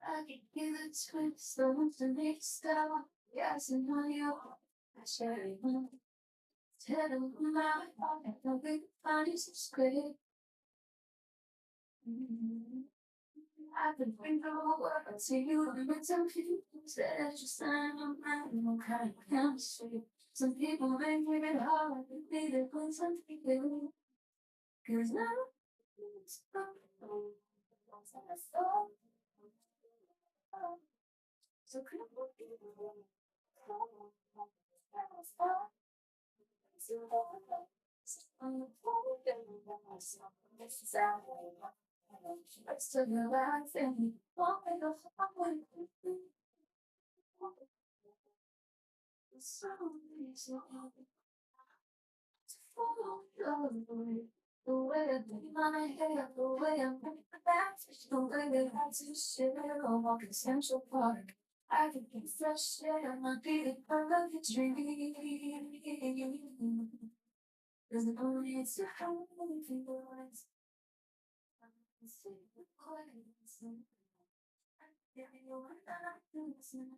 I can hear the twist, the ones that make it stop. Yes, I know you. I share it. Tell them my heart, I know we can find some script. I've been thinking about what I see you and with some people said it's just sign of no kind of chemistry. Some people make it hard to be there when some people. Cause now it's so could let's turn your life and walk in the highway. So easy to follow your way. The way I do my hair, the way I make the dance, the way they had to share or walk in Central Park. I could get fresh air, my beauty part of your dream. There's no need to hide anything words. I'm saying the quiet. Yeah, you are not losing.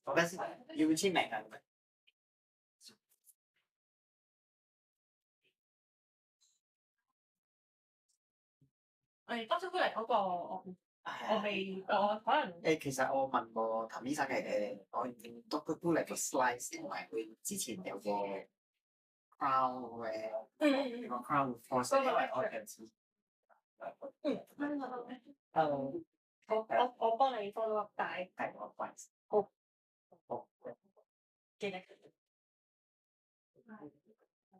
嗰陣時要簽名啊？當初嚟嗰個我可能其實我問過譚醫生嘅，我都佢搬嚟個 slice，同埋佢之前有個 crown 嘅，個 crown force 嘅我嘅知。我幫你 follow up 帶我關係。好，記得。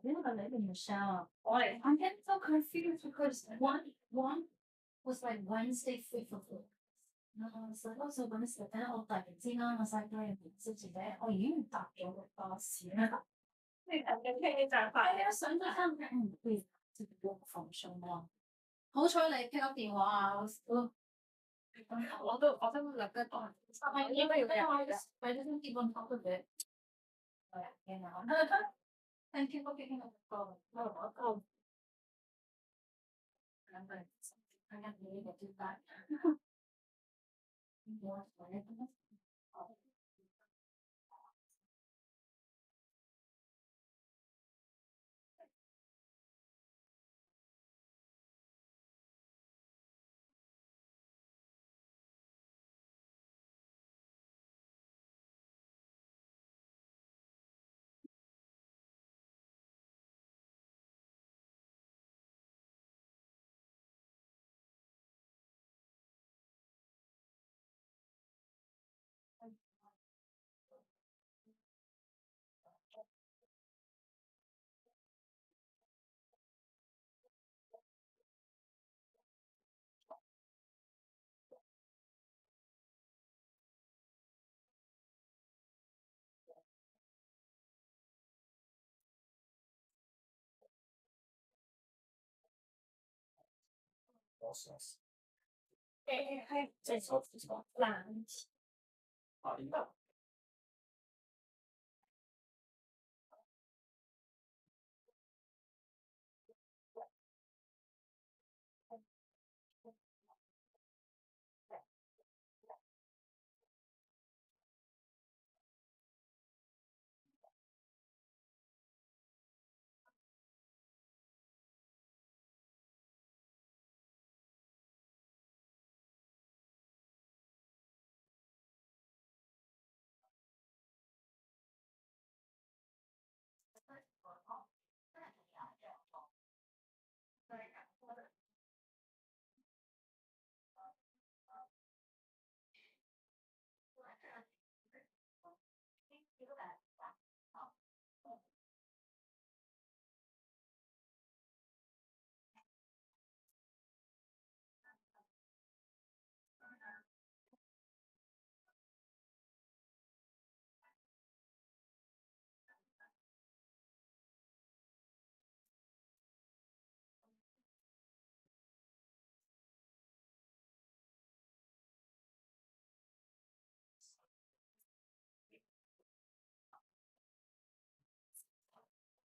You know the lady Michelle. I'm getting so confused because one was like Wednesday 5th of August. No, so also Wednesday. Then 我突然之間我細個人之前咧，我已經搭咗個巴士啦。你等緊車站快啲上咗山嘅，不如即係幫我放鬆啦。好彩你 pick up 電話啊！我都立得到。應該要嘅。I didn't keep on top of it. You know. Thank you for picking up the call. You're welcome. I'm gonna need to do that. More for係即係冷。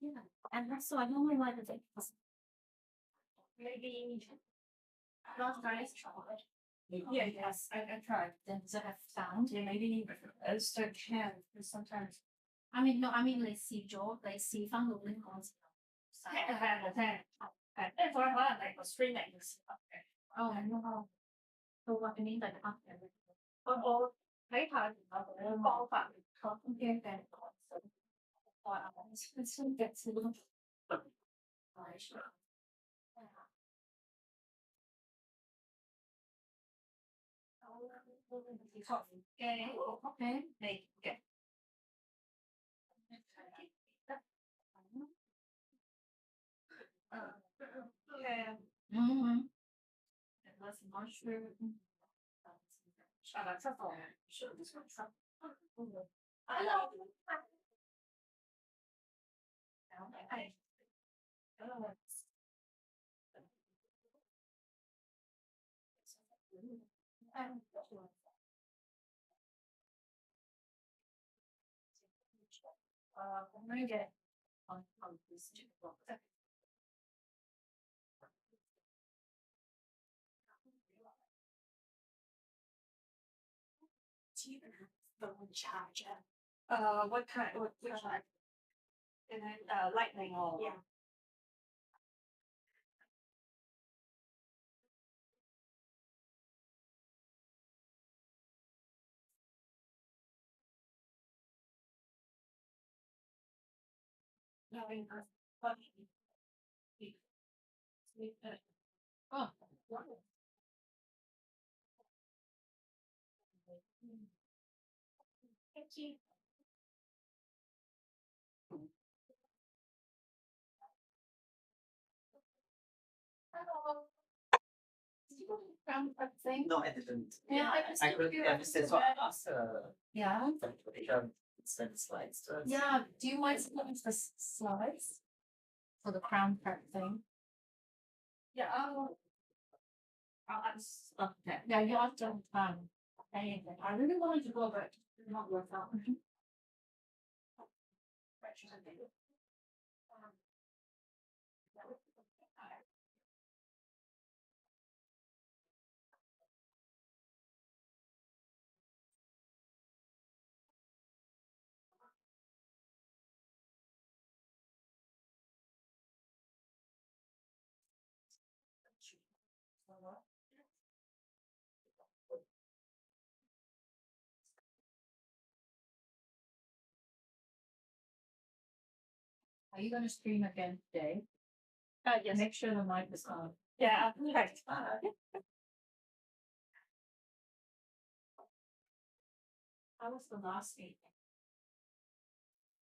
Yeah, and that's so I normally like to take maybe not very strong. Yeah, yes, I tried. Then I have found maybe Oyster can sometimes. I mean, no, I mean 你試咗，你試翻到呢個時候，係，即係可能係個 streaming 嘅時候嘅。哦，到話你面第黑嘅。我睇下然後嘅方法，我驚嘅。我啊，先嘅先。係是。Okay, make it. Yeah. Mm-hmm. And that's mushroom. That's a phone. Sure, this one's up. Hello. Hi. I'm gonna get on this too. Do you have phone charger? What kind? What kind? And then lightning or yeah. No, oh, thank you. Hello. No, I didn't. Yeah, I couldn't understand. So I asked yeah. send slides to us. Yeah. Do you mind sending us the slides for the crown prep thing? Yeah, I'll okay. Yeah, you have to anything. I really wanted to go, but it did not work out. Are you gonna stream again today? Yes. Make sure the mic is on. Yeah, right. How was the last meeting?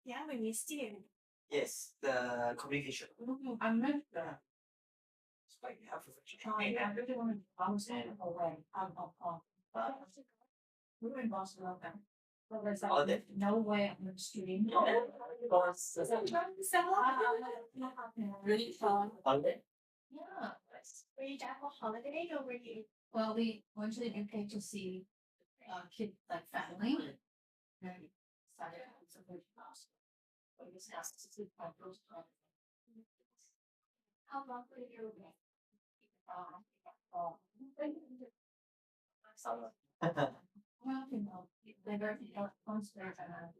Yeah, we missed you. Yes, the communication. I meant that. It's quite helpful. I really wanted to bounce it away. We were in Barcelona. But there's like no way I'm gonna stream. Really fun. Holiday? Yeah. Were you down for holiday or were you? Well, we went to the UK to see kid like family. And decided it's a good house. But we just asked to sleep on those. How long were you away? Well, you know, they're very considerate and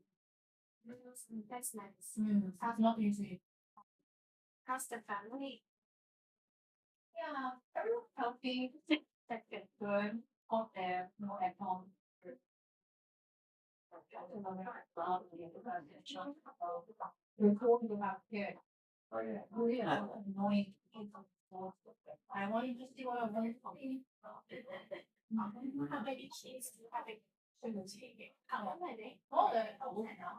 that's nice. How's not easy. How's the family? Yeah, everyone's healthy. That's good. All there, no at home. We're talking about here. Oh yeah. Really annoying. I wanted to see what I wanted to see. How many kids do you have? How many? Oh, they're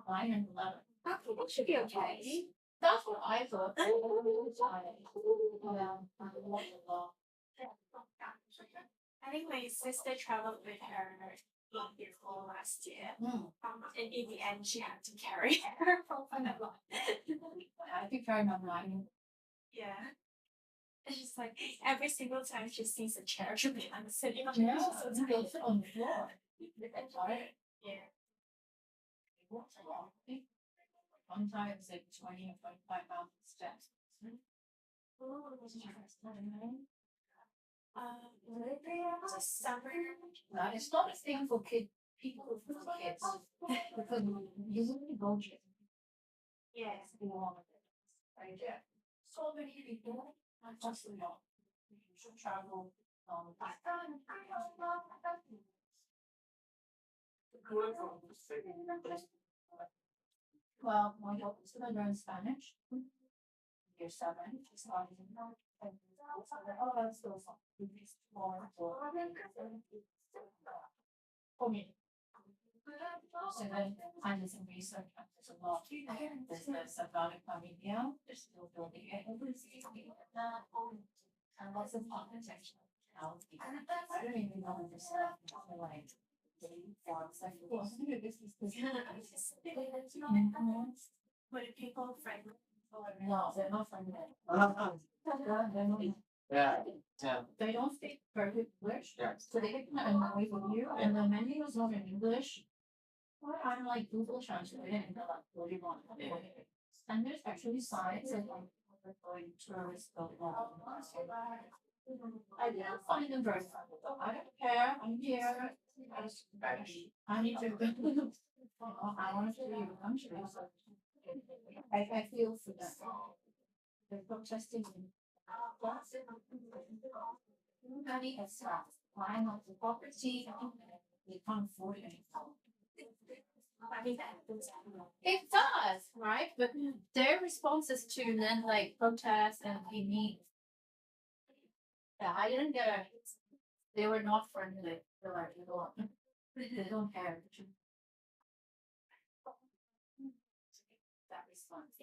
9 and 11. Okay, that should be okay. That's what I thought. I think my sister traveled with her before last year. And in the end, she had to carry her from Panama. I think carry my mind. Yeah. It's just like every single time she sees a chair, she'll be like sitting on it. Yeah, so it's goes on the floor. Yeah. one time it was like 20 or 25,000 steps. Just summer. It's not a thing for kids, people with kids, because usually go gym. Yes, they want it. Right? Yeah. So many people, not just you should travel. Well, my daughter is going to learn Spanish. Year 7, she started in and oh, that's so fun. More for me. So then I did some research on this a lot. There's the Sagrada Familia, they're still building it. And lots of architecture. I don't even know if this like but if people friendly? No, they're not friendly. They're not. Yeah. Yeah. They don't speak perfect English. Yeah. So they get kind of annoyed with you, and the menu is not in English. Or I'm like Google Translate and they're like, what do you want? And there's actually signs and like going tourists going on. I didn't find them very fun. I don't care. I'm here. I need to. I want to leave the country. So I feel for them. They're protesting. Money has stopped. Buying up the property. They can't afford it anymore. It does, right? But their responses to then like protests and we need. Yeah, I didn't get it. They were not friendly. They're like, they don't care. That response.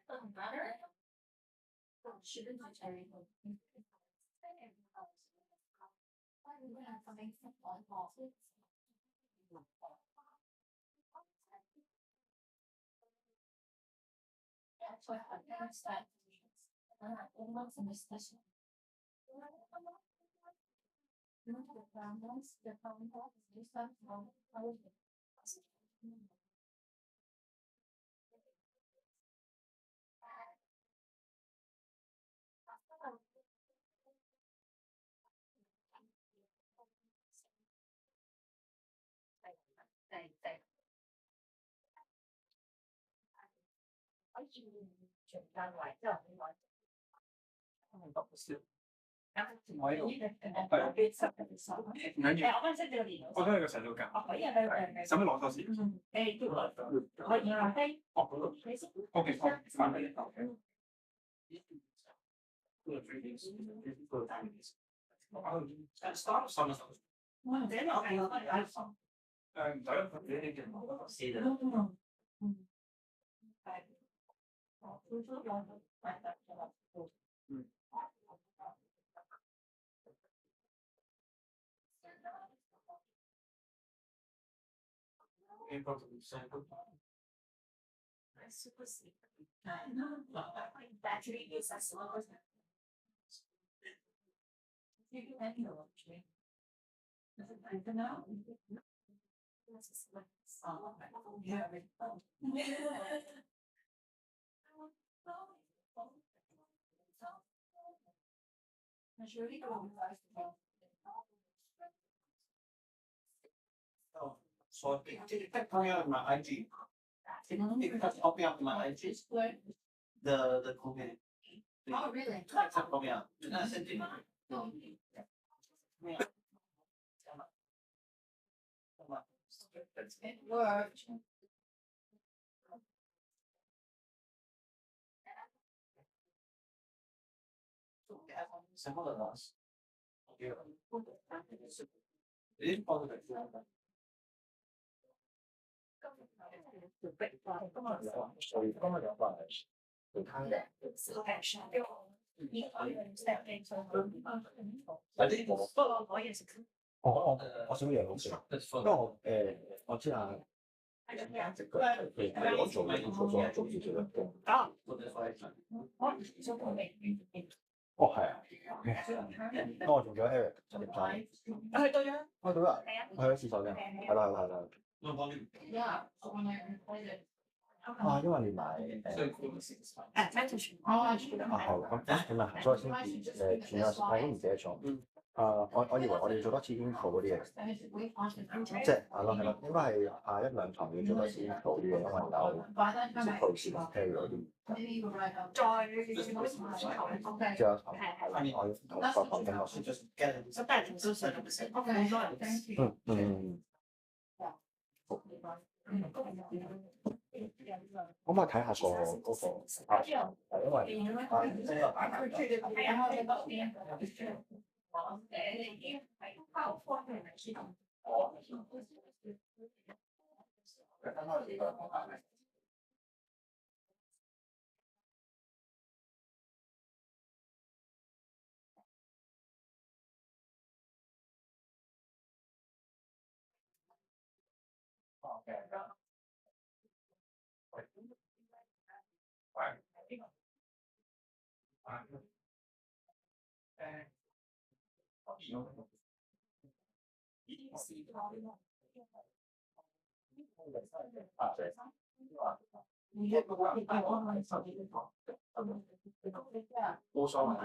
Doesn't matter. Shouldn't touch everything. That's what I said. Almost in this session.我都係個細佬教，使乜攞多時？OK，翻嚟。Super sleep. Battery is as slow as you can handle it. Does it matter now? Yeah. So did it copy out my IG? Did it copy out my IG? The Colgate. Oh, really? Copy out. Did I send it? No. It worked. Some of the loss. It is positive.我想養老師，不過我知啊，係我做咩做住做得啊，哦係啊，咁我仲有 Eric 就點解？係對啊，我到啦，我去咗廁所嘅，係啦。Yeah, so when I recorded, 啊，因為連埋mentorship。係咁點啊？所以先轉咗，我都唔記得咗。我以為我哋要做多次 intro 嗰啲嘢，即係係咯，應該係下一兩堂要做多次 intro 啲嘢，因為有 process carry 嗰啲。再之後堂係我要同個堂傾落先。可唔可以睇下個嗰個？因為冇所謂。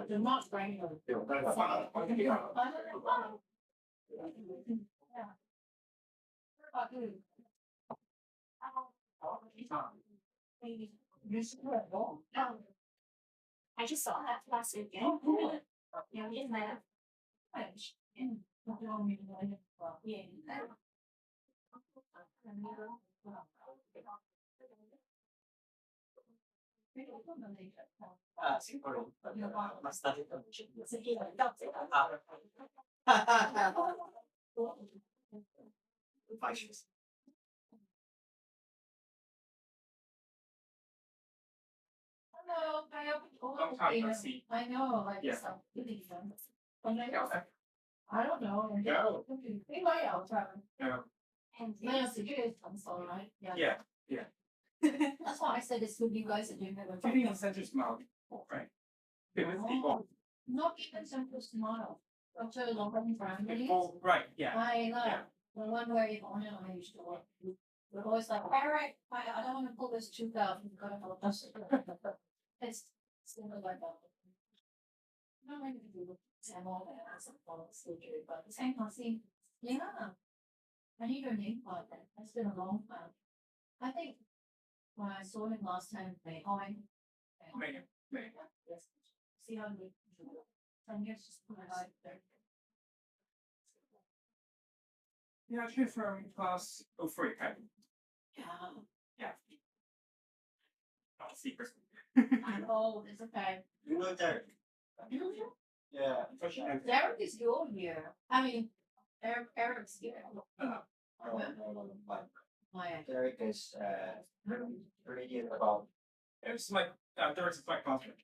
I just saw that last weekend. Yeah, in there. Hello, I know, like some difference. I don't know. No. They might outside. No. And yes, it is console, right? Yeah. That's why I said it's good you guys are doing it. Do you think the center's small, right? Because people. Not even simple smile. But so long primary. Oh, right, yeah. I know. The one where you on it, I used to work. We're always like, all right, I don't want to pull this 2,000. It's still like that. Not really do and all that as a surgery, but at the same time, see, yeah. I need your name like that. It's been a long time. I think when I saw him last time, they Megan. Yes. See how we 10 years just put it out there. Yeah, actually from class 03, right? Yeah. Not secret. Oh, it's okay. You know Derek? Yeah. Derek is your year. I mean, Eric's here. Derek is really about. It's like, Derek's my classmate.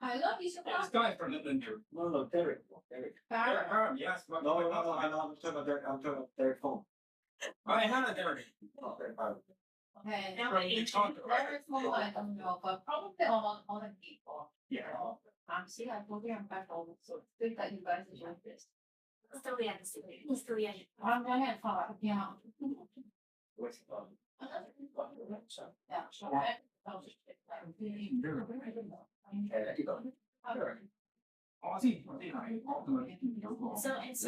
I love you so Yeah, this much. guy from Midland here. No, Derek. Barrett. Yes. No, I'm talking about Derek. I'm talking about Derek phone. I had a Derek. Okay. Now we talked about it. Derek's more I don't know, but probably all the people. Yeah. See, I told you I'm back home, so it's good that you guys are doing this. Still the end, still the end. I'm gonna talk, yeah. What's Yeah, sure. I'll just take So it's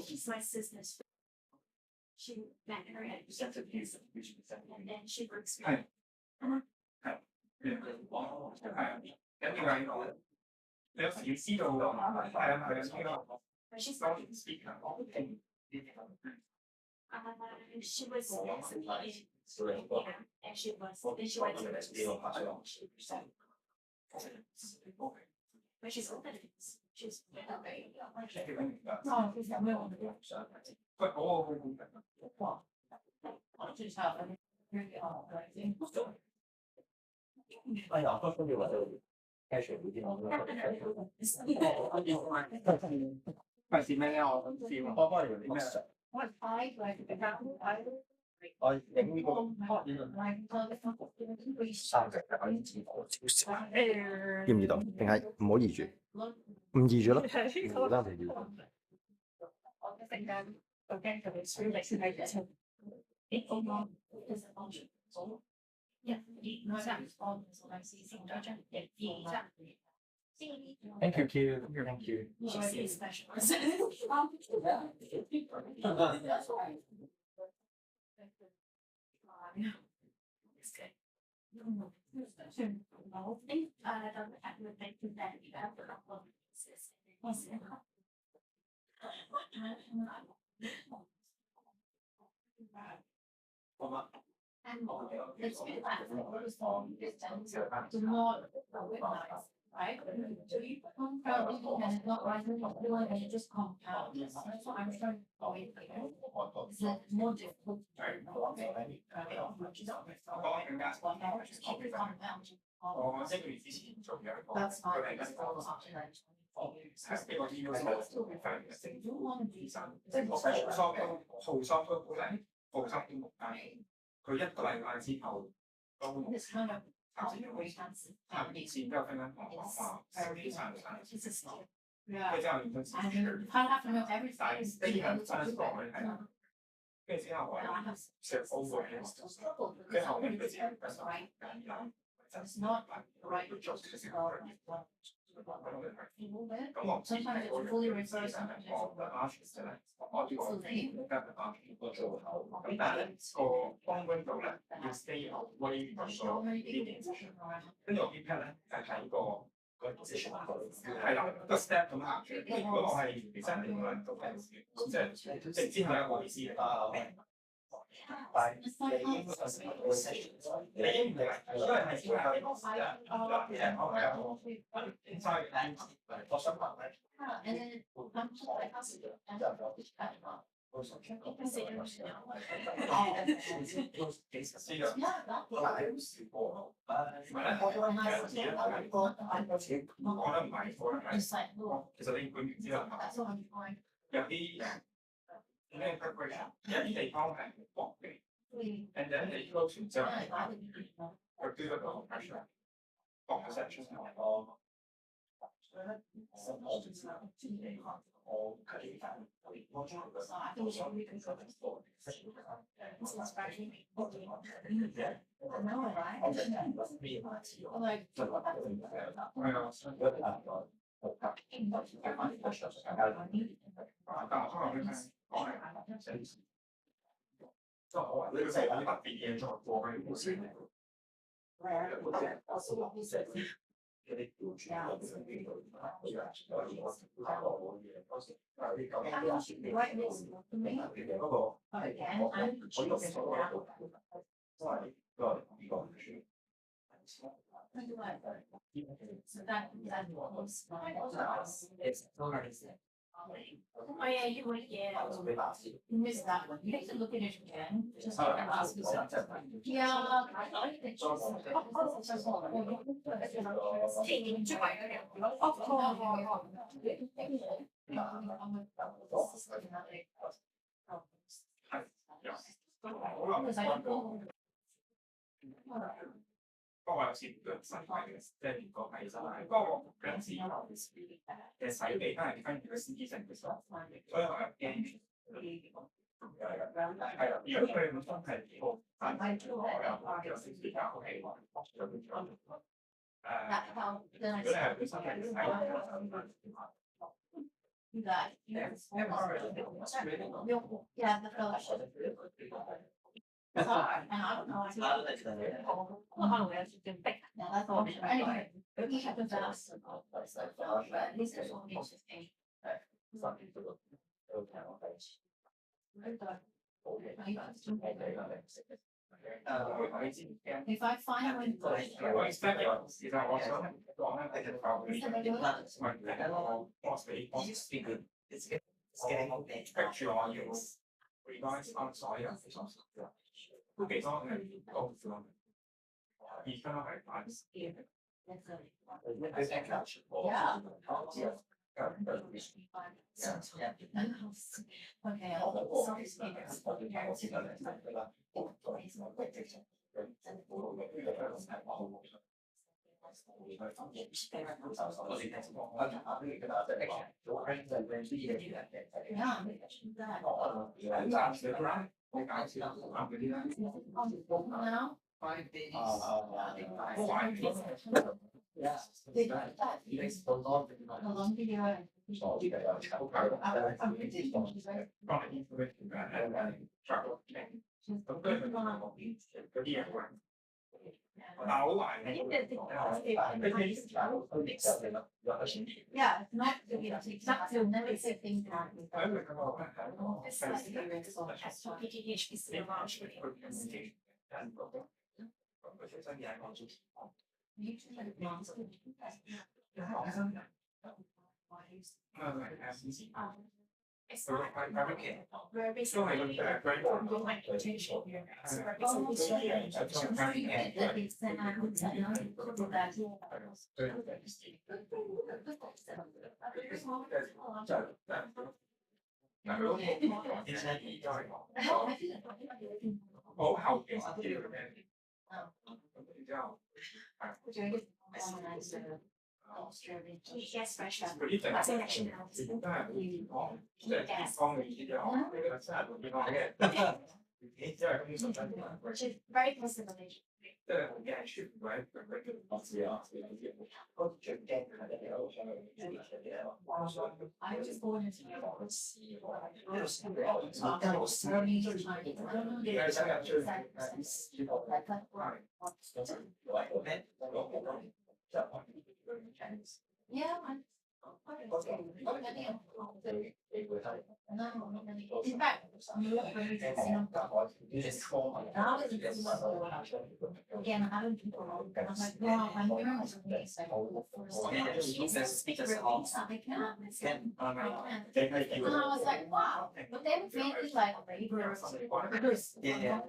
she's my sister's friend. She met her at and then she works with her. But she's not she was and she was then she went to but she's open she's just have it. Really all right. 哎呀，都要話開水會啲費事咩咧？我知喎。我幫你啲咩？ What I like the apple cider? 我影呢個三隻可以知道少少，易唔易到？定係唔好易住？唔易住咯，唔易啦，唔易住。我一陣間我驚佢哋輸力先喺度出。啲公安其實安全組1、2、3，我嘗試先咗張1、2、3。Thank you, Q. Thank you. She's a specialist. It's good. I think I would think that you have a couple of pieces. And it's been that to not recognize, right? So you compound and it's not right, and you just compound. That's what I'm trying to avoid here. It's like more difficult. Just keep it compound. 我1個月之前做嘅一個， That's fine. 佢係一個係俾個 email 做嘅翻嘅政府醫生，即係我號收都好靚，號收都冇計。佢1個禮拜之後都冇。 This kind of 頭先有線都有分間房話4三3， yeah. 跟住之後連咗I mean, you kind of have to know everything. 但係呢樣真係講嘅係，跟住之後我成 over 嘅，跟住後面佢自己不受緊張。 It's not right. Sometimes it's fully reversed. Sometimes it's fully. 咁但係個方温度咧要 stay away from 個呢件事，跟住我 iPad 咧係喺個 position 係啦個 step 咁行住。如果我係其實你冇人做嘅，即係之後有個意思嘅。 但係你應該係因為係因為我想問咧， And then I'm just like, and then they go to or do the pressure of the section. Oh yeah, you would you missed that one. You need to look at it again. Just ask yourself. Yeah, I think taking joy. Of course. Because I don't know. 不過有時唔對身體嘅，即係連個體質啊。不過有時嘅洗鼻都係跟住個先知性嘅時候，所以我又驚。係啦，如果佢本身係幾好，但係我有時比較好氣，就變咗。如果你係本身係洗， that yeah, the fellowship. And I don't know. I that's all. Anyway, we have to fast. But at least there's only just 8. If I find when it's getting okay.都幾多係高咗，而家係反思。Now, 5 days. how long do you have? Yeah, it's not, it's not to never say things wrong. It's like where basically Yes, fresh up. Which is very possible. I was born into yeah, in fact, again, I don't people. I'm like, wow, I'm learning something. It's like, speak I was like, wow. But then mainly like yeah.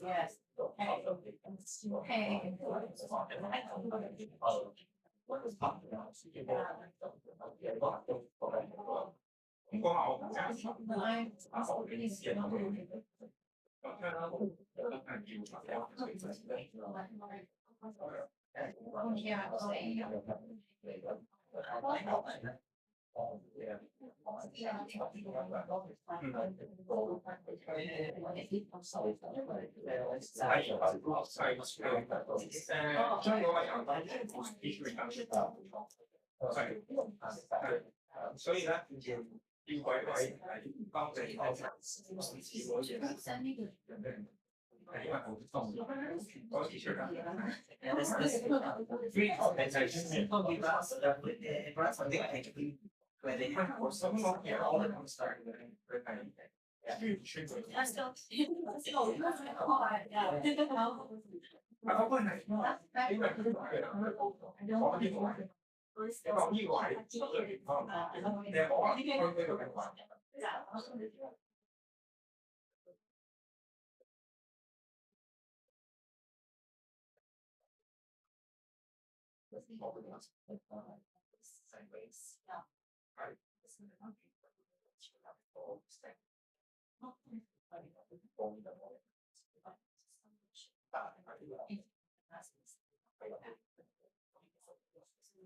Yes. Hey.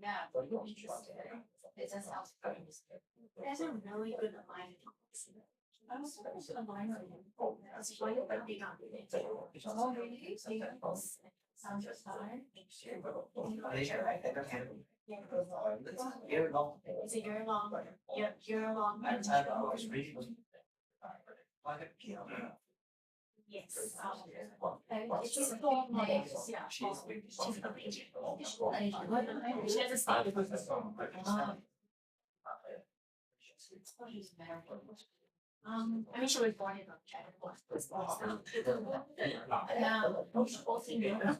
Yeah. It just sounds good. There's a really good line. I was supposed to line for him. That's why you're working on it. Oh, really? Sounds just fine. Year long. It's a year long, year long. Yes. It's just 4 months. Yeah. She's Malaysian. She has a stay. I mean, she was born in China. Yeah, she's both female.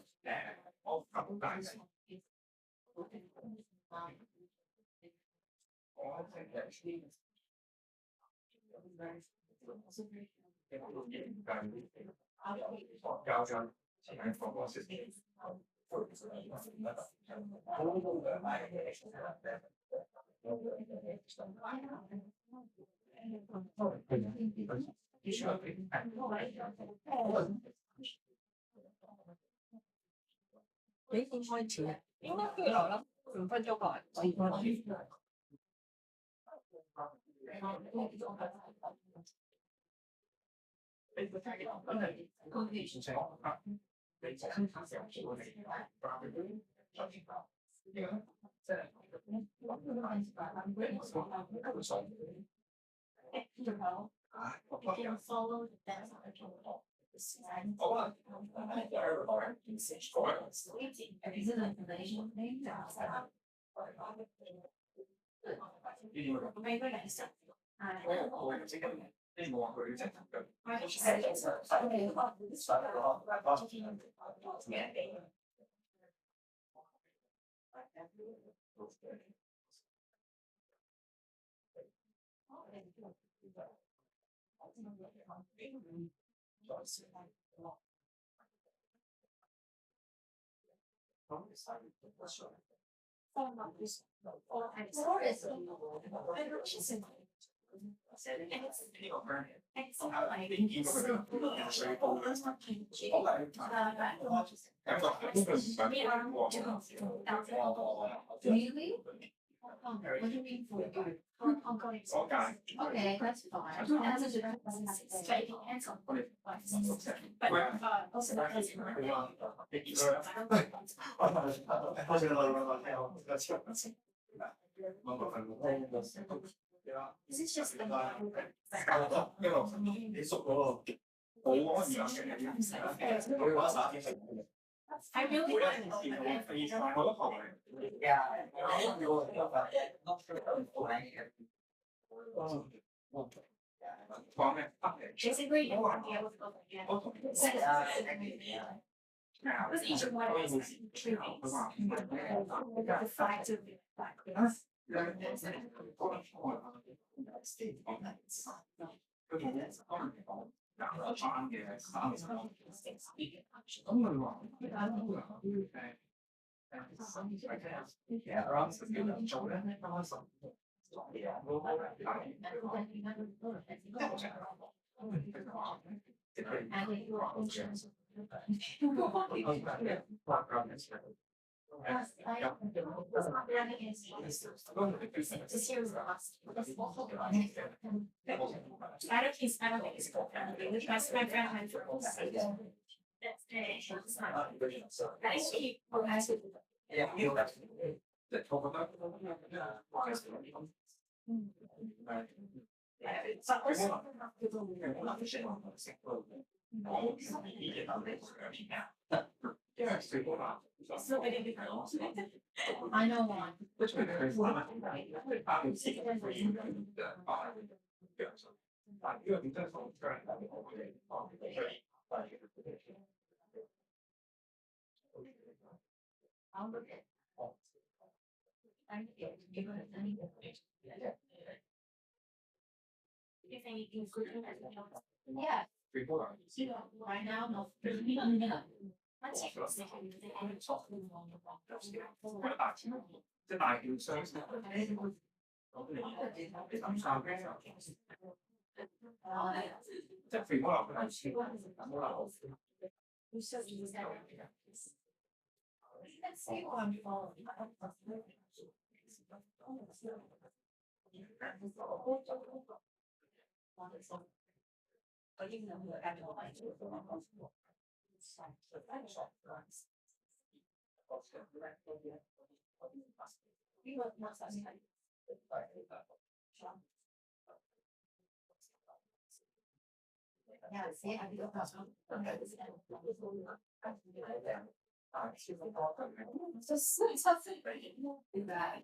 You can follow the dance of the people. Is it a Malaysian name? Maybe nice. Really? What do you mean for good? Okay, that's fine. That's a different slightly hands-on. But also because this is just the I really want basically you won't be able to go again. Because each one is 3 weeks. The 5 to 5 weeks. This year was the last. I don't think it's good. That's my friend went for that's keep I know one. I'll look at. If anything's good, yeah. Right now, no. Let's see. Let's see what I'm following. Yeah, see, I feel just something that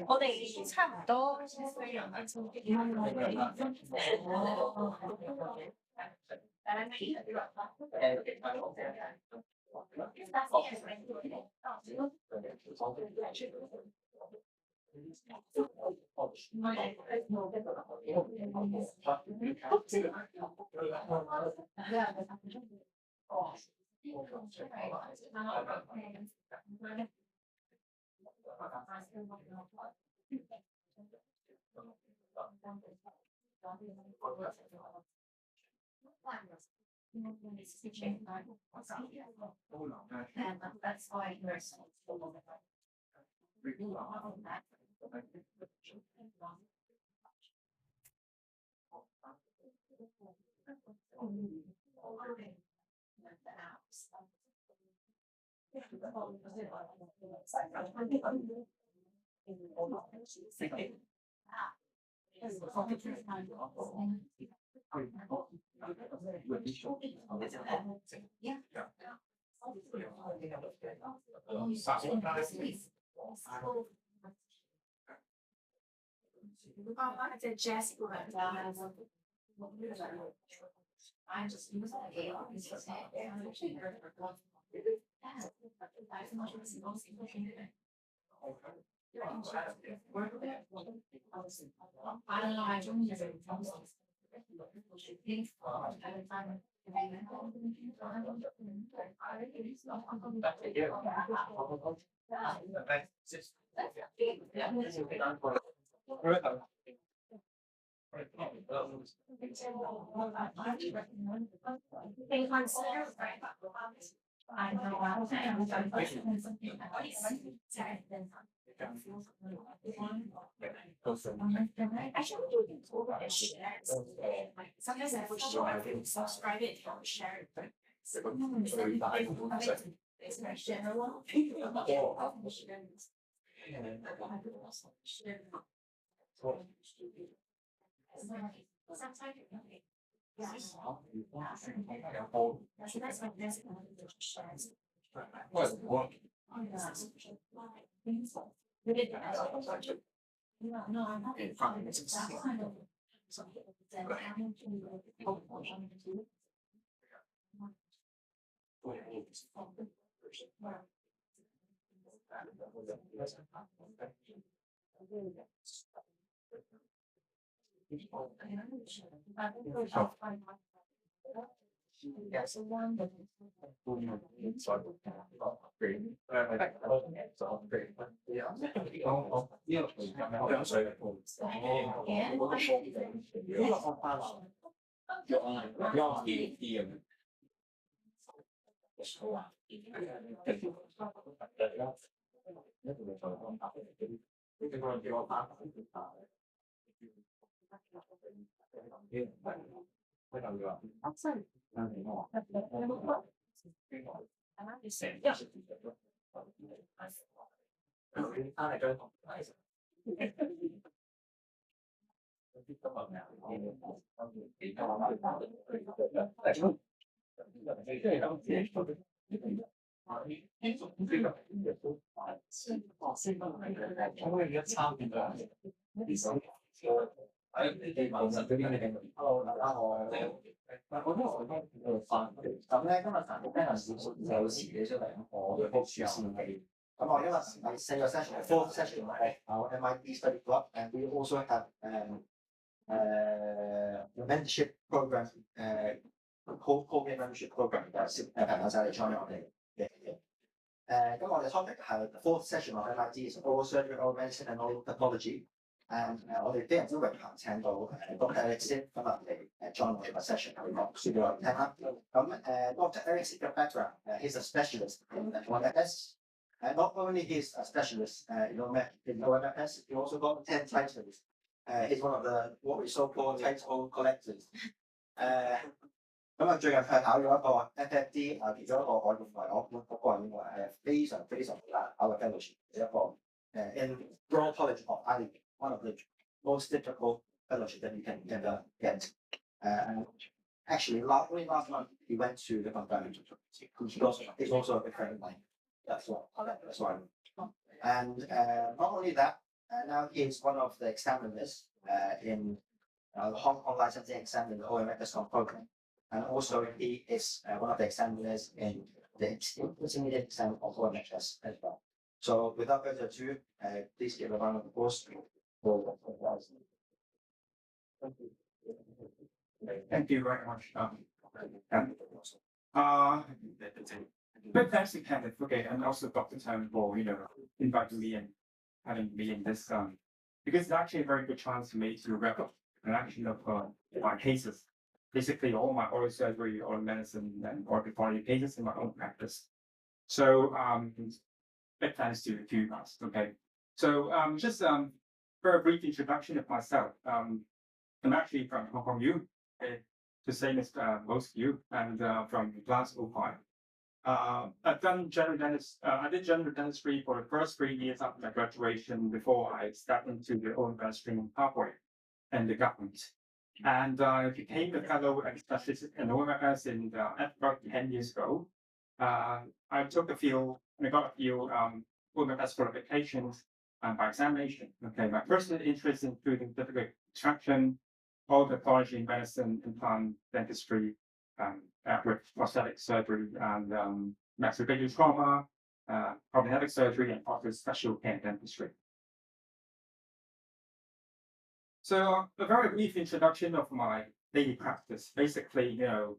我哋差唔多。And that's why you're so. It's a jazz I just use the AR. I don't know. I don't use it. They consider I know I should do it over and share. Sometimes I will share it, subscribe it, or share it. It's not general. Sometimes yes. That's my best shares. No, I'm not. 我覺得我都翻咁咧，今日談到咧有時嘅出嚟，我嘅 book 書先嘅。咁我因為係四個 session， fourth session of our MIT study club, and we also have a mentorship program, Colgate Mentorship program 嘅朋友仔嚟 join 我哋嘅。咁我哋 topic 係 the fourth session of MIT is oral surgery, oral medicine and oral pathology。我哋非常之榮幸請到Dr. Eric 先今日嚟join 我哋個 session 去講書俾我哋聽啦。咁Dr. Eric 嘅 background, he's a specialist in OMS. Not only he's a specialist in OMS, he also got 10 titles. He's one of the what we so-called title collectors. 最近佢考咗一個 FFD 其中一個我認為我個人認為係非常非常難考嘅 fellowship 嘅一個in Royal College of Ireland, one of the most difficult fellowship that you can ever get. And actually, only last month he went to the conference. He's also a big friend of mine. That's why. And not only that, now he is one of the examiners in the Hong Kong licensing exam in the OMS program. And also he is one of the examiners in the intermediate exam of OMS as well. So without further ado, please give a round of applause for Thank you very much. Big thanks to Kenneth, okay, and also Dr. Tan for inviting me and having me in this because it's actually a very good chance for me to wrap up an action of my cases. Basically, all my oral surgery, oral medicine, and oral pathology cases in my own practice. So, big thanks to you guys. Okay, so just very brief introduction of myself. I'm actually from Hong Kong U, the same as most of you, and from Glasgow. I've done general dentistry. I did general dentistry for the first 3 years after my graduation before I stepped into the OMS stream pathway and the government. And I became a fellow and specialist in OMS in about 10 years ago. I took a few, I got a few OMS qualifications by examination. Okay, my personal interest including difficult extraction, oral pathology, medicine, implant dentistry, with prosthetic surgery and maxillofacial trauma, cosmetic surgery, and also special care dentistry. So a very brief introduction of my daily practice. Basically, as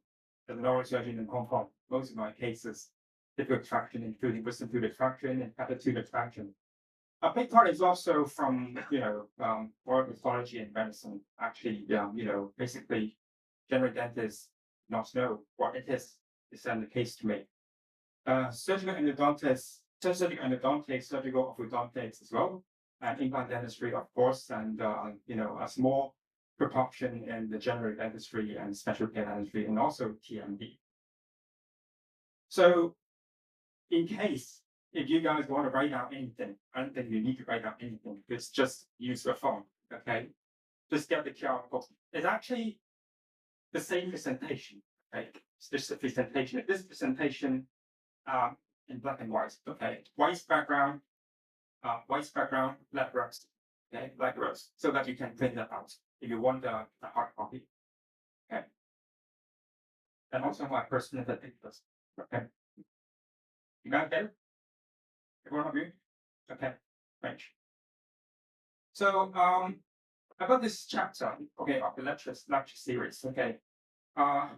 an oral surgeon in Hong Kong, most of my cases, difficult extraction, including wisdom tooth extraction and capital tooth extraction. A big part is also from, oral pathology and medicine. Actually, basically, general dentists not know what it is the case to me. Surgical endodontics, surgical orthodontics as well, and implant dentistry, of course, and a small proportion in the general dentistry and special care dentistry, and also TMD. So, in case if you guys want to write down anything, I don't think you need to write down anything. It's just use your phone, okay? Just get the QR code. It's actually the same presentation, okay? It's just a presentation. This presentation in black and white, okay? White background, black rose, okay? Black rose, so that you can print that out if you want the hard copy, okay? And also my personal pictures, okay? You got it? Every one of you? Okay, thanks. So about this chapter, okay, of the lecture series, okay. I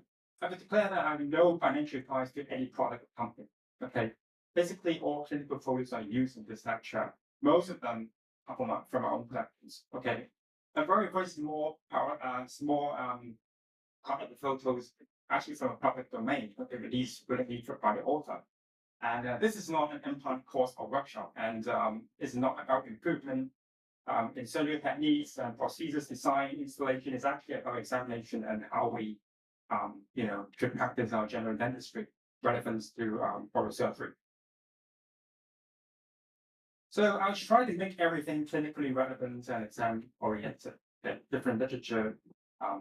would declare that I have no financial ties to any product or company. Okay. Basically, all clinical photos I use in this lecture, most of them are from my own collections. Okay. A very, very small part of the photos actually from a public domain, okay, released willingly by the author. And this is not an implant course or workshop, and it's not about improvement in surgical techniques and prosthesis design, installation. Is actually about examination and how we, should practice our general dentistry relevance to oral surgery. So I'll try to make everything clinically relevant and exam oriented. Okay? Different literature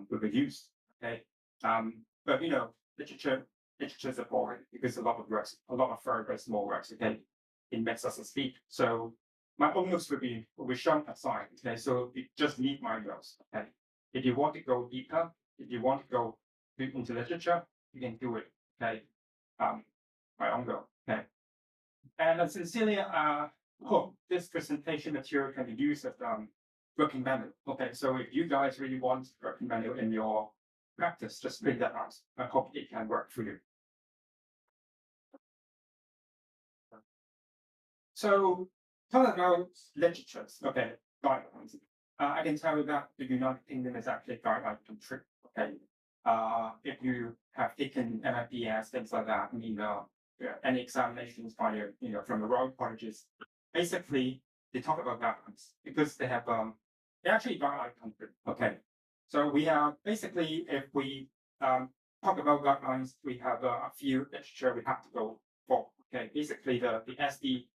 will be used. Okay, but literature's a boring because a lot of very small works. Okay, it makes us speak. So my own notes will be shown aside. Okay, so you just need my notes. Okay, if you want to go deeper, if you want to go into literature, you can do it, okay, by own will, okay. And I sincerely hope this presentation material can be used as working manual. Okay, so if you guys really want working manual in your practice, just print that out. I hope it can work for you. So talk about literatures, okay, guidelines. I can tell you that the United Kingdom is actually a guideline country. Okay, if you have taken MFBS, things like that, any examinations by from the Royal Colleges, basically they talk about guidelines because they have they're actually a guideline country. Okay, so we have basically if we talk about guidelines, we have a few literature we have to go for. Okay, basically the SD.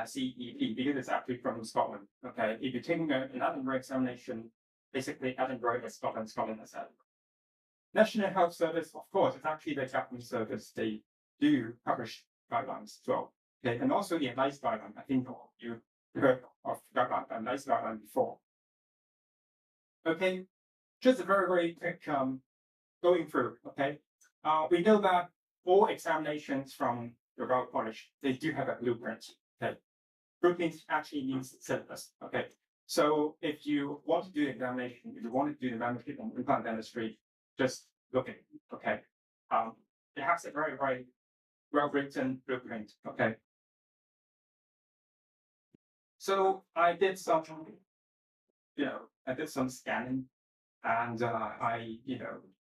CEP, because it's actually from Scotland. Okay, if you're taking an Edinburgh examination, basically Edinburgh is Scotland, Scotland is Edinburgh. National Health Service, of course, it's actually the government service. They do publish guidelines as well. Okay, and also the NICE guideline. I think you heard of guideline, NICE guideline before. Okay, just a very, very quick going through. Okay, we know that all examinations from the Royal College, they do have a blueprint. Okay, blueprint actually means syllabus. Okay, so if you want to do the examination, if you want to do the membership on implant dentistry, just look at it. Okay, it has a very, very well written blueprint. Okay, so I did some, scanning, and I,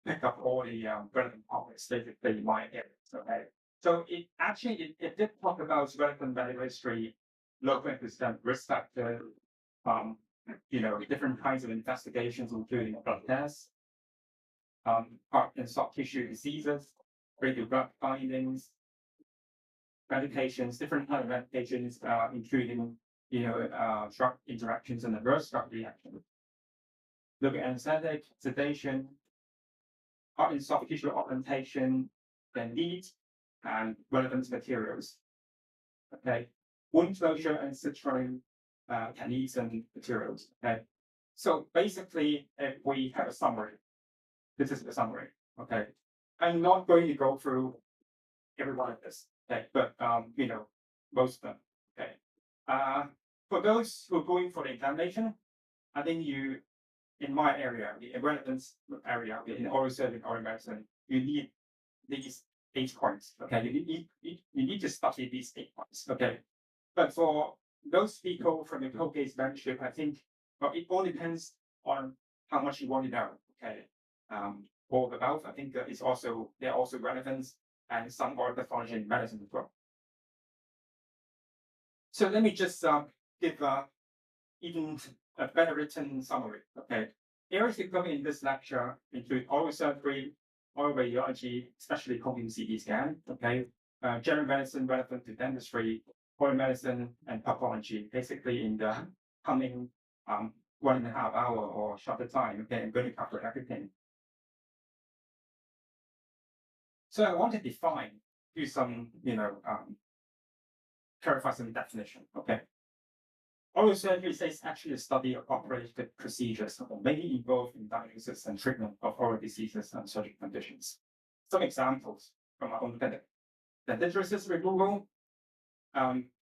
picked up all the relevant topics, basically my areas. Okay. So it did talk about relevant medical history, local and risk factor, different kinds of investigations, including blood tests, heart and soft tissue diseases, radiographic findings, medications, different kind of medications, including drug interactions and adverse drug reactions. Look at anesthetic, sedation, heart and soft tissue augmentation, then needs and relevant materials. Okay, wound closure and suturing techniques and materials. Okay, so basically, if we have a summary, this is the summary. Okay, I'm not going to go through every one of this. Okay, but most of them. Okay, for those who are going for the examination, I think in my area, the relevance area, in oral surgery, oral medicine, you need these 8 points. Okay, you need to study these 8 points. Okay, but for those people from the Colgate Mentorship, I think it all depends on how much you want to know. Okay, all about I think they're also relevant, and some oral pathology in medicine as well. So let me just give even a better written summary. Okay, areas to cover in this lecture include oral surgery, oral radiology, especially Colgate CT scan. Okay, general medicine relevant to dentistry, oral medicine, and pathology. Basically, in the coming 1.5 hour or shorter time, okay, I'm going to cover everything. So I want to do some, clarify some definition. Okay. Oral surgery is actually a study of operative procedures mainly involved in diagnosis and treatment of oral diseases and surgical conditions. Some examples from our own clinic: dentistry removal,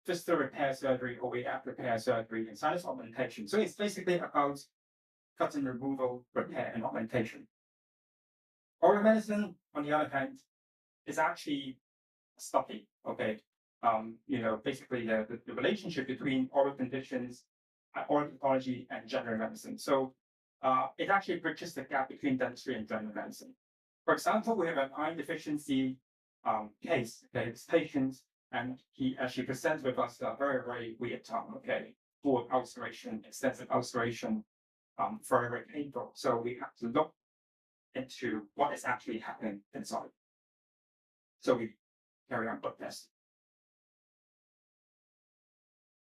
fistula repair surgery, OAF repair surgery, and sinus augmentation. So it's basically about cutting removal, repair, and augmentation. Oral medicine, on the other hand, is actually a study. Okay. Basically the relationship between oral conditions, oral pathology, and general medicine. So it actually bridges the gap between dentistry and general medicine. For example, we have an iron deficiency case. Okay, this patient, and he actually presents with us a very, very weird tongue. Okay, full ulceration, extensive ulceration, very, very painful. So we have to look into what is actually happening inside. So we carry on blood tests.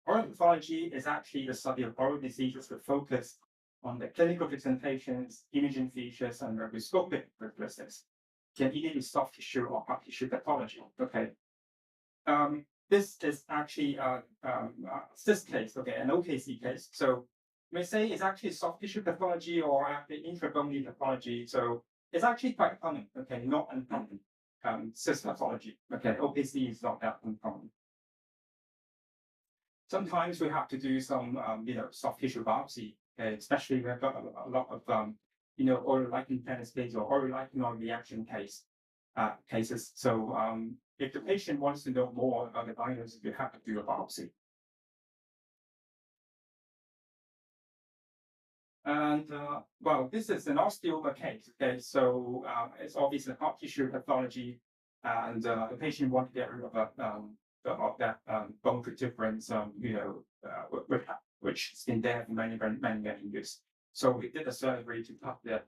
Oral pathology is actually the study of oral diseases with focus on the clinical presentations, imaging features, and microscopic characteristics. Can either be soft tissue or hard tissue pathology. Okay. This is actually this case, okay, an OKC case. So we may say it's actually soft tissue pathology or actually intrabony pathology. So It's actually quite common, okay, not uncommon. Cyst pathology, okay, OPC is not that uncommon. Sometimes we have to do some, soft tissue biopsy, okay, especially we've got a lot of, oral lichen planus case or oral lichen reaction cases. So if the patient wants to know more about the diagnosis, you have to do a biopsy. And well, this is an osteoma case. Okay, so it's obviously hard tissue pathology, and the patient wants to get rid of that bone protuberance, which has been there for many years. So we did a surgery to cut that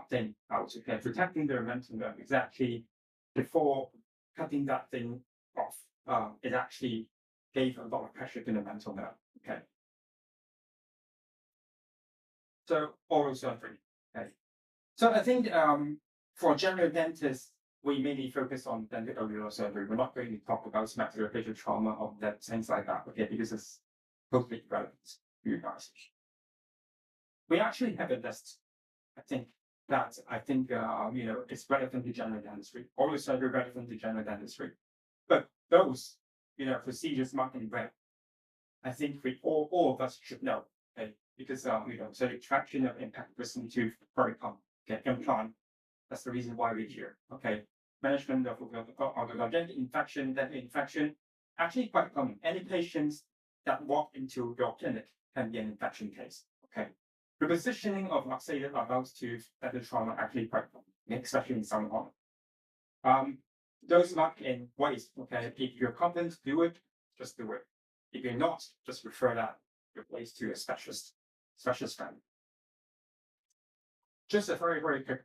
thing out. Okay, protecting the momentum exactly before cutting that thing off. It actually gave a lot of pressure to the mental nerve. Okay. So oral surgery. Okay. So I think for general dentists, we mainly focus on dental oral surgery. We're not going to talk about maxillofacial trauma or that things like that, okay, because it's totally irrelevant to you guys. We actually have a list, I think, it's relevant to general dentistry. Oral surgery relevant to general dentistry. But those, procedures marked in red, I think all of us should know. Okay, because so extraction of impact wisdom tooth very common. Okay, implant. That's the reason why we're here. Okay, management of dental infection, actually quite common. Any patients that walk into your clinic can be an infection case. Okay, repositioning of luxated lavals tooth dental trauma actually quite common, especially in some those marked in ways. Okay, if you're confident to do it, just do it. If you're not, just refer that your place to a specialist friend. Just a very, very quick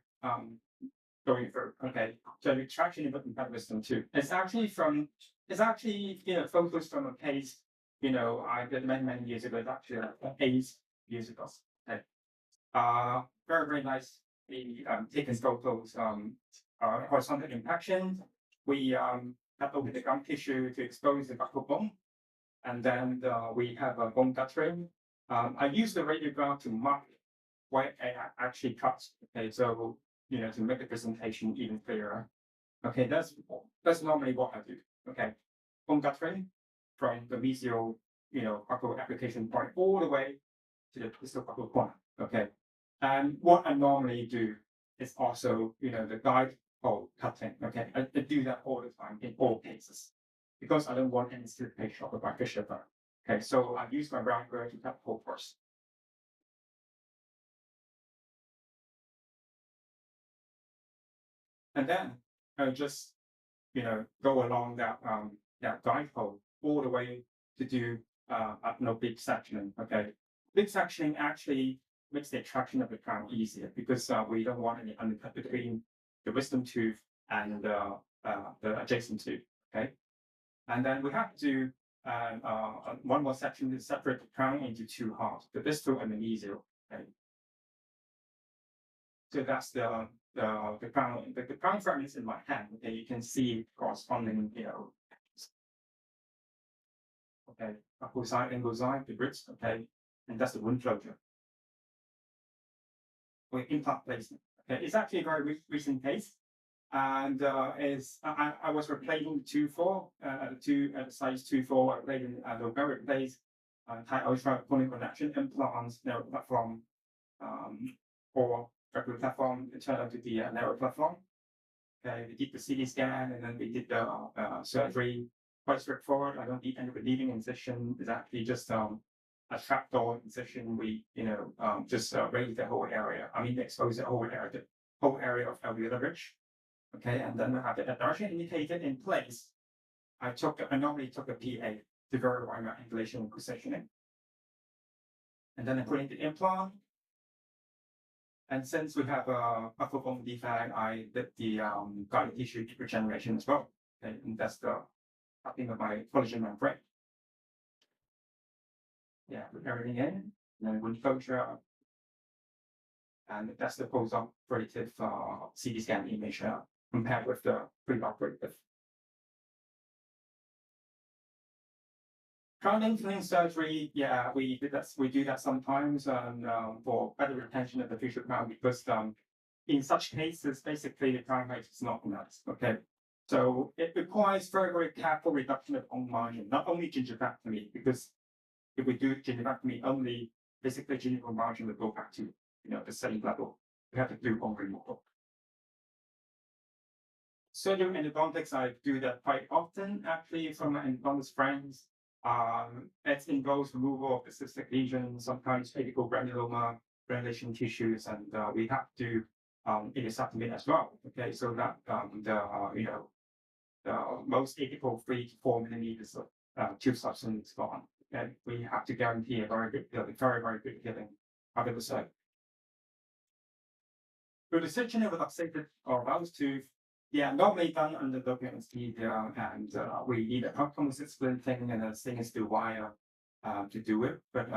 going through. Okay, so the extraction of impact wisdom too. It's actually focused from a case, I did many years ago. It's actually 8 years ago. Okay. Very, very nice. We taken photos horizontal impaction. We cut over the gum tissue to expose the buccal bone. And then we have a bone guttering. I use the radiograph to mark where I actually cut. Okay, so to make the presentation even clearer. Okay, that's normally what I do. Okay, bone guttering from the mesial, buccal application point all the way to the distal buccal point. Okay, and what I normally do is also the guide hole cutting. Okay, I do that all the time in all cases, because I don't want any slippage of the back shiver. Okay, so I use my round burr to cut the hole first. And then I just, go along that guide hole all the way to do big sectioning. Okay, big sectioning actually makes the extraction of the crown easier, because we don't want any undercut between the wisdom tooth and the adjacent tooth. Okay, and then we have to do one more section to separate the crown into 2 halves, the distal and the mesial. Okay, so that's the crown. The crown fragments in my hand. Okay, you can see corresponding, okay, upper side, angle side, the ribs. Okay, and that's the wound closure. Or implant placement. Okay, it's actually a very recent case. And I was replacing 2-4, size 2-4, replacing the very replace high ultra conical connection implants, narrow platform, or regular platform. It turned out to be a narrow platform. Okay, we did the CT scan, and then we did the surgery. Quite straightforward. I don't need any relieving incision. It's actually just a trapdoor incision. We just raise the whole area. I mean, expose the whole area of alveolar ridge. Okay, and then we have the direction indicated in place. I normally took a PA to verify my angulation and positioning. And then I put in the implant. And since we have a buccal bone defect, I did the guided tissue regeneration as well. Okay, and that's the cutting of my collagen membrane. Yeah, put everything in, and then wound closure. And that's the post-operative CT scan image compared with the pre-operative. Crown lengthening surgery, yeah, we do that sometimes for better retention of the facial crown, because in such cases, basically the crime rate is not enough. Okay. So it requires very, very careful reduction of bone margin, not only gingivectomy, because if we do gingivectomy only, basically gingival margin will go back to the same level. We have to do bone removal. Surgery endodontics, I do that quite often actually from my endodontist friends. It involves removal of the cystic lesions, sometimes apical granuloma, granulation tissues, and we have to ileoceptomy as well. Okay, so that the most apical 3 to 4 millimeters of tube substance is gone. Okay, we have to guarantee a very good healing, very, very good healing after the surgery. With resection of luxated or mouse tooth, normally done under local anesthesia, and we need a composite splinting and a stainless steel wire to do it. But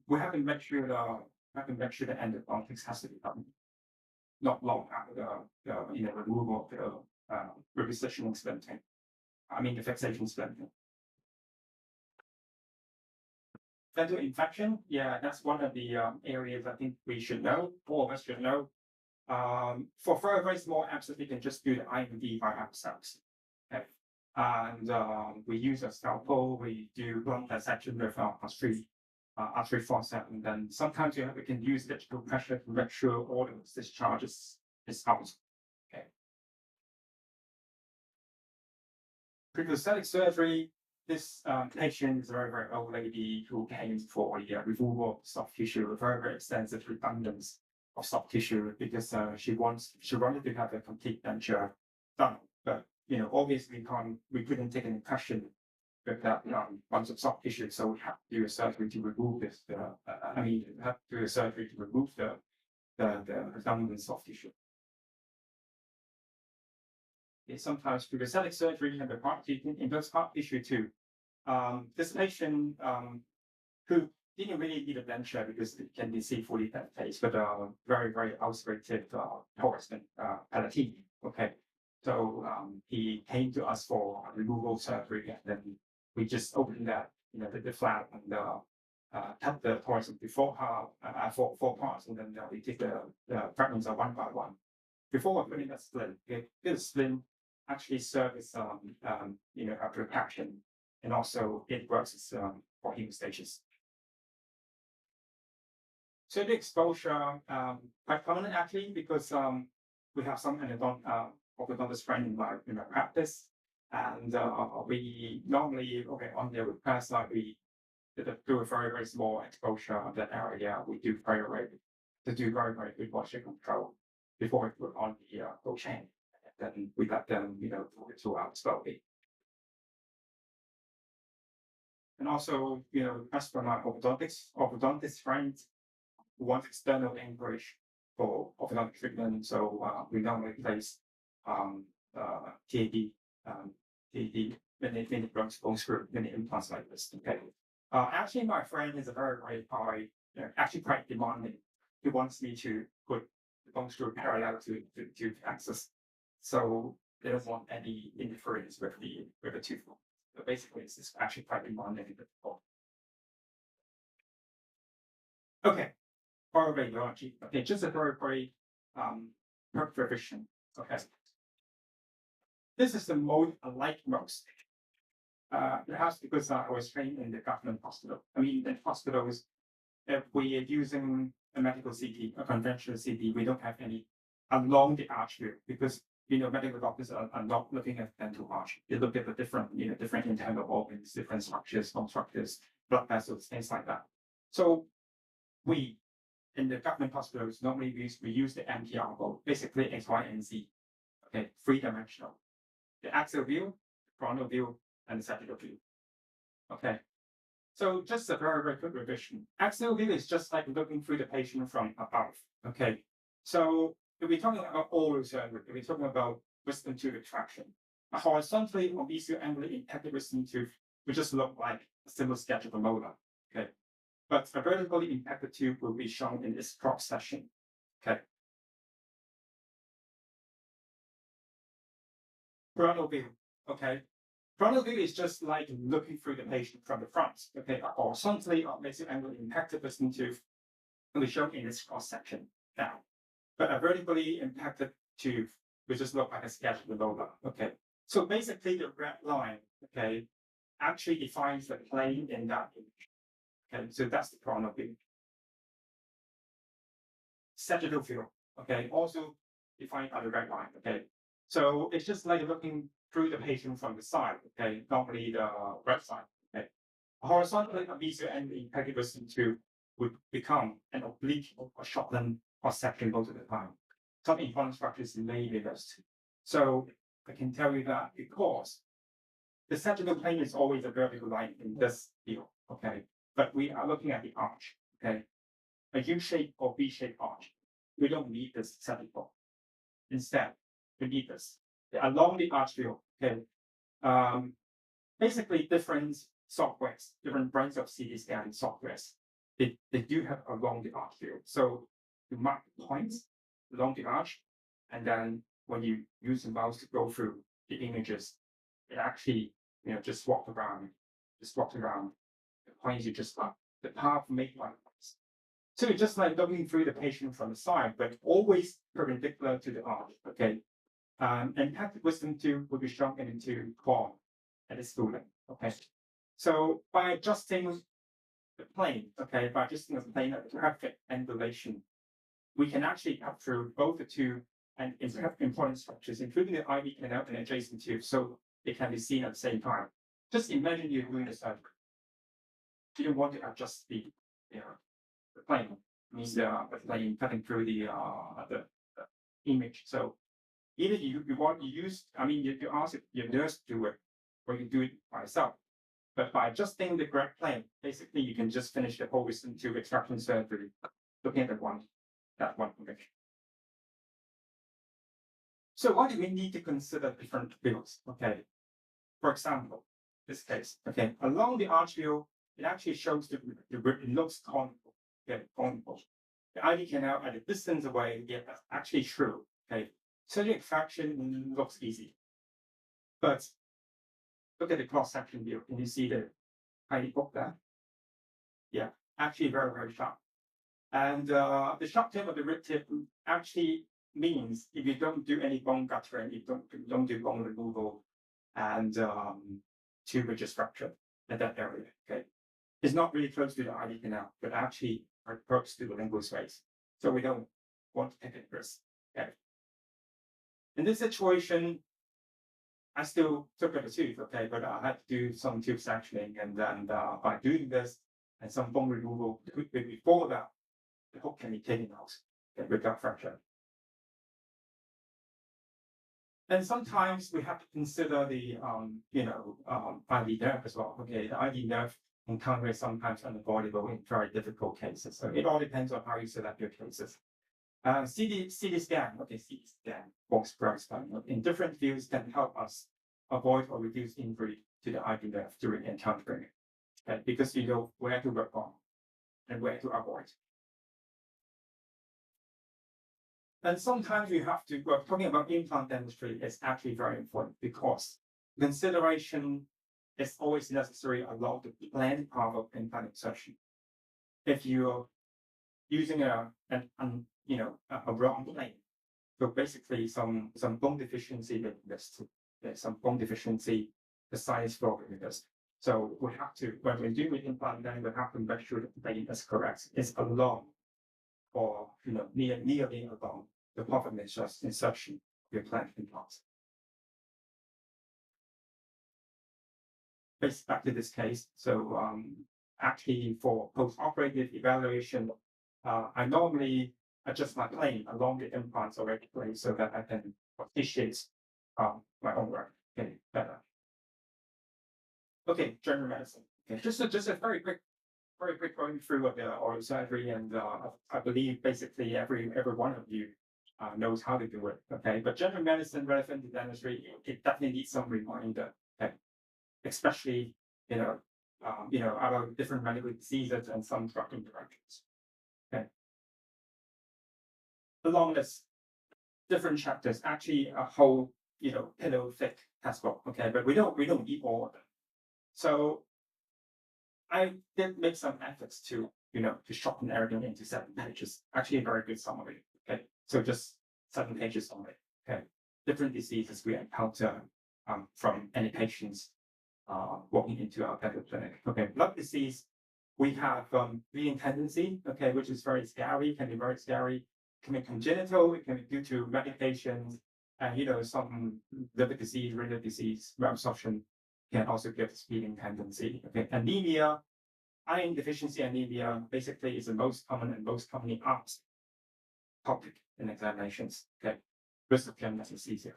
we have to make sure the endodontics has to be done not long after the removal of the repositioning splinting. I mean the fixation splinting. Dental infection, that's one of the areas I think we should know, all of us should know. For very, very small abscess, we can just do the IMD by ourselves. Okay. And we use a scalpel, we do blunt dissection with artery forceps, and then sometimes we can use digital pressure to make sure all of the discharges is out. Okay. Pre-prosthetic surgery, this patient is a very, very old lady who came for the removal of soft tissue, a very, very extensive redundance of soft tissue because she wanted to have a complete denture done, but obviously we couldn't take an impression with that bunch of soft tissue, so we have to do a surgery to remove this. Have to do a surgery to remove the redundant soft tissue. Sometimes pre-prosthetic surgery and the part in those part tissue too. This patient who didn't really need a denture because it can be seen fully that face, but very, very ulcerated torus and palatine. Okay, so he came to us for removal surgery, and then we just opened that, the flap and cut the torus into four parts, and then we take the fragments one by one. Before we put in a splint, this splint actually serves after repaction, and also it works as for hemostasis. So the exposure quite common actually because we have some orthodontist friend in my practice, and we normally on the request we do a very, very small exposure of that area. We do very very good moisture control before we put on the gold chain. Then we let them for 2 hours slowly. And also as for my orthodontist friends who want external anchorage for orthodontic treatment, so we normally place TAD mini bone screw, mini implants like this. Okay. Actually, my friend is a very, very high, actually quite demanding. He wants me to put the bone screw parallel to the axis, so they don't want any interference with the tooth. So basically, it's actually quite demanding and difficult. Okay. Radiology. Okay, just a very, very perfect revision. Okay. This is the most I like most. Perhaps because I was trained in the government hospital. I mean, in hospitals, if we are using a medical CT, a conventional CT, we don't have any along the arch here because medical doctors are not looking at dental arch. They look at the different internal organs, different structures, bone structures, blood vessels, things like that. So we in the government hospitals normally we use the MTR mode, basically X, Y, and Z. Okay, 3-dimensional. The axial view, the frontal view, and the sagittal view. Okay. So just a very, very quick revision. Axial view is just like looking through the patient from above. Okay. So if we're talking about oral surgery, if we're talking about wisdom tooth extraction, a horizontally or mesial-angularly impacted wisdom tooth would just look like a simple sketch of a molar. Okay. But a vertically impacted tooth will be shown in this cross section. Okay. Frontal view. Okay. Frontal view is just like looking through the patient from the front. Okay. A horizontally or mesial-angularly impacted wisdom tooth will be shown in this cross section. Now, but a vertically impacted tooth, we just look like a sketch below that. Okay, so basically the red line, okay, actually defines the plane in that image. Okay, so that's the front of it. Sagittal field, okay, also defined by the red line. Okay, so it's just like looking through the patient from the side. Okay, normally the right side. Okay, horizontally obese and impacted wisdom tooth would become an oblique or shortened or section most of the time. Some important structures may be missed. So I can tell you that because the sagittal plane is always a vertical line in this field, okay? But we are looking at the arch, okay? A U-shaped or V-shaped arch. We don't need this sagittal. Instead, we need this. Along the arch field, okay? Basically, different softwares, different brands of CT scanning softwares, they do have along the arch field. So you mark points along the arch, and then when you use the mouse to go through the images, it actually, just walk around the points you just mark, the path made by the points. So it's just like looking through the patient from the side, but always perpendicular to the arch. Okay. Impacted wisdom tooth will be shrunken into form at its full length. Okay. So by adjusting the plane, okay, by adjusting the plane at the perfect angulation, we can actually cut through both the two and important structures, including the IV canal and adjacent tube, so it can be seen at the same time. Just imagine you're doing the surgery. You don't want to adjust the plane, means the plane cutting through the image. So either you want to use, you ask your nurse to do it, or you do it by yourself. But by adjusting the correct plane, basically you can just finish the whole wisdom tooth extraction surgery, looking at that one image. So why do we need to consider different fields? Okay, for example, this case, okay, along the arch field, it actually shows it looks conical. Okay, conical. The IV canal at a distance away, yeah, that's actually true. Okay, surgery extraction looks easy, but look at the cross section view. Can you see the tiny hook there? Yeah, actually very, very sharp. And the sharp tip of the rib tip actually means if you don't do any bone guttering, you don't do bone removal and tube structure at that area. Okay, it's not really close to the IV canal, but actually are close to the lingual space. So we don't want to take it risk. Okay. In this situation, I still took out the tooth, okay, but I had to do some tube sectioning, and then by doing this and some bone removal before that, the hook can be taken out without fracture. And sometimes we have to consider the IV nerve as well. Okay, the IV nerve encounters sometimes unavoidable in very difficult cases. So it all depends on how you select your cases. CT scan, okay, CT scan box scan in different fields can help us avoid or reduce injury to the IV nerve during encountering it. Okay, because you know where to work on and where to avoid. And sometimes we have to, well, talking about implant dentistry is actually very important because consideration is always necessary along the planned path of implant insertion. If you're using a wrong plane, so basically some bone deficiency may be missed. There's some bone deficiency, the size will be missed. So we have to, when we do the implant, then we have to make sure that the plane is correct. It's along or nearly along the path of insertion of your plant implants. Back to this case, so actually for post-operative evaluation, I normally adjust my plane along the implants already placed so that I can appreciate my own work better. Okay, general medicine. Okay, just a very quick going through of the oral surgery, and I believe basically every one of you knows how to do it. Okay, but general medicine relevant to dentistry, it definitely needs some reminder. Okay, especially about different medical diseases and some drug interactions. Okay, along this different chapters, actually a whole pillow thick textbook. Okay, but we don't need all of them. So I did make some efforts to to shorten everything into 7 pages. Actually, a very good summary. Okay, So just 7 pages on it. Okay, different diseases we encounter from any patients walking into our dental clinic. Okay, blood disease, we have bleeding tendency. Okay, which is very scary, can be very scary. It can be congenital. It can be due to medications, and some liver disease, renal disease, malabsorption can also give this bleeding tendency. Okay, anemia, iron deficiency anemia basically is the most common and most commonly asked topic in examinations. Okay, risk of general anesthesia.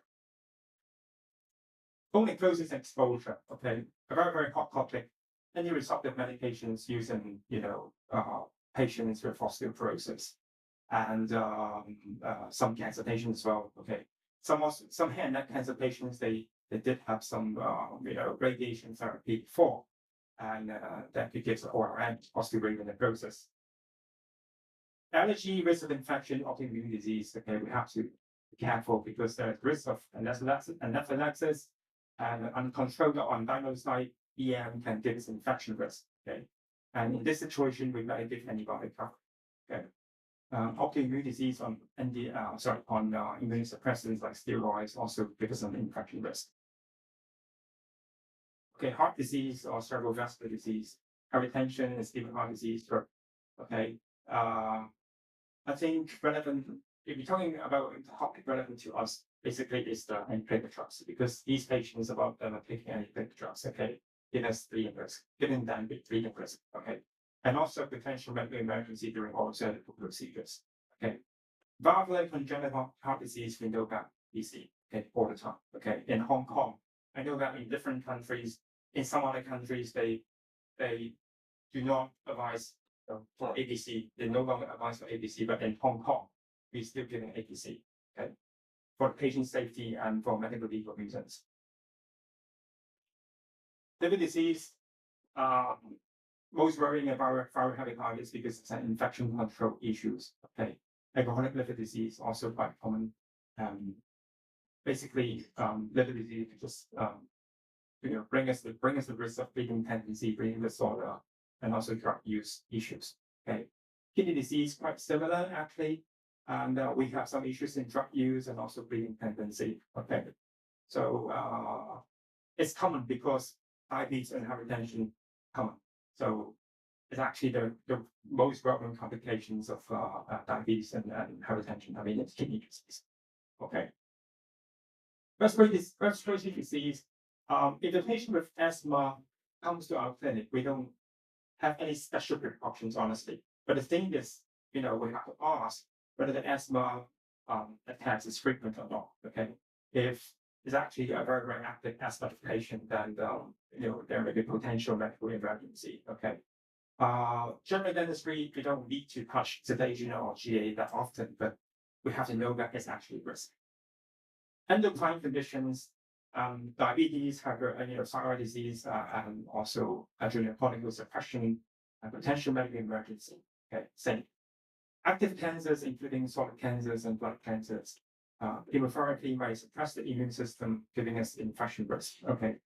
Bone necrosis exposure. Okay, a very, very hot topic. Any resorptive medications used in patients with osteoporosis and some cancer patients as well. Okay, some head and neck cancer patients they did have some radiation therapy before, and that could give ORM, osteorenal necrosis. Allergy, risk of infection, autoimmune disease. Okay, we have to be careful because there's risk of anaphylaxis and uncontrolled or undiagnosed EM can give us infection risk. Okay, and in this situation, we might give antibiotic cover. Okay, autoimmune disease on immunosuppressants like steroids also give us an infection risk. Okay, heart disease or cerebrovascular disease, hypertension, ischemic heart disease. Okay, I think relevant, if you're talking about the topic relevant to us, basically is the antiplatelet drugs, because these patients about them are taking antiplatelet drugs, okay, giving them bleeding risk, okay, and also potential medical emergency during oral surgical procedures, okay. Valvular congenital heart disease, we know that BC, okay, all the time, okay. In Hong Kong, I know that in different countries, in some other countries, they do not advise for ABC. They no longer advise for ABC, but in Hong Kong, we're still giving ABC, okay, for patient safety and for medical legal reasons. Liver disease, most worrying about viral hepatitis because it's an infection control issues. Okay, alcoholic liver disease also quite common. Basically, liver disease just bring us the risk of bleeding tendency, bleeding disorder, and also drug use issues. Okay, kidney disease quite similar actually, and we have some issues in drug use and also bleeding tendency. Okay, so it's common because diabetes and hypertension common. So it's actually the most well-known complications of diabetes and hypertension. I mean, it's kidney disease. Okay, respiratory disease. If the patient with asthma comes to our clinic, we don't have any special precautions, honestly. But the thing is, we have to ask whether the asthma attacks is frequent or not. Okay, if it's actually a very, very active asthma patient, then there may be potential medical emergency. Okay, general dentistry, we don't need to touch sedation or GA that often, but we have to know that it's actually risk. Endocrine conditions. Diabetes, thyroid disease, and also adrenal cortical suppression and potential medical emergency. Okay, same. Active cancers, including solid cancers and blood cancers. Chemotherapy might suppress the immune system, giving us infection risk. Okay,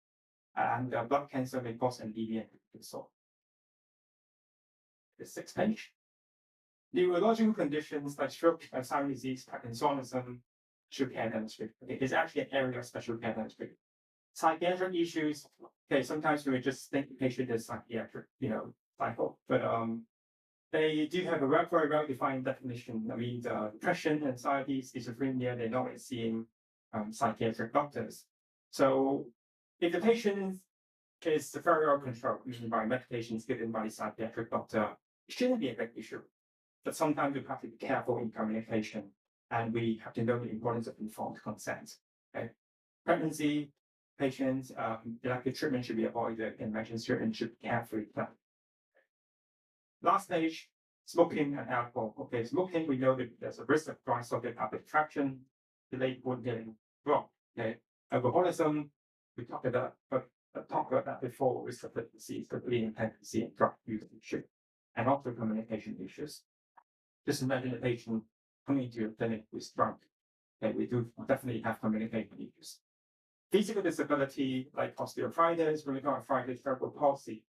and blood cancer may cause anemia and disorder. The 6th page. Neurological conditions like stroke, Alzheimer's disease, Parkinsonism, special care dentistry. Okay, it's actually an area of special care dentistry. Psychiatric issues. Okay, sometimes we just think the patient is psychiatric, psycho, but they do have a very well-defined definition. I mean, depression, anxiety, schizophrenia, they're not seeing psychiatric doctors. So if the patient is very well controlled, usually by medications given by the psychiatric doctor, it shouldn't be a big issue. But sometimes we have to be careful in communication, and we have to know the importance of informed consent. Okay, pregnancy patients, elective treatment should be avoided, and emergency treatment should be carefully planned. Last stage, smoking and alcohol. Okay, smoking, we know that there's a risk of dry socket appetite traction, delayed wound healing, wrong. Okay, alcoholism, we talked about that before, risk of liver disease, the bleeding tendency, and drug use issue, and also communication issues. Just imagine a patient coming to your clinic with drunk. Okay, we do definitely have communication issues. Physical disability like osteoarthritis, rheumatoid arthritis, cerebral palsy,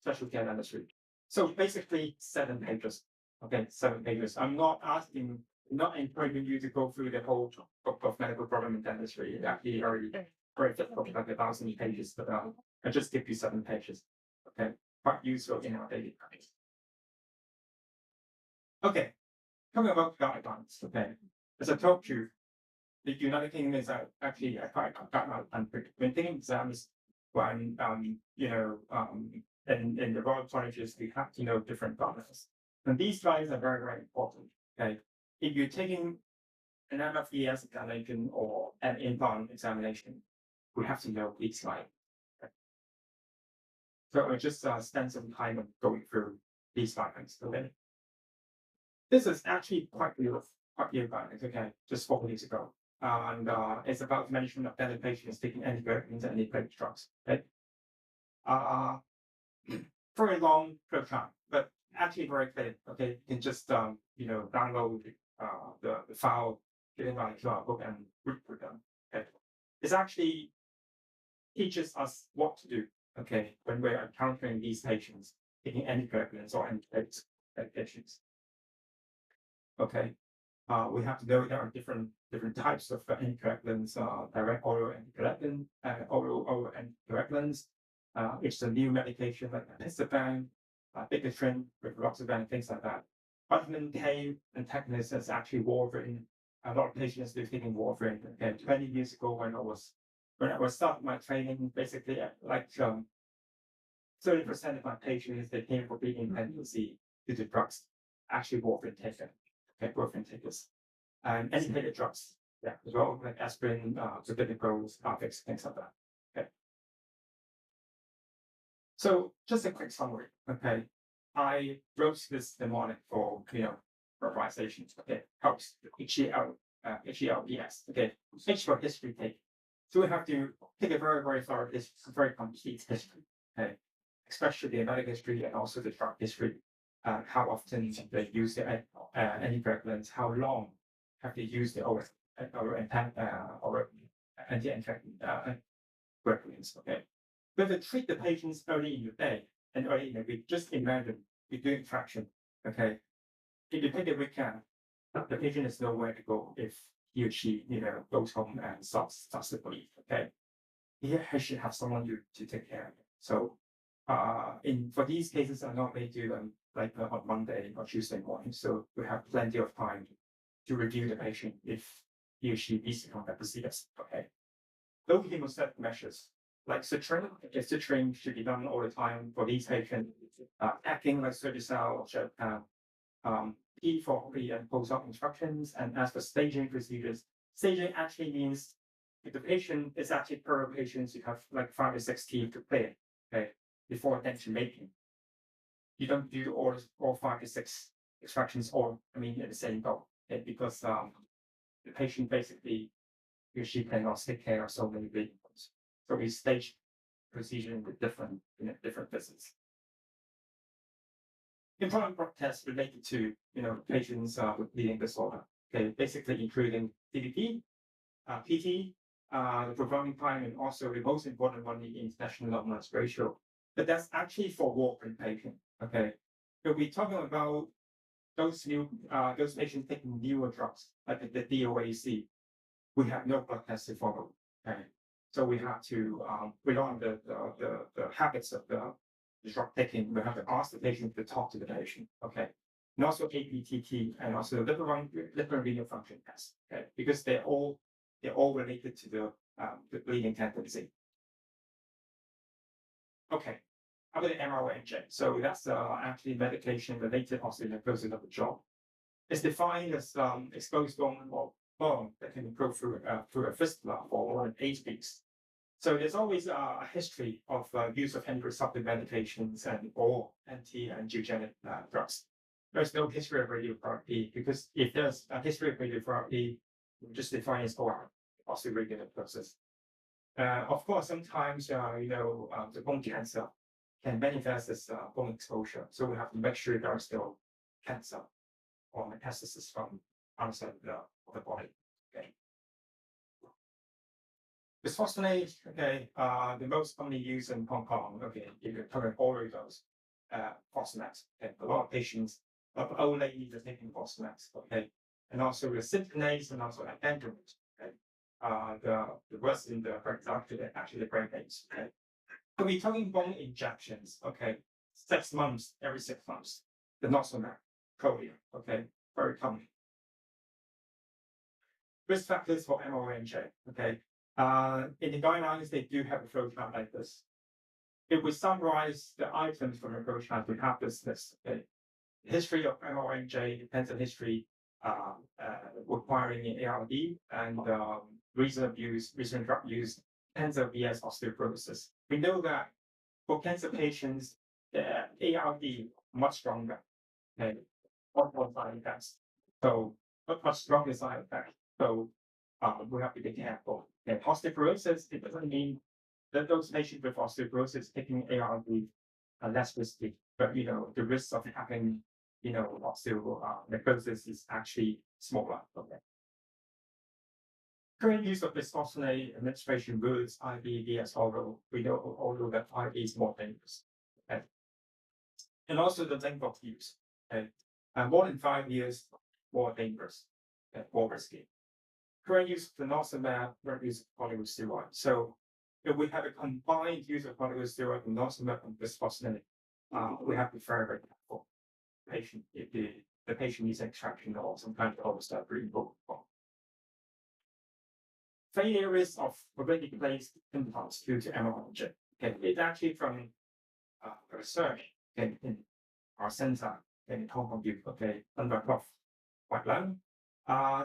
special care dentistry. So basically 7 pages. Okay, 7 pages. I'm not asking not encouraging you to go through the whole book of medical problem in dentistry. It's actually very difficult, like 1,000 pages, but I just give you 7 pages. Okay, quite useful in our daily practice. Okay, talking about guidelines. Okay, as I told you, the United Kingdom is actually a quite guideline country. When taking exams, when in the Royal Colleges, we have to know different guidelines, and these guidelines are very, very important. Okay, if you're taking an MFES examination or an implant examination, we have to know these guidelines. Okay. So I just spend some time on going through these guidelines. Okay, this is actually quite new guidelines. Okay, just 4 years ago. And it's about management of dental patients taking antibiotics and antibiotic drugs. Okay, very long time, but actually very clear. Okay, you can just download the file, get it on a QR book, and read through them. Okay, it actually teaches us what to do. Okay, when we're encountering these patients taking antibiotics or antibiotic medications. Okay. We have to know there are different types of anticoagulants, direct oral anticoagulant, oral anticoagulants. It's a new medication like apixaban, bicatrin, rivaroxaban, things like that. Vitamin K antagonist is actually warfarin. A lot of patients are taking warfarin. Okay, 20 years ago when I was starting my training, basically like 30% of my patients they came for bleeding tendency due to drugs, actually warfarin taken. Okay, warfarin takers. And antibiotic drugs, yeah, as well, like aspirin, Zolpidem, Arfix, things like that. Okay. So just a quick summary. Okay, I wrote this mnemonic for memorization. Okay, helps HELPS. Okay, H for history take. So we have to take a very, very thorough, very complete history. Okay, especially the medical history and also the drug history. How often they use the anticoagulants, how long have they used the anti-coagulants. Okay, but to treat the patients early in the day and early in the week, just imagine you're doing traction. Okay, if you take a weekend, the patient has nowhere to go if he or she goes home and starts to bleed. Okay, he should have someone to take care of it. So for these cases, I normally do them like on Monday or Tuesday morning, so we have plenty of time to review the patient if he or she needs to come back to see us. Okay, low hemostatic measures like citrine should be done all the time for these patients. Acting like Surgicel, P for pre and post-op instructions, and as for staging procedures, staging actually means if the patient is actually per patient, you have like 5 or 6 teeth to clear. Okay, before denture making. You don't do all 5 to 6 extractions in the same go. Okay? Because the patient basically he or she cannot take care of so many bleedings. So we stage procedure in different visits. Important blood tests related to patients with bleeding disorder. Okay, basically including DVP, PT, the prevailing time, and also the most important one, the international normalized ratio. But that's actually for warfarin patient. Okay, so we're talking about those patients taking newer drugs like the DOAC. We have no blood tests to follow. Okay, so we have to rely on the habits of the drug taking. We have to ask the patient to talk to the patient. Okay, and also APTT and also the liver renal function test. Okay, because they're all related to the bleeding tendency. Okay, how about the MRI? So that's actually medication related osteonecrosis of the jaw. It's defined as exposed bone or bone that can go through a fistula for more than 8 weeks. So there's always a history of use of anti-receptive medications or anti-angiogenic drugs. There's no history of radiotherapy because if there's a history of radiotherapy, we just define it as osteoregulative process. Of course, sometimes the bone cancer can manifest as bone exposure, so we have to make sure there are still cancer or metastasis from outside of the body. Okay. Bisphosphonates, okay, the most commonly used in Hong Kong. Okay, if you're talking oral dose, phosphonates. Okay, a lot of patients, old ladies are taking phosphonates. Okay, and also the syntonase and also endocrines. Okay, the words in the for example, actually the brain waves. Okay, so we're talking bone injections. Okay, 6 months, every 6 months. The Denosumab, Prolia. Okay, very common. Risk factors for MRNJ. Okay, in the guidelines they do have a flow chart like this. If we summarize the items from the flow chart, we have this list. Okay, history of MRNJ depends on history requiring an ARD and recent drug use, cancer vs osteoporosis. We know that for cancer patients, the ARD much stronger, okay, more side effects. So much stronger side effects. So we have to be careful. And osteoporosis, it doesn't mean that those patients with osteoporosis taking ARD are less risky, but the risk of having osteonecrosis is actually smaller. Okay. Current use of bisphosphonate administration routes, IV vs oral, we know although that IV is more dangerous. Okay. And also the length of use. Okay. More than 5 years, more dangerous, more risky. Current use of denosumab, current use of corticosteroid. So if we have a combined use of corticosteroid, denosumab, and bisphosphonate, we have to be very, very careful. Patient, if the patient needs extraction or some kind of overstep removal. Failure risk of already placed implants due to MRNJ. Okay, it's actually from research in our center in Hong Kong, okay, under Prof. White Lam.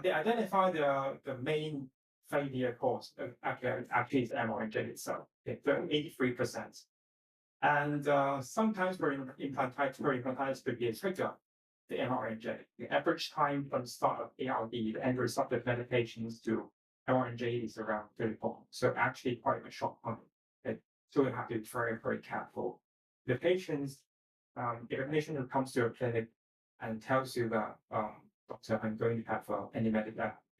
They identify the main failure cause actually is MRNJ itself, okay, 83%. And sometimes for implantitis could be a trigger, the MRNJ. The average time from the start of ARD, the end result of medications to MRNJ is around 34. So actually quite a short time. Okay? So we have to be very, very careful. The patients, if a patient who comes to a clinic and tells you that, doctor, I'm going to have any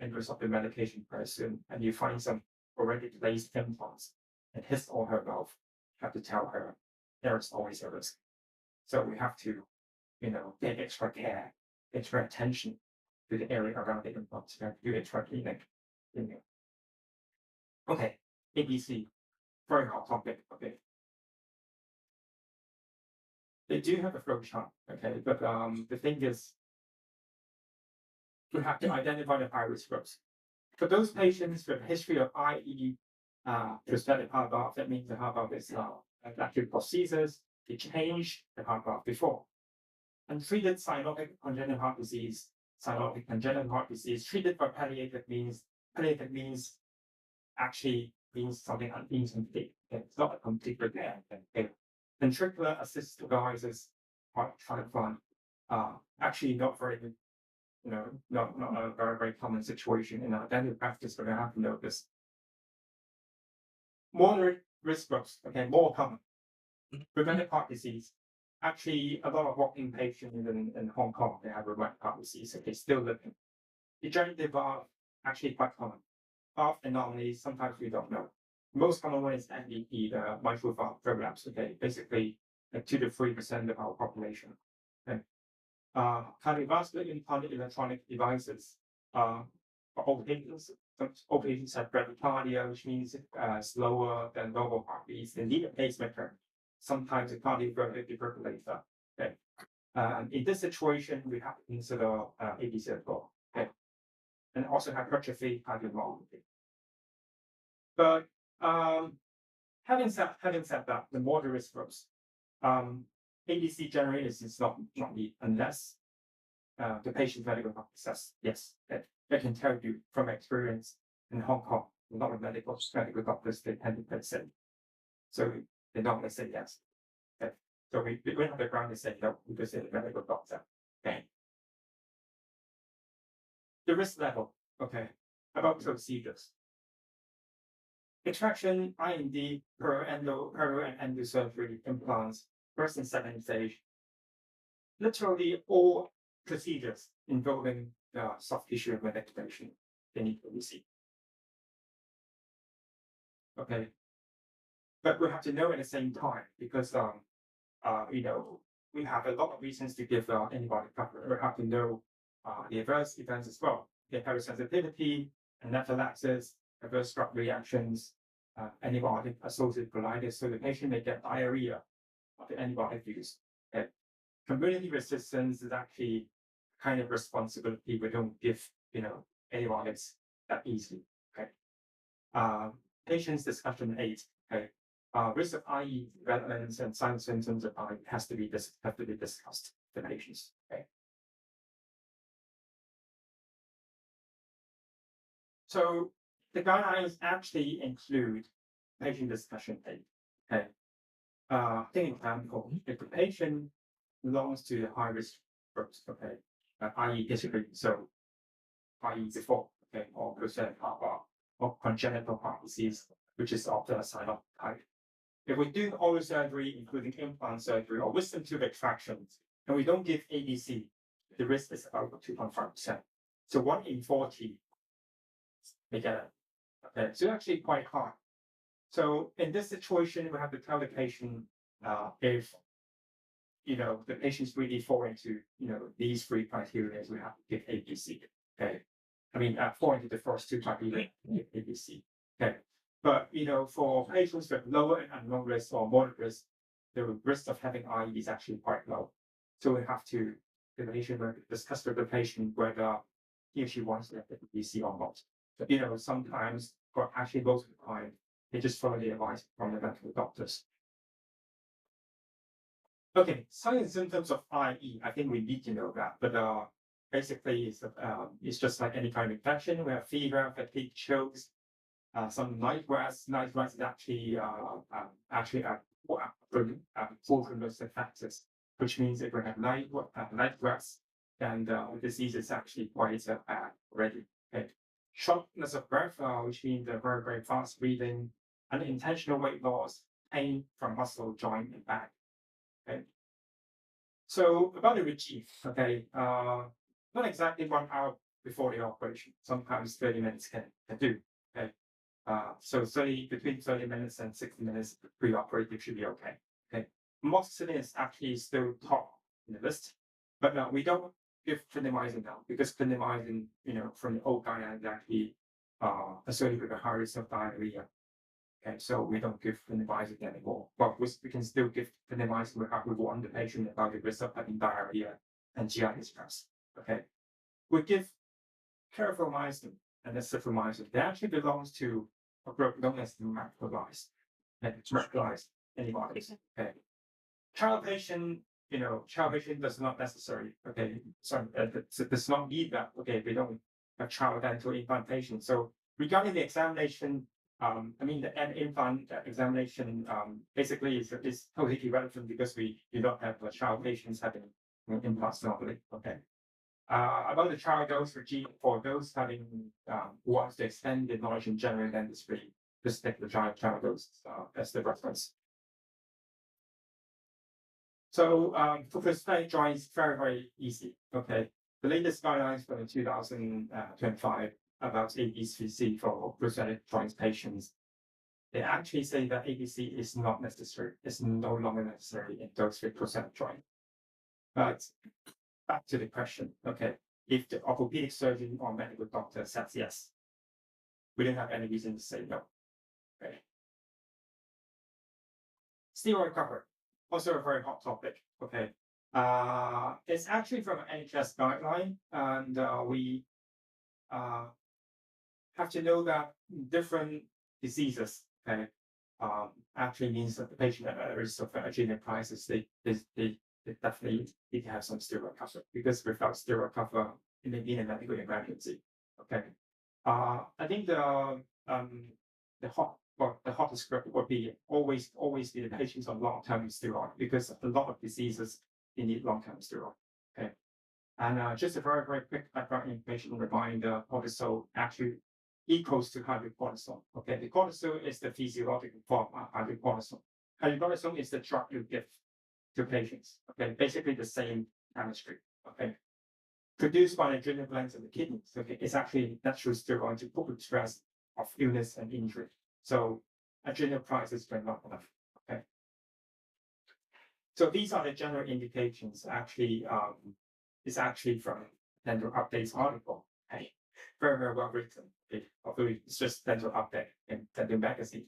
end result of medication very soon, and you find some already placed implants in his or her mouth, you have to tell her there is always a risk. So we have to, get extra care, extra attention to the area around the implants. We have to do extra cleaning. Okay, ABC, very hot topic. Okay, they do have a flow chart. Okay, but the thing is, we have to identify the high risk groups. For those patients with a history of IE, prosthetic heart valve, that means the heart valve is actually prosthesis, they changed the heart valve before. Untreated cyanotic congenital heart disease, treated for palliative means actually means something incomplete. It's not a complete repair. Ventricular assist devices are kind of fun. Actually not very good, not a very, very common situation in our dental practice, but I have to note this. Moderate risk groups, okay, more common. Preventive heart disease. Actually, a lot of walking patients in Hong Kong, they have rheumatic heart disease, so they still living. Degenerative valve, actually quite common. Valve anomalies, sometimes we don't know. Most common one is MVP, the mitral valve prolapse, okay, basically 2 to 3% of our population. Okay. Cardiovascular implanted electronic devices. For old patients have bradycardia, which means slower than normal heartbeats. They need a pacemaker. Sometimes a cardiac defibrillator. Okay. In this situation, we have to consider ABC as well. Okay. And also hypertrophy cardiomyopathy. But having said that, the moderate risk groups, ABC generally is not needed unless the patient's medical doctor says yes. I can tell you from experience in Hong Kong, a lot of medical doctors they tend to play safe. So they normally say yes. Okay. So we went on the ground and say no, because they're the medical doctor. Okay. The risk level, okay, about procedures. Extraction, IND, perio and endosurgery implants, first and second stage. Literally all procedures involving soft tissue manipulation, they need to receive. Okay. But we have to know at the same time because we have a lot of reasons to give antibiotic coverage. We have to know the adverse events as well. Okay, hypersensitivity, anaphylaxis, adverse drug reactions, antibiotic-associated colitis, so the patient may get diarrhea of the antibiotic use. Okay. Community resistance is actually kind of responsibility. We don't give, antibiotics that easily. Okay. Patient's discussion 8. Okay. Risk of IE developments and signs and symptoms of IE have to be discussed with the patients. Okay. So the guidelines actually include patient discussion 8. Okay. Take an example. If the patient belongs to the high risk groups, okay, i.e. history, so i.e. before, okay, or percent or congenital heart disease, which is often a sign of type. If we do oral surgery, including implant surgery or wisdom tooth extractions, and we don't give ABC, the risk is about 2.5%. So 1 in 40 may get it. Okay, so actually quite high. So in this situation, we have to tell the patient if the patients really fall into these 3 criteria, we have to give ABC. Okay, I mean fall into the first 2 criteria, ABC. Okay, but for patients with lower and unknown risk or moderate risk, the risk of having IE is actually quite low. So we have to discuss with the patient whether he or she wants to have the ABC or not. But sometimes, or actually most of the time, they just follow the advice from the medical doctors. Okay, signs and symptoms of IE. I think we need to know that, but basically it's just like any kind of infection. We have fever, fatigue, chills, some night sweats. Night sweats is actually full factors, which means if we have night sweats, then the disease is actually quite bad already. Okay. Shortness of breath, which means very, very fast breathing, unintentional weight loss, pain from muscle, joint, and back. Okay. So about the regime, okay, not exactly 1 hour before the operation. Sometimes 30 minutes can do. Okay. So between 30 minutes and 60 minutes pre-operative should be okay. Okay. Amoxicillin is actually still top in the list, but we don't give clindamycin now because clindamycin, from the old guidelines is actually associated with a high risk of diarrhea. Okay, so we don't give clindamycin anymore, but we can still give clindamycin without we warn the patient about the risk of having diarrhea and GI distress. Okay, we give clarithromycin and azithromycin. They actually belongs to a group known as the macrolized antibodies. Okay, child patient does not necessarily. Okay, sorry, does not need that. Okay, we don't have child dental implantation. So regarding the examination. The implant examination basically is totally irrelevant because we do not have child patients having implants normally. Okay. About the child dose regime for those having who wants to extend the knowledge in general dentistry, just take the child dose as the reference. So for prosthetic joints, very, very easy. Okay. The latest guidelines for 2025 about ABC for prosthetic joints patients, they actually say that ABC is not necessary. It's no longer necessary in those with prosthetic joint. But back to the question, okay, if the orthopedic surgeon or medical doctor says yes, we don't have any reason to say no. Okay. Steroid cover, also a very hot topic. Okay. It's actually from an NHS guideline, and we have to know that different diseases, okay, actually means that the patient at risk of adrenal crisis, they definitely need to have some steroid cover because without steroid cover, it may be a medical emergency. Okay, I think the hottest group would be always be the patients on long-term steroid because a lot of diseases they need long-term steroid. Okay, and just a very, very quick background information reminder: cortisol actually equals to hydrocortisone. Okay, the cortisol is the physiological form of hydrocortisone. Hydrocortisone is the drug you give to patients. Okay, basically the same chemistry. Okay, produced by the adrenal glands and the kidneys. Okay, it's actually natural steroid to put with stress of illness and injury. So adrenal crisis when not enough. Okay, so these are the general indications. Actually, it's actually from dental updates article. Okay. Very, very well written. Okay. Although it's just dental update in dental magazine.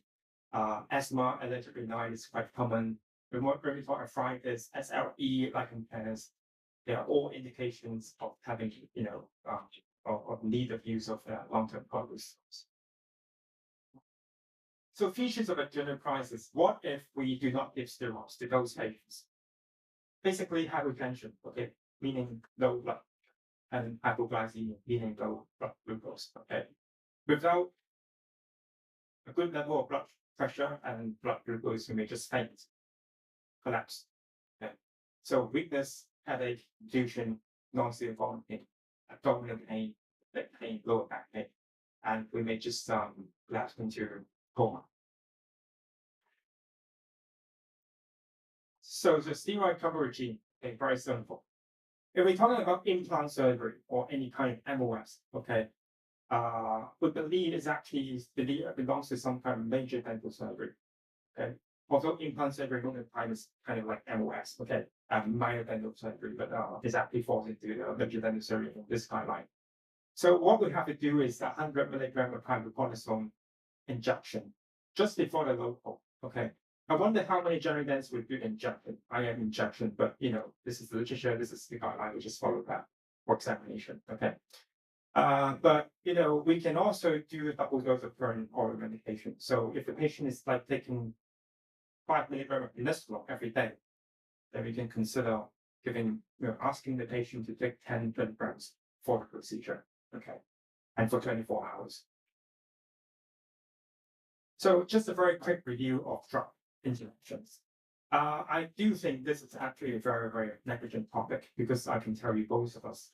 Asthma, allergic rhinitis is quite common. Rheumatoid arthritis, SLE, lichen planus, they are all indications of having, of need of use of long-term corticosteroids. So features of adrenal crisis. What if we do not give steroids to those patients? Basically hypertension, okay, meaning low blood, and hypoglycemia, meaning low blood glucose, okay. Without a good level of blood pressure and blood glucose, you may just faint, collapse. Okay. So weakness, headache, confusion, nausea, vomiting, abdominal pain, leg pain, lower back pain, and we may just lapse into coma. So the steroid coverage regime, okay, very simple. If we're talking about implant surgery or any kind of MOS, okay, we believe it's actually belongs to some kind of major dental surgery. Okay. Although implant surgery most of the time is kind of like MOS, okay, minor dental surgery, but it actually falls into the major dental surgery in this guideline. So what we have to do is 100 milligram of hydrocortisone injection just before the local. Okay. I wonder how many general dentists would do injection. I am injection, but this is the literature, this is the guideline, we just follow that for examination. Okay. But we can also do a double dose of current oral medication. So if the patient is like taking 5 milligrams of inositol every day, then we can consider asking the patient to take 10 milligrams for the procedure. Okay. And for 24 hours. So just a very quick review of drug interactions. I do think this is actually a very, very negligent topic because I can tell you both of us,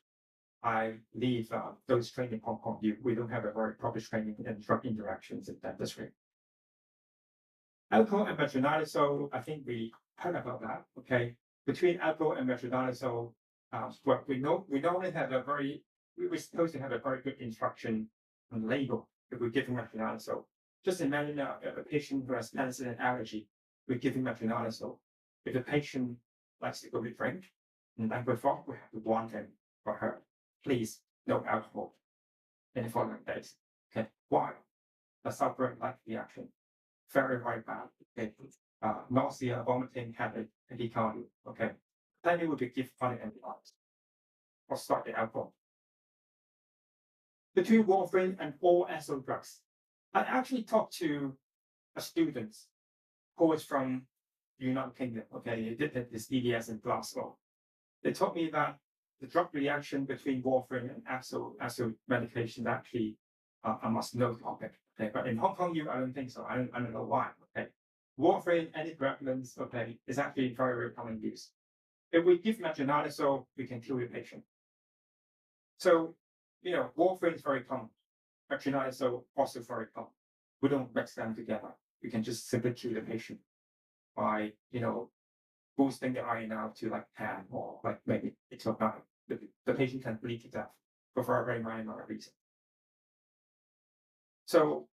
I leave those trained in Hong Kong, we don't have a very proper training in drug interactions in dentistry. Alcohol and metronidazole, I think we heard about that. Okay, between alcohol and metronidazole, we normally have we're supposed to have a very good instruction on the label if we're giving metronidazole. Just imagine a patient who has penicillin allergy, we're giving metronidazole. If the patient likes to go to drink, and like before, we have to warn him or her, please, no alcohol in the following days. Okay, why? A suffering-like reaction. Very, very bad. Okay. Nausea, vomiting, headache, tachycardia. Okay. Then you would be given chronic antibiotics or start the alcohol. Between warfarin and all SO drugs, I actually talked to a student who was from the United Kingdom. Okay, he did this DDS in Glasgow. They told me that the drug reaction between warfarin and ASO medication actually a must-know topic. Okay, but in Hong Kong, I don't think so. I don't know why. Okay, warfarin, anticoagulants, okay, is actually very, very common use. If we give metronidazole, we can kill the patient. So, warfarin is very common. Metronidazole also very common. We don't mix them together. We can just simply kill the patient by, boosting the INR to like 10 or like maybe it's not 9. The patient can bleed to death for a very minor reason. So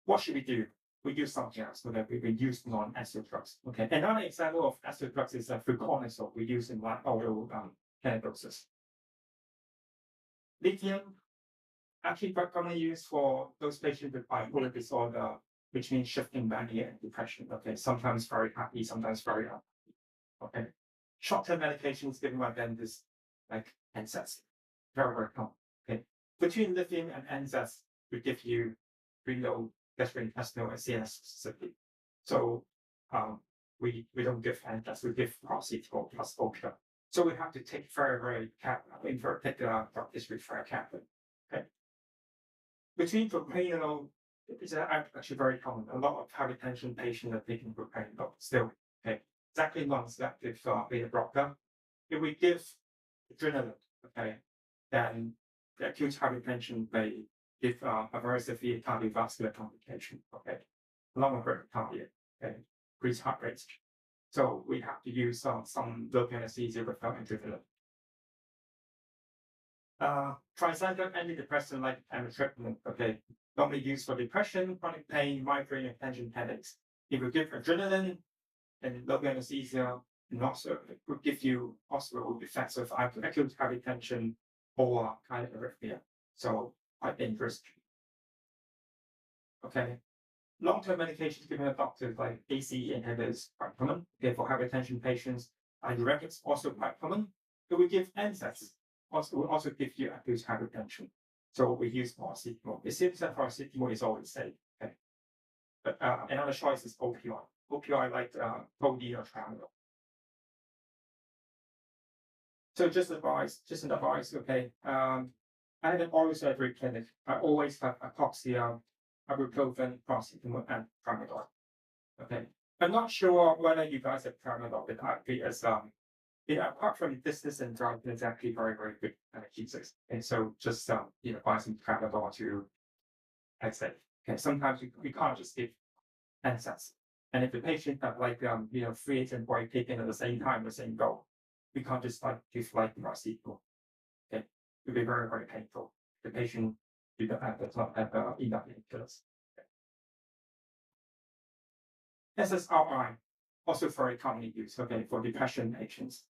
what should we do? We use something else. Okay, we use non-acid drugs. Okay, another example of acid drugs is fluconazole we use in oral cannabinoids. Lithium, actually quite commonly used for those patients with bipolar disorder, which means shifting mania and depression. Okay, sometimes very happy, sometimes very unhappy. Okay, short-term medications given by dentists like NSAIDs, very, very common. Okay, between lithium and NSAIDs, we give you renal, gastrointestinal, and CNS specifically. So we don't give NSAIDs, we give paracetamol plus opium. So we have to take very, very carefully, take the drug history very carefully. Okay, between propranolol, it's actually very common. A lot of hypertension patients are taking propranolol still. Okay, exactly non-selective beta blocker. If we give adrenaline, okay, then the acute hypertension may give a very severe cardiovascular complication, okay, along with bradycardia, okay, increased heart rate. So we have to use some local anesthesia without adrenaline. Tricyclic antidepressant like amitriptyline, okay, normally used for depression, chronic pain, migraine, and tension headaches. If we give adrenaline and local anesthesia, and also it would give you also effects of acute hypertension or kind of arrhythmia. So quite dangerous. Okay. Long-term medications given by doctors like ACE inhibitors quite common. Okay, for hypertension patients, diuretics also quite common. But we give NSAIDs. Also, we also give you acute hypertension. So we use paracetamol. It seems that paracetamol is always safe. Okay. But another choice is opioid. Opioid like codeine or tramadol. So just an advice, okay. I have an oral surgery clinic. I always have hypoxia, ibuprofen, paracetamol, and tramadol. Okay. I'm not sure whether you guys have tramadol with IV as apart from distance and drug, it's actually very, very good analgesics. And so just buy some tramadol to exit. Okay, sometimes we can't just give NSAIDs. And if the patient have like three agent break taken at the same time, the same goal, we can't just give paracetamol. Okay, it would be very, very painful. The patient does not have enough painkillers. SSRI, also very commonly used, okay, for depression patients.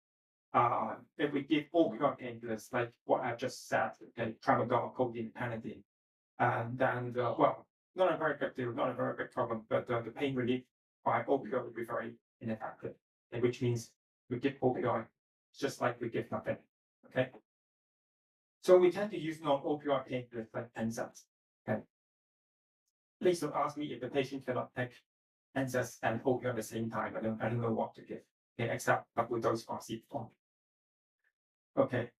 If we give opioid painkillers like what I just said, okay, tramadol, codeine, Panadine, and then not a very big deal, not a very big problem, but the pain relief by opioid would be very ineffective, okay, which means we give opioid just like we give nothing. Okay. So we tend to use non-opioid painkillers like NSAIDs. Okay. Please don't ask me if the patient cannot take NSAIDs and opioid at the same time. I don't know what to give. Okay, except double dose paracetamol. Okay.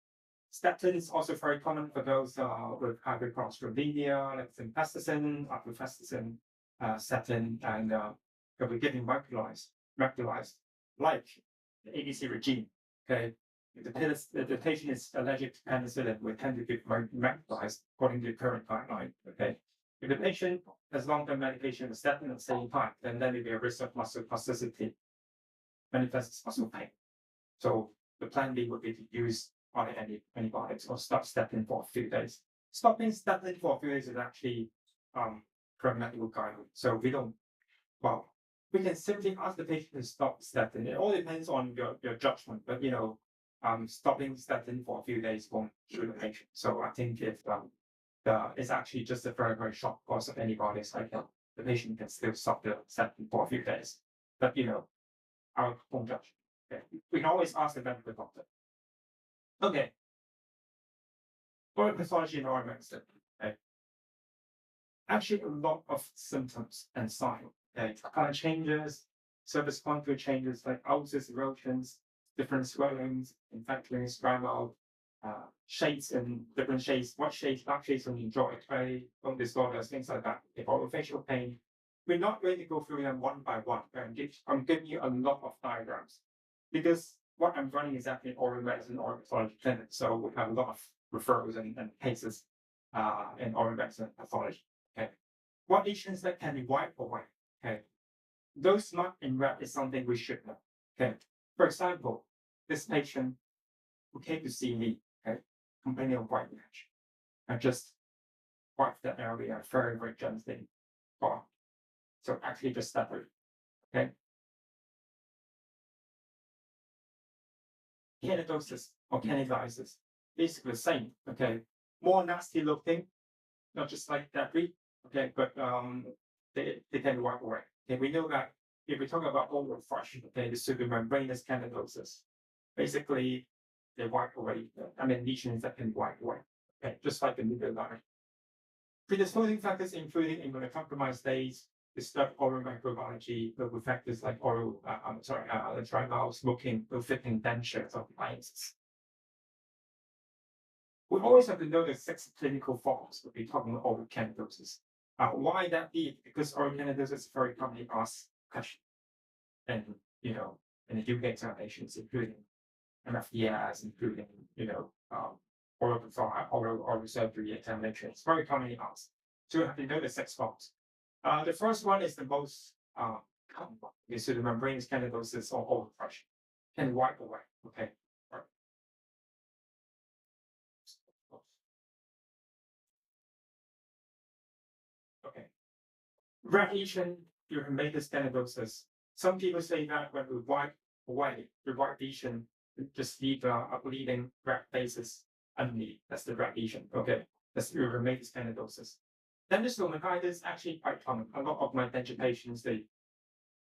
Statin is also very common for those with hypercholesterolemia, like simvastatin, atorvastatin, statin, and we're giving radicalized, like the ADC regime. Okay, if the patient is allergic to penicillin, we tend to give radicalized according to the current guideline. Okay, if the patient has long-term medication with statin at the same time, then there may be a risk of muscle plasticity, manifests muscle pain. So the plan B would be to use antibiotics or stop statin for a few days. Stopping statin for a few days is actually from medical guidelines. So we can simply ask the patient to stop statin. It all depends on your judgment, but stopping statin for a few days won't cure the patient. So I think if it's actually just a very, very short course of antibiotics, like the patient can still stop the statin for a few days. But our own judgment. Okay. We can always ask the medical doctor. Okay. Oral pathology in oral medicine. Okay. Actually, a lot of symptoms and signs. Okay. Color changes, surface contour changes like ulcers, erosions, different swellings, infections, dry mouth, shades and different shades, white shades, dark shades on your jaw, X-ray, bone disorders, things like that. If all facial pain, we're not going to go through them one by one. I'm giving you a lot of diagrams because what I'm running is actually oral medicine or pathology clinic. So we have a lot of referrals and cases in oral medicine pathology. Okay. What lesions that can be wiped away? Okay. Those marked in red is something we should know. Okay. For example, this patient who came to see me, okay, complaining of white patch. I just wiped that area very, very gently. So actually just that way. Okay. Canidosis or candidiasis, basically the same. Okay. More nasty looking, not just like that breed. Okay, but they can wipe away. Okay, we know that if we talk about oral thrush, okay, the pseudomembranous candidosis, basically they wipe away. Lesions that can wipe away. Okay, just like the middle line. Predisposing factors including immunocompromised states, disturbed oral microbiology, local factors like dry mouth, smoking, fitting dentures or appliances. We always have to know the 6 clinical forms when we're talking about oral candidosis. Why that be? Because oral candidosis is very commonly asked question. And in the UK examinations, including MFDS, including oral surgery examinations, very commonly asked. So you have to know the 6 forms. The first one is the most common one. Okay, so the membranous candidosis or oral thrush can wipe away. Okay. Right. Okay. Red lesion, Erythematous candidosis. Some people say that when we wipe away the white lesion, we just leave a bleeding red basis underneath. That's the red lesion. Okay, that's the rheumatic tendinosis. Then the stomatitis is actually quite common. A lot of my denture patients, they,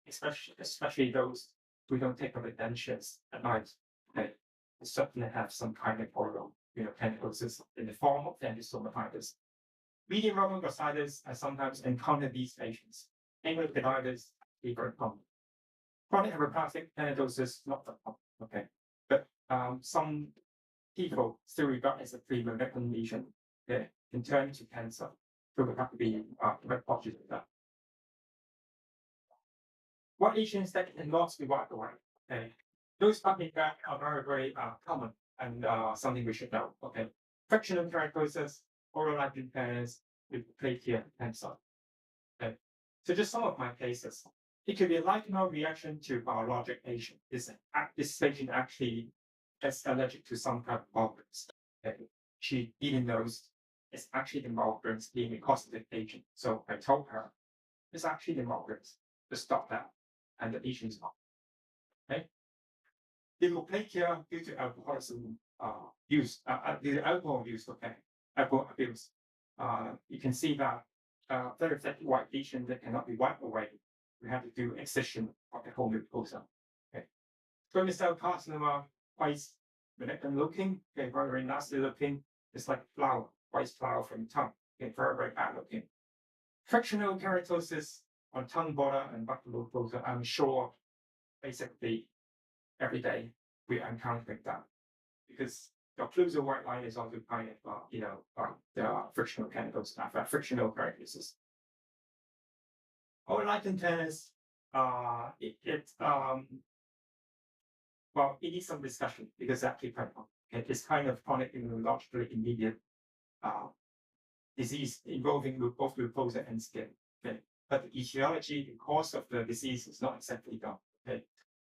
especially those who don't take off the dentures at night, okay, they certainly have some kind of oral, tendinosis in the form of stomatitis. Medium rubber bursitis, I sometimes encounter these patients. Amyloiditis, very common. Chronic hyperplastic tendinosis, not that common, okay. But some people still regard as a pre-malignant lesion, okay, can turn to cancer. So we have to be very cautious of that. What lesions that cannot be wiped away? Okay, those popping back are very common and something we should know. Okay, frictional keratosis, oral light impairments with plaque cancer. Okay, so just some of my cases. It could be a lifelong reaction to biologic agent. This patient actually is allergic to some kind of markers. Okay, she didn't know it's actually the markers being a causative agent. So I told her it's actually the markers to stop that, and the lesion is not. Okay. Leukoplakia due to alcoholism use, due to alcohol use, okay, alcohol abuse. You can see that very effective white lesion that cannot be wiped away. We have to do excision of the whole mucosa. Okay. Squamous cell carcinoma, quite malignant looking, okay, very nasty looking. It's like flower, white flower from the tongue. Okay, very bad looking. Frictional keratosis on tongue border and buccal mucosa. I'm sure basically every day we are encountering that because the occlusal white line is also kind of the frictional keratosis, frictional keratosis. Oral lichen planus, well, it needs some discussion because actually it's kind of chronic immunologically immediate disease involving both mucosa and skin. Okay, but the etiology, the cause of the disease is not exactly known. Okay,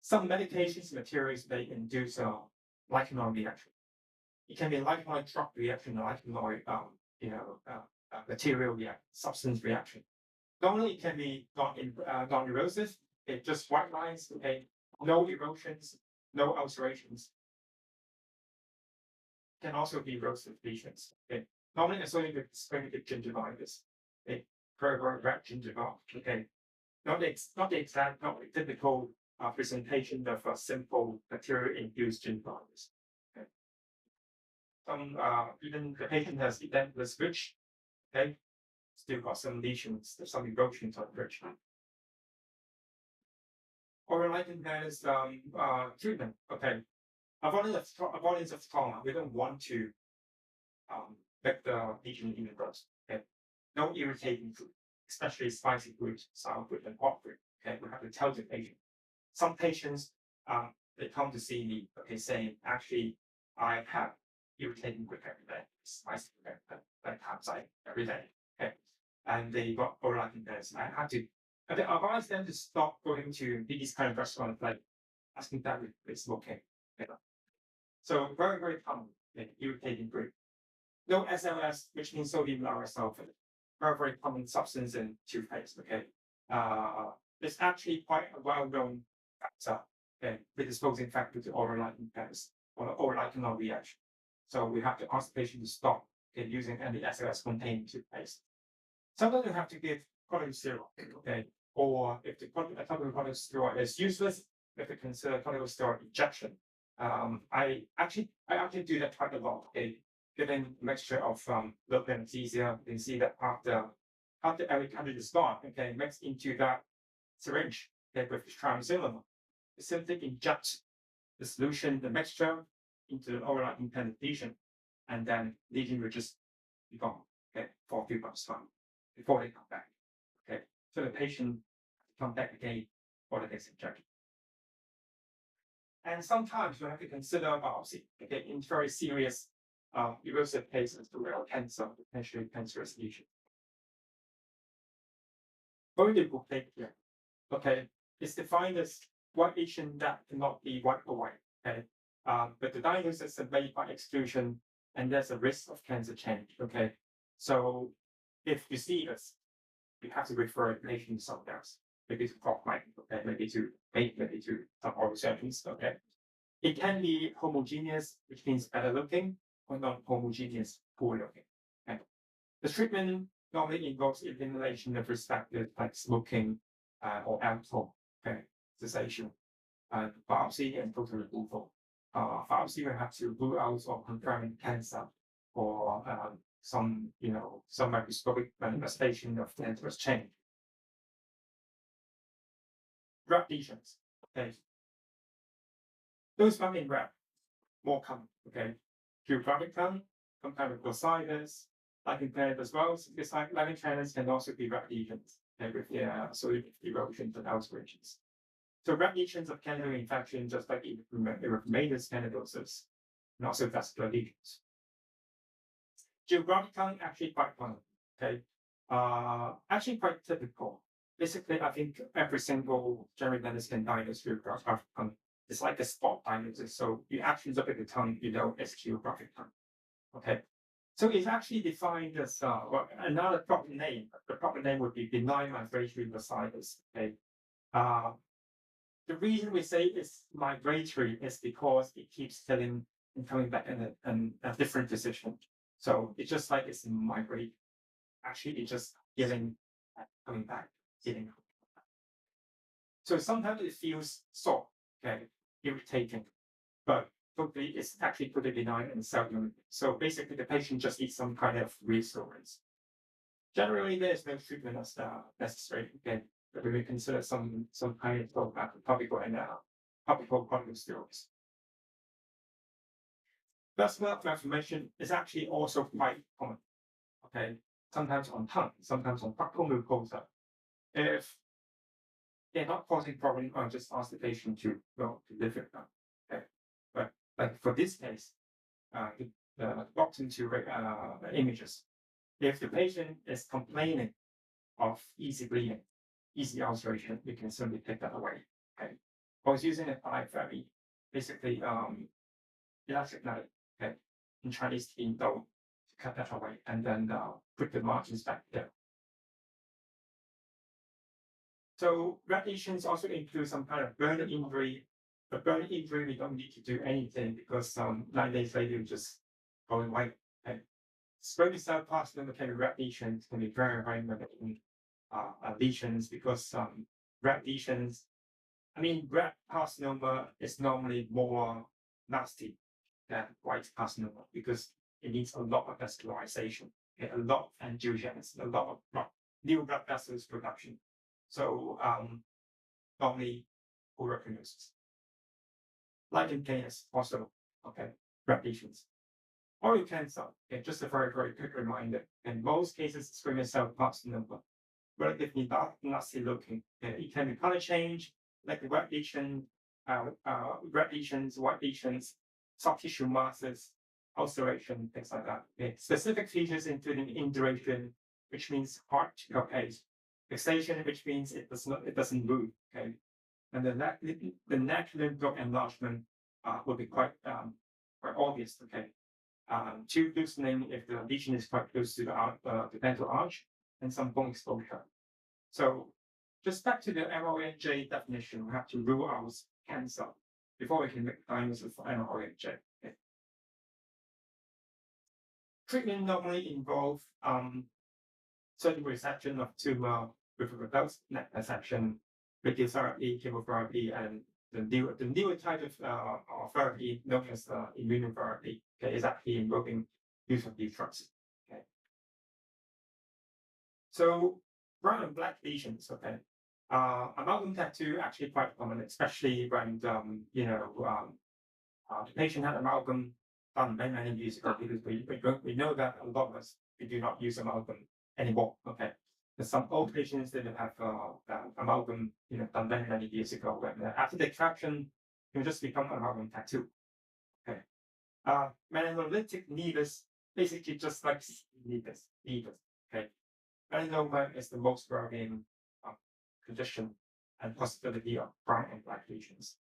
some medications, materials may induce a lichenoid reaction. It can be a lichenoid drug reaction, a lichenoid material reaction, substance reaction. Normally, it can be non-erosive, okay, just white lines, okay, no erosions, no ulcerations. Can also be erosive lesions. Okay, normally associated with sphenic gingivitis, okay, very red gingiva. Okay, not the exact, not the typical presentation of a simple bacteria-induced gingivitis. Okay, some even the patient has edentless ridge. Okay, still got some lesions, there's some erosions on the ridge. Oral lichen planus treatment. Okay, avoidance of trauma. We don't want to make the lesion even worse. Okay, no irritating food, especially spicy food, sour food, and hot food. Okay, we have to tell the patient. Some patients they come to see me, okay, saying actually I have irritating food every day, spicy food that outside every day. Okay, and they got oral lichen planus. I had to advise them to stop going to these kind of restaurants, like asking that if it's okay. Okay. So very common, irritating food. No SLS, which means sodium lauryl sulfate. Very common substance in toothpaste. Okay, it's actually quite a well-known factor, okay, predisposing factor to oral lichen planus or oral lichenoid reaction. So we have to ask the patient to stop using any SLS containing toothpaste. Sometimes you have to give corticosteroid, okay, or if the corticosteroid is useless, we have to consider corticosteroid injection. I actually do that quite a lot. Okay, giving a mixture of local anesthesia. You can see that after every country is gone, okay, mixed into that syringe, okay, with triamcinolone. You simply inject the solution, the mixture, into the oral lichen planus lesion, and then lesion will just be gone, okay, for a few months' time before they come back. Okay, so the patient come back again for the next injection. And sometimes we have to consider biopsy, okay, in very serious erosive cases to real cancer, potentially cancerous lesion. Leukoplakia, okay, is defined as white lesion that cannot be wiped away, okay, but the diagnosis is made by exclusion, and there's a risk of cancer change, okay. So if you see this, you have to refer the patient somewhere else, maybe to top mic, okay, maybe to some oral surgeons, okay. It can be homogeneous, which means better looking, or non-homogeneous pool looking. Okay. The treatment normally involves elimination of risk factors like smoking or alcohol, okay, cessation, and biopsy and total removal. Biopsy will have to rule out or confirm cancer or some microscopic manifestation of cancerous change. Rat lesions, okay. Those found in rat, more common, okay. Geographic tongue, compared with bursitis, lichen planus as well. So this lichen planus can also be rat lesions, okay, with their solid erosions and outspirations. So rat lesions of candidal infection, just like erythematous candidosis, and also vascular lesions. Geographic tongue actually quite common, okay. Actually quite typical. Basically, I think every single general dentist can diagnose geographic tongue. It's like a spot diagnosis. So you actually look at the tongue, you know it's geographic tongue. Okay. So it's actually defined as another proper name. The proper name would be benign migratory bursitis. Okay. The reason we say it's migratory is because it keeps killing and coming back in a different position. So it's just like it's migrate. Actually, it's just healing, coming back, healing. So sometimes it feels sore, okay, irritating, but totally it's actually pretty benign and self-limiting. So basically, the patient just needs some kind of reassurance. Generally, there is no treatment as necessary. Okay, but we may consider some kind of topical and topical corticosteroids. Vascular malformation is actually also quite common. Okay, sometimes on tongue, sometimes on buccal mucosa. If they're not causing problem, I'll just ask the patient to go to live with them. Okay, but like for this case, the bottom two images. If the patient is complaining of easy bleeding, easy ulceration, you can simply take that away. Okay, I was using a very basically elastic knife. Okay, in Chinese in dough to cut that away and then put the margins back there. So rat lesions also include some kind of burn injury. But burn injury, we don't need to do anything because 9 days later you just going white. Okay. Squamous cell carcinoma can be rat lesions, can be very, very malignant lesions because rat lesions, rat carcinoma is normally more nasty than white carcinoma because it needs a lot of vascularization, okay, a lot of angiogenesis, a lot of new blood vessels production. So normally poor prognosis. Lichen planus also, okay, rat lesions. Oral cancer, okay, just a very, very quick reminder. In most cases, squamous cell carcinoma, relatively nasty looking. Okay, it can be color change, like the rat lesions, white lesions, soft tissue masses, ulceration, things like that. Okay. Specific features including induration, which means hard to palpate, fixation, which means it doesn't move. Okay, and the neck lymph node enlargement will be quite obvious. Okay, tube loosening if the lesion is quite close to the dental arch, and some bone exposure. So just back to the MONJ definition, we have to rule out cancer before we can make diagnosis for MONJ. Okay. Treatment normally involve surgical resection of tumor with reduced neck dissection, radiotherapy, chemotherapy, and the newer type of therapy known as immunotherapy. Okay, is actually involving use of these drugs. Okay. So brown and black lesions. Okay. Amalgam tattoo actually quite common, especially when the patient had amalgam done many years ago because we know that a lot of us we do not use amalgam anymore. Okay, there's some old patients that have amalgam done many years ago, and after the extraction, it will just become amalgam tattoo. Okay, melanolytic nevus, basically just like nevus. Okay, melanoma is the most worrying condition and possibility of brown and black lesions.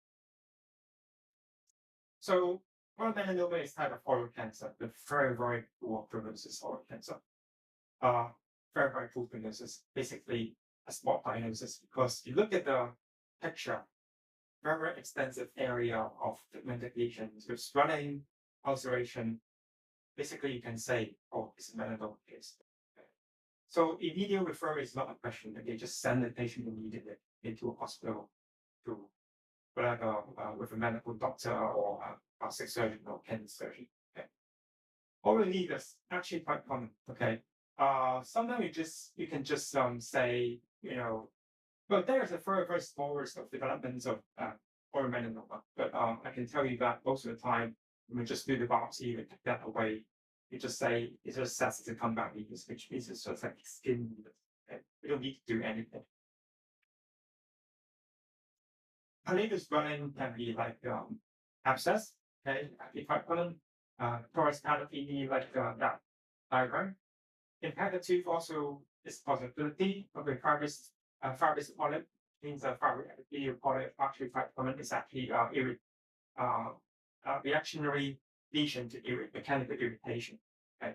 So, melanoma is type of oral cancer with very, very poor prognosis. Oral cancer, very, very poor prognosis. Basically, a spot diagnosis because you look at the picture, very, very extensive area of pigmented lesions with swelling, ulceration, basically you can say, oh, it's a melanoma case. Okay. So immediate referral is not a question. Okay, just send the patient immediately into a hospital to whatever with a medical doctor or a plastic surgeon or cancer surgeon. Okay. Oral lead is actually quite common. Okay. Sometimes you can just say, well, there is a very small risk of development of oral melanoma, but I can tell you that most of the time when we just do the biopsy, we take that away. You just say it just says it's a compound lesions, which means it's just like skin. Okay? We don't need to do anything. Palliative swelling can be like abscess, okay, quite common. Thorax canopy like that diagram. Impacted tooth also is possibility of a fibrous polyp. Means a fibrous polyp actually quite common. It's actually reactionary lesion to mechanical irritation. Okay.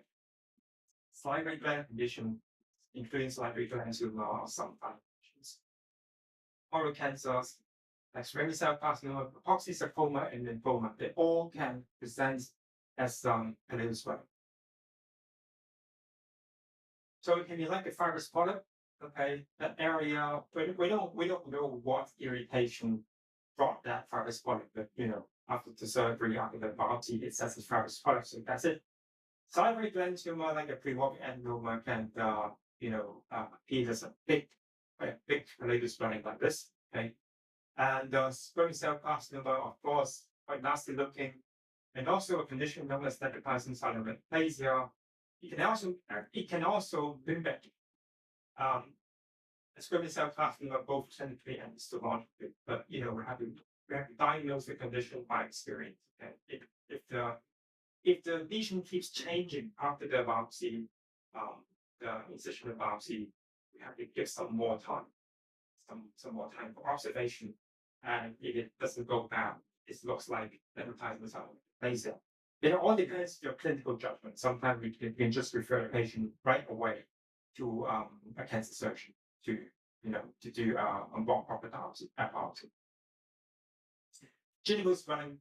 Salivary gland condition, including salivary glandular some conditions. Oral cancers, like squamous cell carcinoma, epoxy and lymphoma, they all can present as palliative swelling. So it can be like a fibrous polyp. Okay, that area we don't know what irritation brought that fibrous polyp, but after the surgery, after the biopsy, it says it's fibrous polyp, so that's it. Salivary gland tumor like a prevolving adenoma can appear as a big palliative swelling like this. Okay. And squamous cell carcinoma, of course, quite nasty looking, and also a condition known as necrotizing salivary aplasia. It can also mimic squamous cell carcinoma both clinically and histologically. But we have to diagnose the condition by experience. Okay? If the lesion keeps changing after the biopsy, the incisional biopsy, we have to give some more time for observation. And if it doesn't go down, it looks like necrotizing salivary aplasia. It all depends on your clinical judgment. Sometimes we can just refer the patient right away to a cancer surgeon to do a more proper biopsy. Genital swelling,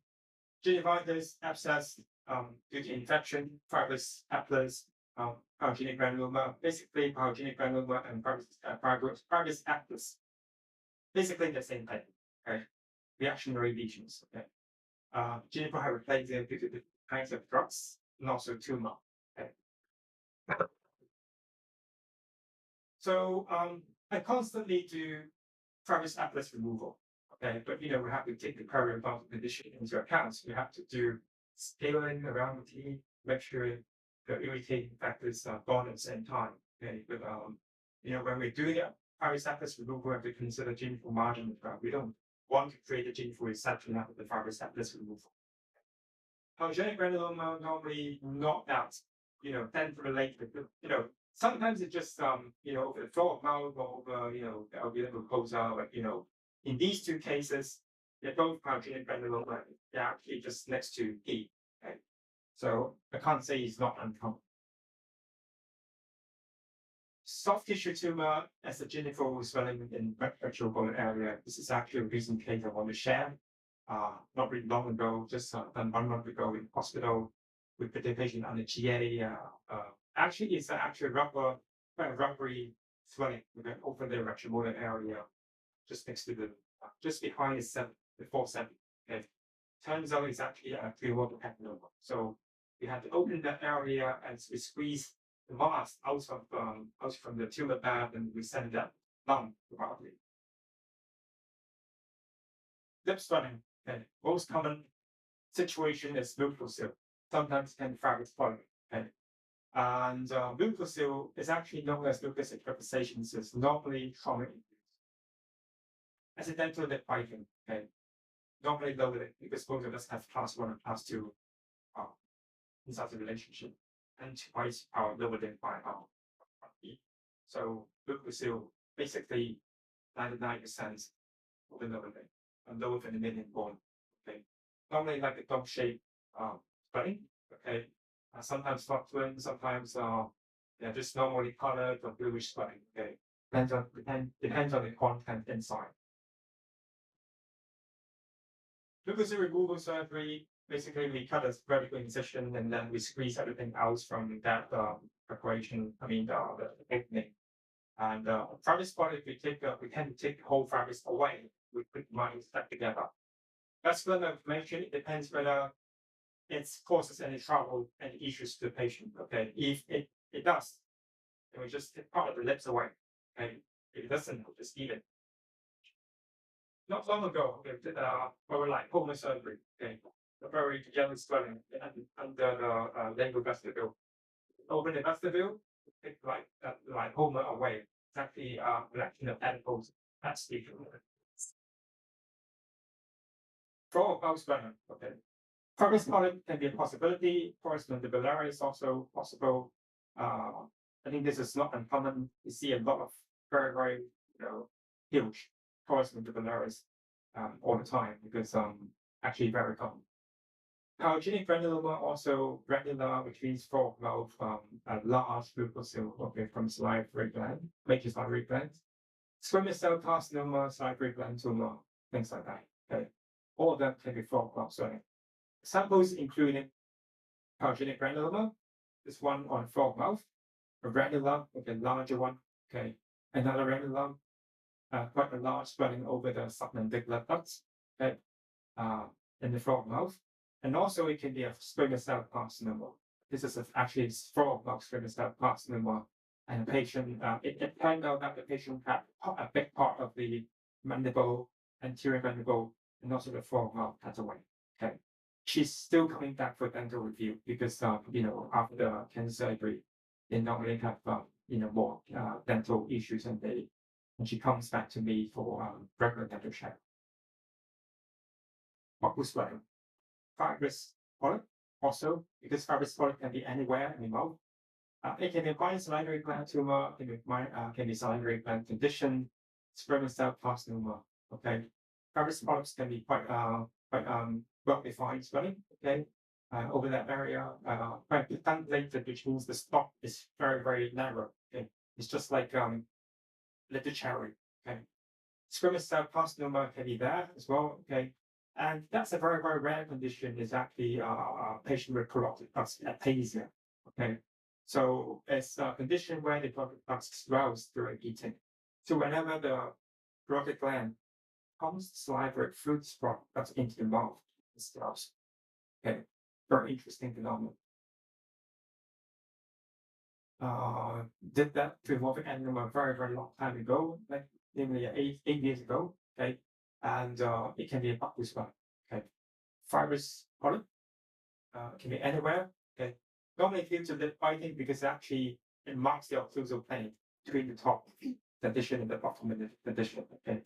gingivitis, abscess due to infection, fibrous aplas, pyogenic granuloma, basically pyogenic granuloma and fibrous aplas, basically the same thing. Okay, reactionary lesions. Okay, genital hyperplasia due to the kinds of drugs and also tumor. Okay. So I constantly do fibrous atlas removal. Okay, but we have to take the periodontal condition into account. We have to do scaling around the teeth, make sure the irritating factors are gone at the same time. Okay, but when we're doing a fibrous atlas removal, we have to consider gingival margin as well. We don't want to create a gingival reception after the fibrous atlas removal. Pyogenic granuloma normally not that, tend to relate with, sometimes it's just, over the floor of mouth or over, the alveolar mucosa, but, in these two cases, they're both pyogenic granuloma. They're actually just next to teeth. Okay, so I can't say it's not uncommon. Soft tissue tumor as a gingival swelling in rectal bone area. This is actually a recent case I want to share. Not really long ago, just 1 month ago in hospital, we put the patient on the GA. Actually, it's actually rubbery swelling over the retromolar area, just next to just behind the fourth septum. Okay, turns out it's actually a prevolving adenoma. So we had to open that area and we squeeze the mass out from the tumor bed, and we send that lump probably. Lip swelling. Okay. Most common situation is mucocele. Sometimes can fibrous polyp. Okay. And mucocele is actually known as mucus ectrophisation. It's normally trauma-induced. Accidental lip biting. Okay. Normally lower lip, because both of us have class 1 and class 2 inside the relationship, and twice our lower lip by our So mucocele basically 99% of the lower lip. And lower than the median bone. Okay, normally like a dog shaped swelling. Okay, sometimes fluctuating, sometimes just normally colored or bluish swelling. Okay, depends on the content inside. Mucocele removal surgery basically we cut a vertical incision and then we squeeze everything out from that preparation. I mean the opening. And fibrous polyp we tend to take the whole fibrous away. We put mine stuck together. Vascular inflammation, it depends whether it causes any trouble and issues to the patient. Okay, if it does, then we just take part of the lips away. Okay, if it doesn't, we'll just eat it. Not long ago, we did our lipoma surgery. Okay, a very yellow swelling under the lingual vestibule. Open the vestibule, take lipoma away. It's actually a collection of adipose. That's the for bowel swelling. Okay. Fibrous polyp can be a possibility. Porous mandibular is also possible. I think this is not uncommon. You see a lot of very huge porous mandibularis all the time because actually very common. Pyogenic granuloma also granular, which means frog mouth, a large mucosal from salivary gland, major salivary glands. Squamous cell carcinoma, salivary gland tumor, things like that. Okay, all of them can be frog mouth swelling. Examples including pyogenic granuloma, this one on frog mouth, a granuloma, okay, larger one, okay, another granuloma, quite a large swelling over the submandibular ducts, okay, in the frog mouth, and also it can be a squamous cell carcinoma. This is actually frog mouth squamous cell carcinoma, and the patient, it turned out that the patient had a big part of the mandible, anterior mandible, and also the frog mouth cut away. Okay, she's still coming back for dental review because after the cancer surgery, they normally have more dental issues, and she comes back to me for regular dental check. What was swelling? Fibrous polyp also, because fibrous polyp can be anywhere in the mouth. It can be minor salivary gland tumor, can be salivary gland condition, squamous cell carcinoma. Okay, fibrous polyps can be quite well defined swelling. Okay, over that area, quite denulated, which means the stalk is very narrow. Okay, it's just like little cherry. Okay, squamous cell carcinoma can be there as well. Okay, and that's a very rare condition. Is actually a patient with carotid ataxia. Okay, so it's a condition where the carotid ducts swells during eating. So whenever the carotid gland comes salivary fluid spot that's into the mouth, it swells. Okay, very interesting phenomenon. Did that to evolving animal a very long time ago, like namely 8 years ago. Okay, and it can be a bug as well. Okay, fibrous polyp can be anywhere. Okay, normally feels a bit biting because actually it marks the occlusal plane between the top dentition and the bottom of the dentition. Okay,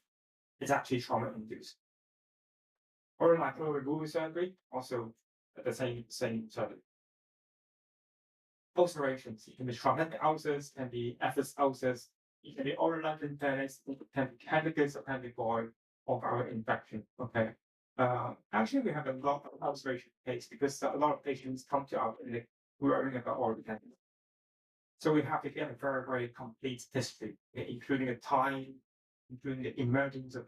it's actually trauma induced. Oral lateral removal surgery also the same surgery. Ulcerations, it can be traumatic ulcers, can be ephes ulcers, it can be oral lymphadenus, it can be candidates or can be void of our infection. Okay. Actually, we have a lot of ulceration cases because a lot of patients come to our clinic worrying about oral candidates. So we have to get a very complete history, including the time, including the emergence of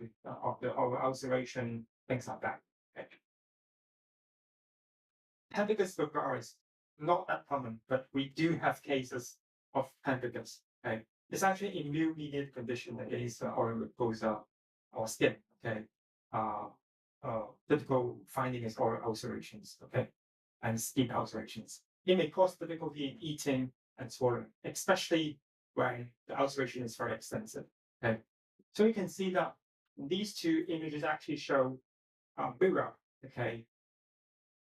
the oral ulceration, things like that. Okay. Pemphigus vulgaris, not that common, but we do have cases of pemphigus. Okay, it's actually an immune-mediated condition against oral mucosa or skin. Okay, typical finding is oral ulcerations. Okay, and skin ulcerations. It may cause difficulty in eating and swallowing, especially when the ulceration is very extensive. Okay, so you can see that these two images actually show a mirror. Okay,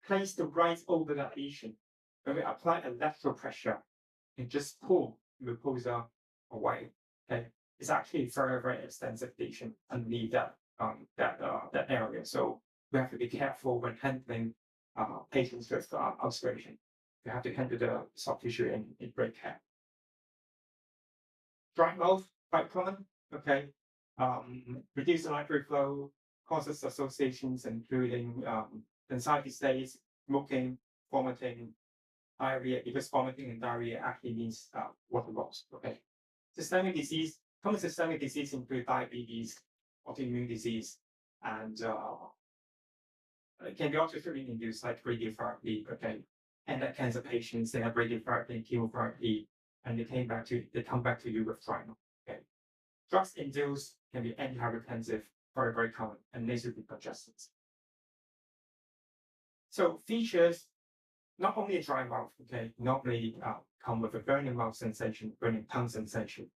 place the right over that lesion. When we apply a lateral pressure, and just pull mucosa away. Okay, it's actually a very extensive lesion underneath that area. So we have to be careful when handling patients with ulceration. You have to handle the soft tissue in great care. Dry mouth, quite common. Okay, reduced salivary flow causes associations including anxiety states, smoking, vomiting, diarrhea, because vomiting and diarrhea actually means water loss. Okay, systemic disease, common systemic disease include diabetes, autoimmune disease, and It can be artificially induced, like radiotherapy, okay? And that cancer patients, they have radiotherapy and chemotherapy, and they come back to you with trauma, okay? Drugs induced can be antihypertensive, very, very common, and nasal decongestants. So features, not only a dry mouth, okay, normally come with a burning mouth sensation, burning tongue sensation.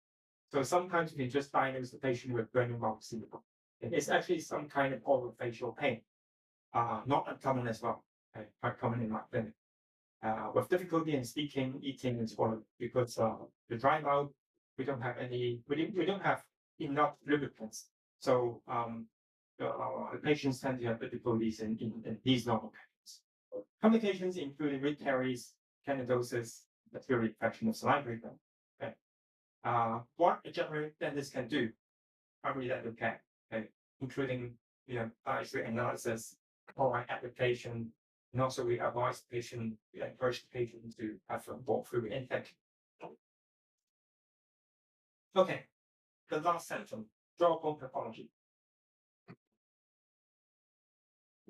So sometimes you can just diagnose the patient with burning mouth syndrome. It's actually some kind of orofacial pain, not uncommon as well, okay, quite common in my clinic. With difficulty in speaking, eating, and swallowing, because the dry mouth, we don't have enough lubricants. So the patients tend to have difficulties in these normal patterns. Complications include root caries, candidosis, bacterial infection of salivary gland. Okay. What a general dentist can do, probably that we can, okay, including dietary analysis, chloride application, and also we advise the patient, we encourage the patient to have a more fluid intake. Okay, the last symptom, jawbone pathology.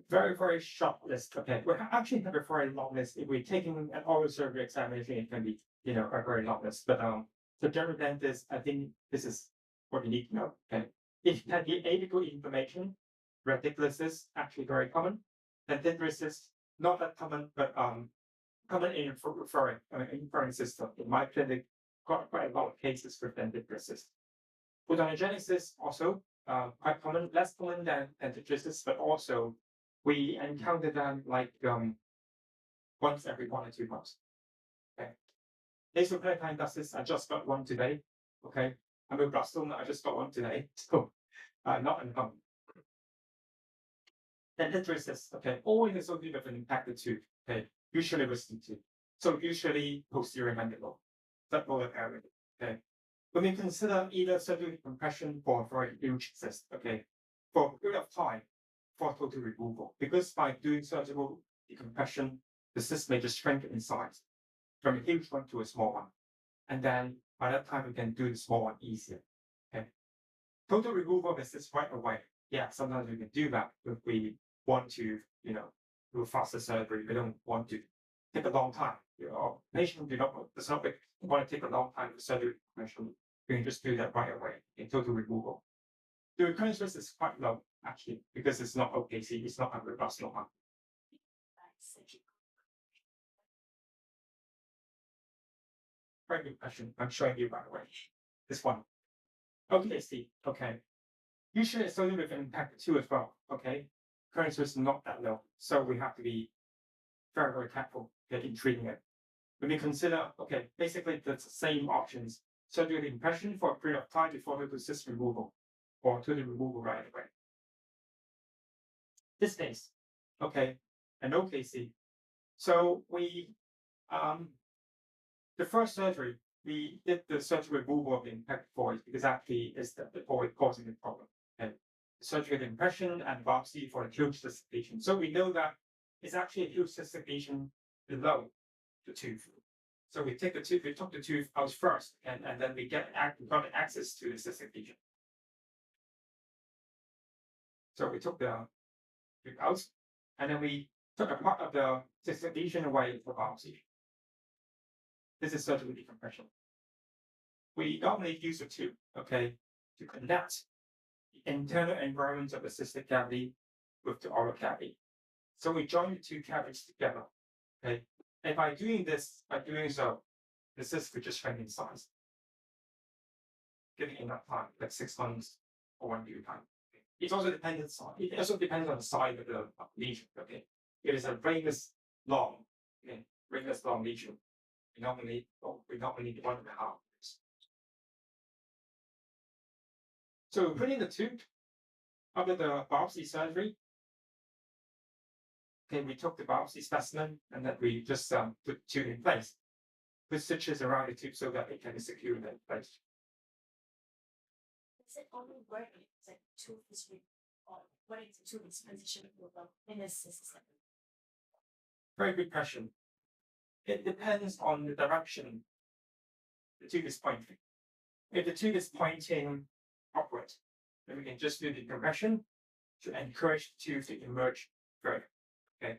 Very, very short list. Okay, we actually have a very long list. If we're taking an oral surgery examination, it can be, a very long list. But the general dentist, I think this is what you need to know. Okay, if you have the apical inflammation, radiculosis, actually very common. Dendritis, not that common, but common in referring system. In my clinic, got quite a lot of cases with dendritis. Odontogenicis also quite common, less common than dendritis, but also we encounter them like once every 1 or 2 months. Okay. Nasal peritonitis, I just got one today. Okay. Amoeblastoma, I just got one today. So not uncommon. Dendritis, okay, always associated with an impacted tooth. Okay, usually wisdom tooth. So usually posterior mandible, submolar area. Okay. When we consider either surgical decompression for a very huge cyst, okay, for a period of time, for total removal, because by doing surgical decompression, the cyst may just shrink in size from a huge one to a small one. And then by that time, we can do the small one easier. Okay. Total removal of the cyst right away. Yeah, sometimes we can do that if we want to, do faster surgery. We don't want to take a long time. Patient does not want to take a long time for surgery decompression. We can just do that right away in total removal. The recurrence risk is quite low, actually, because it's not OKC, it's not amoeblastoma. Very good question. I'm showing you right away. This one. OKC, okay. Usually associated with an impact 2 as well, okay. Recurrence risk is not that low, so we have to be very, very careful in treating it. When we consider, okay, basically the same options, surgical impression for a period of time before total cyst removal, or total removal right away. This case, okay, an OKC. So we, the first surgery, we did the surgical removal of the impacted void because actually is the void causing the problem. Okay, surgical impression and biopsy for a huge cystic lesion. So we know that it's actually a huge cystic lesion below the tooth. So we took the tooth out first, and then we got access to the cystic lesion. So we took the tooth out, and then we took a part of the cystic lesion away for biopsy. This is surgical decompression. We normally use a tube, okay, to connect the internal environment of the cystic cavity with the oral cavity. So we join the two cavities together, okay. And by doing so, the cyst could just shrink in size, giving enough time, like 6 months or 1 year time. It also depends on the size of the lesion. Okay, it is a radius long, lesion. We normally need 1.5 years. So putting the tube after the biopsy surgery. Okay, we took the biopsy specimen and then we just put the tube in place. Put stitches around the tube so that it can be secured in place. Does it only work if it's like tooth is or what is the tooth is positioned in this system? Very good question. It depends on the direction the tube is pointing. If the tube is pointing upward, then we can just do the compression to encourage the tube to emerge further. Okay,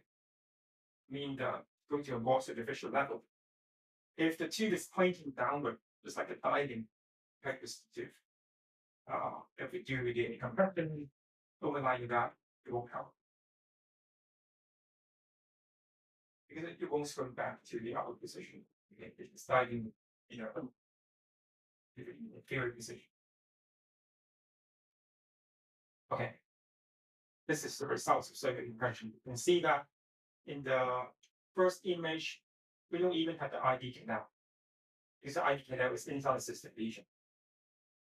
mean go to a more superficial level. If the tooth is pointing downward, just like a diving practice tooth, if we do any compression overlying that, it won't help. Because it won't swim back to the upper position. Okay, it's diving, inferior position. Okay, this is the results of surface compression. You can see that in the first image, we don't even have the ID canal. Because the ID canal is inside the cystic lesion.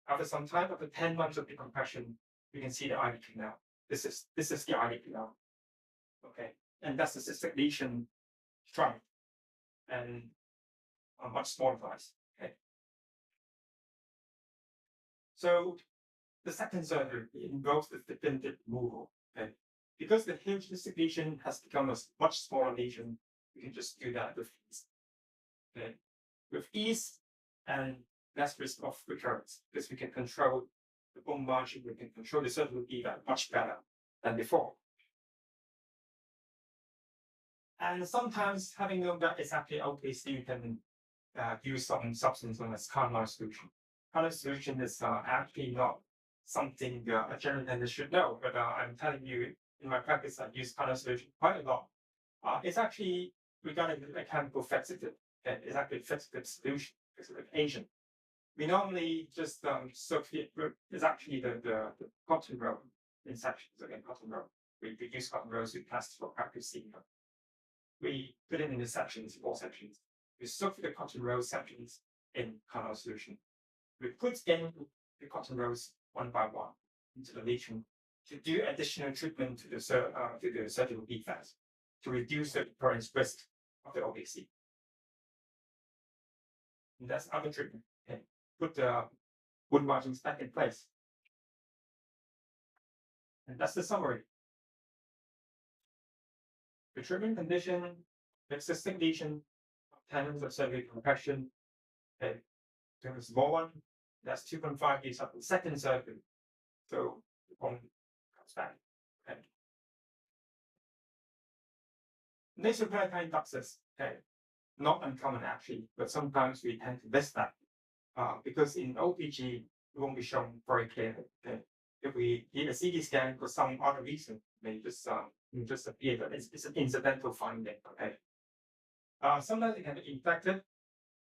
After some time, after 10 months of decompression, you can see the ID canal. This is the ID canal. Okay, and that's the cystic lesion shrunk and a much smaller size. Okay. So the second surgery involves the definitive removal. Okay. Because the hinge cystic lesion has become a much smaller lesion, you can just do that with ease. Okay. With ease and less risk of recurrence, because we can control the bone margin, we can control the surgical defect much better than before. And sometimes, having known that it's actually okay, so you can use some substance known as carnal solution. Carnal solution is actually not something a general dentist should know, but I'm telling you, in my practice, I use carnal solution quite a lot. It's actually regarding the mechanical fixative. It's actually a fixative solution, fixative agent. We normally just soak it. It's actually the cotton roll in sections. Again, cotton roll. We use cotton rolls with plastic for accuracy. We put it in the sections, 4 sections. We soak the cotton roll sections in carnal solution. We put in the cotton rolls one by one into the lesion to do additional treatment to the surgical defects to reduce the recurrence risk of the OPC. And that's other treatment. Okay. Put the wound margins back in place. And that's the summary. The treatment condition, the cystic lesion, tendons of cervical compression. Okay. There's a small one, that's 2.5 years after the second surgery. So the bone comes back. Okay. Nasal peritine ductus, okay, not uncommon actually, but sometimes we tend to miss that because in OPG it won't be shown very clearly. Okay. If we did a CT scan for some other reason, it may just appear, but it's an incidental finding. Okay. Sometimes it can be infected.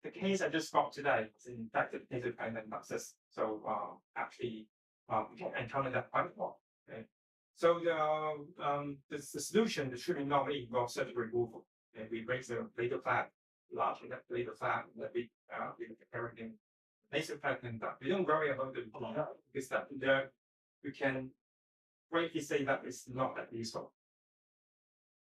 The case I just got today is an infected nasal peritine ductus. So actually, we can encounter that quite a lot. Okay. So the solution, the treatment normally involves surgical removal. And we raise the bladder flap, large enough bladder flap, that we everything. Nasal peritine duct. We don't worry about the because that we can greatly say that it's not that useful.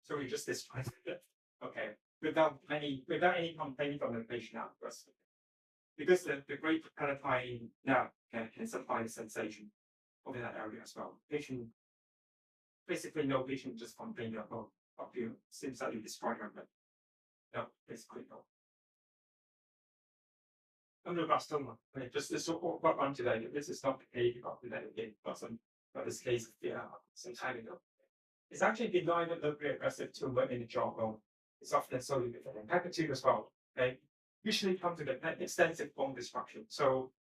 So we just destroy it. Okay. Without any complaint from the patient afterwards. Because the great peritine nerve can supply the sensation over that area as well. Patient basically no patient just complained about you seems that you destroyed her, but no, basically no. Glioblastoma, okay, just this what on today. This is not the case of today again, but this case some time ago. It's actually benign and locally aggressive tumor in the jawbone. It's often associated with an hepatite as well. Okay, usually comes with an extensive bone destruction. So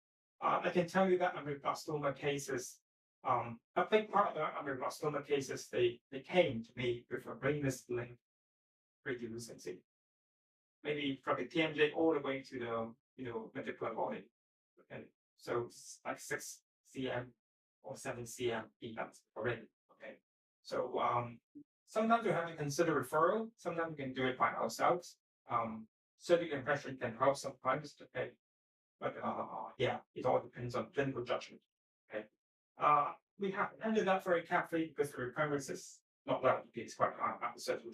I can tell you that glioblastoma cases, a big part of the glioblastoma cases, they came to me with a brainless link radiolucency. Maybe from the TMJ all the way to the ventricular body. Okay, so it's like 6 cm or 7 cm defects already. Okay, so sometimes we have to consider referral. Sometimes we can do it by ourselves. Surgical impression can help sometimes. Okay, but yeah, it all depends on clinical judgment. Okay, we have to handle that very carefully because the recurrence is not likely. It's quite high after surgery.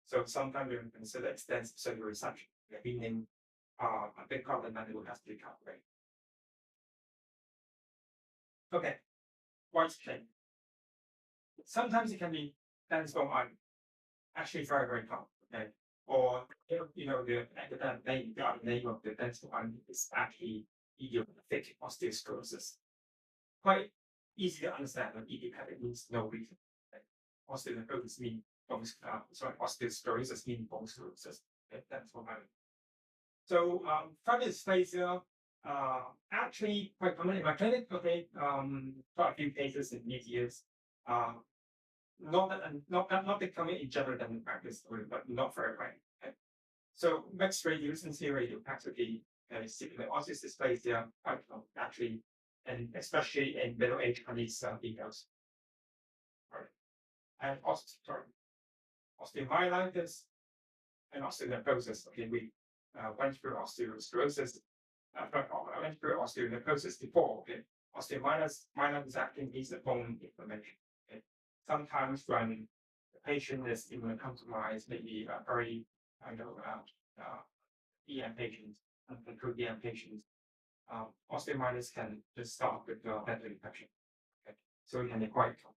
So sometimes we can consider extensive surgery resection, meaning a big part of the mandible has to be cut away. Okay, white plain. Sometimes it can be dense bone iron, actually very, very common. Okay, or the academic name, the other name of the dense bone iron is actually idiopathic osteosclerosis. Quite easy to understand when idiopathic means no reason. Okay? Osteosclerosis means osteosclerosis in bone sclerosis. Okay, that's what I mean. So private dysplasia, actually quite common in my clinic. Okay, quite a few cases in these years. Not that common in general dental practice, but not very rare. Okay? So mixed reducency radiopacity, similar osseous dysplasia, quite common actually, and especially in middle-aged Chinese females. Right. And osteomyelitis and osteonecrosis. Okay, we went through osteosclerosis. I went through osteonecrosis before. Okay, osteomyelitis actually means the bone inflammation. Okay, sometimes when the patient is immunocompromised, maybe a very EM patient, uncontrolled EM patients, osteomyelitis can just start with the dental infection. Okay, so it can be quite common.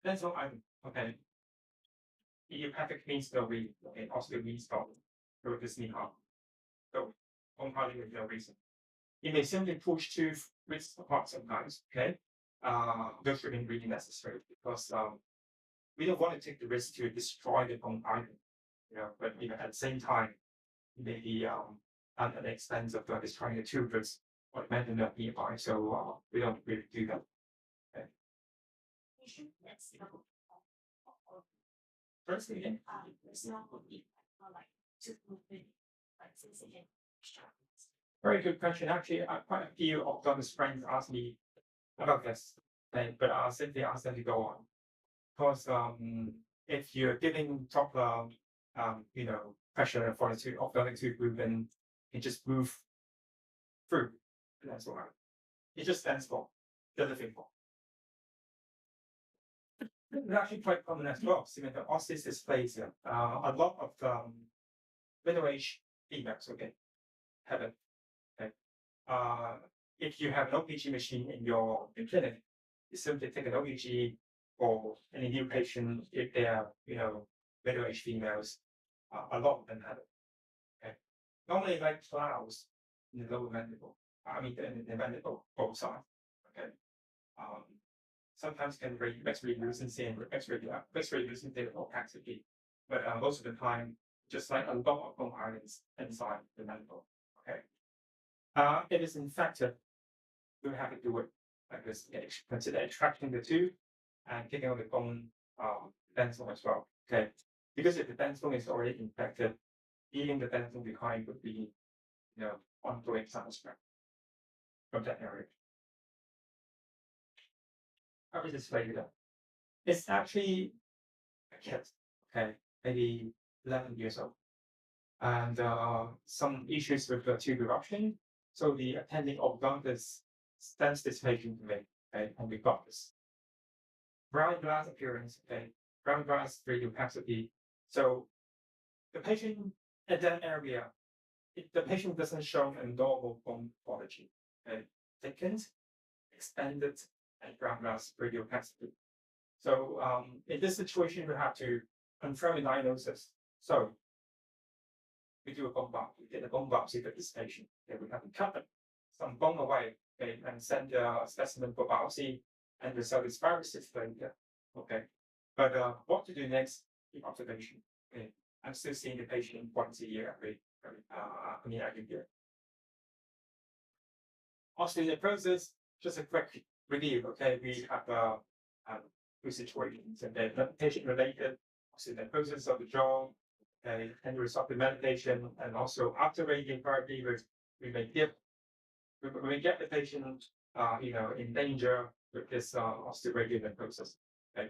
That's all I'm okay. Idiopathic means no reason. Okay, osteo means no. So this means harm. So bone hardening with no reason. You may simply push two wrists apart sometimes. Okay, those are really necessary because we don't want to take the risk to destroy the bone either. But at the same time, maybe at the expense of destroying the two ribs or maintenance of nearby. So we don't really do that. Okay. First again. Very good question. Actually, quite a few of Donna's friends asked me about this, but I simply asked them to go on. Because if you're giving proper, pressure for the tooth movement, it just move through. That's all right. It just stands for the other thing for. It's actually quite common as well. Similar to osseous dysplasia. A lot of middle-aged females, okay, have it. Okay. If you have an OPG machine in your clinic, you simply take an OPG for any new patient if they are, middle-aged females. A lot of them have it. Okay. Normally like clouds in the lower mandible. I mean the mandible both sides. Okay. Sometimes can X-ray lucency and X-ray lucency opacity, but most of the time, just like a lot of bone ions inside the mandible. Okay. It is infected. We have to do it like this. Consider extracting the tooth and taking out the bone dental as well. Okay. Because if the dental is already infected, leaving the dental behind would be, ongoing side effect from that area. How is this later? It's actually a kid, okay, maybe 11 years old, and some issues with the tooth eruption. So the attending orthodontist sends this patient to me, okay, and we got this brown glass appearance, okay, brown glass radiopacity. So the patient at that area, the patient doesn't show a normal bone morphology, okay, thickened, expanded, and brown glass radiopacity. So in this situation, we have to confirm the diagnosis. So we do a bone biopsy. We get a bone biopsy for this patient. Okay, we have to cut some bone away, okay, and send a specimen for biopsy, and the result is very later. Okay, but what to do next? The observation. Okay, I'm still seeing the patient once a year. Every year. Osteoporosis, just a quick review. Okay, we have two situations, and then patient-related osteoporosis of the jaw, and result of medication, and also after radiotherapy, we may get the patient, in danger with this osteoradionecrosis. Okay,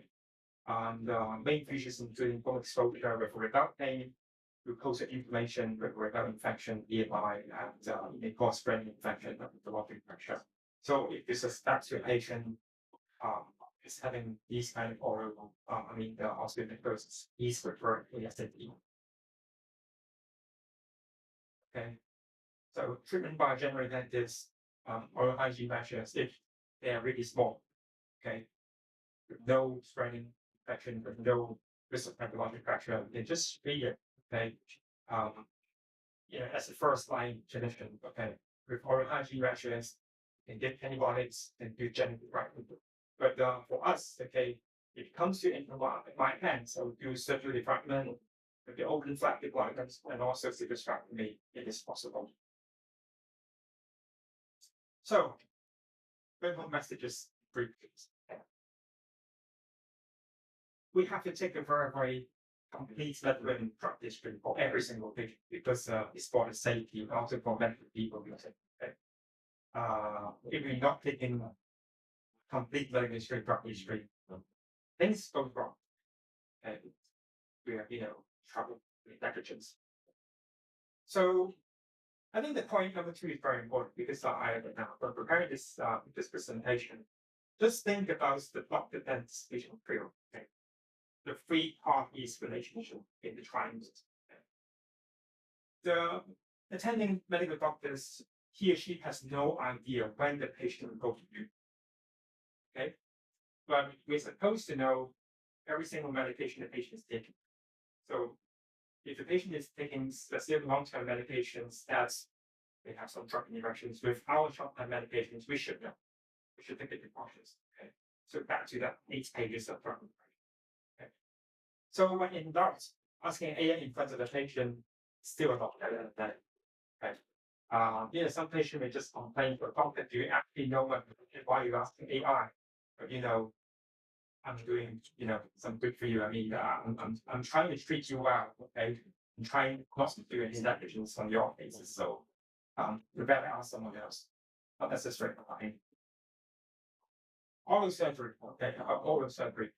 and main features including bone exposure with without pain, mucosal inflammation with without infection, EMI, and may cause brain infection of the blood pressure. So if you suspect your patient is having these kind of oral, the osteonecrosis, he's referred to the SAP. Okay, so treatment by general dentists, oral hygiene measures if they are really small. Okay, with no spreading infection, with no risk of pathologic fracture, they just treat it. Okay, as a first line clinician. Okay, with oral hygiene measures, and give antibiotics and do genital right. But for us, okay, If it comes to my hands, I would do surgery fragment with the open flap deployments and also hysteroscopy if it's possible. So, home messages briefly. We have to take a very complete level drug history for every single patient because it's for the safety and also for medical people. Okay? If we're not taking complete medical history, drug history, things go wrong. And we are, trouble with negligence. So I think the point number 2 is very important because when preparing this presentation, just think about the doctor dentist patient field. Okay? The 3 parties relationship in the triangle. Okay? The attending medical doctors, he or she has no idea when the patient will go to you. Okay? But we're supposed to know every single medication the patient is taking. So if the patient is taking specific long-term medications that they have some drug interactions with our short-term medications, we should know. We should take the precautions. Okay. So back to that 8 pages of drug interaction. Okay. So when in doubt, asking AN in front of the patient still not better than that. Okay. Some patient may just complain to a doctor, do you actually know why you're asking AI? But I'm doing, some good for you. I mean, I'm trying to treat you well, okay? I'm trying not to do any negligence on your cases, so you better ask someone else. But that's a straight line. Oral surgery, okay? Oral surgery.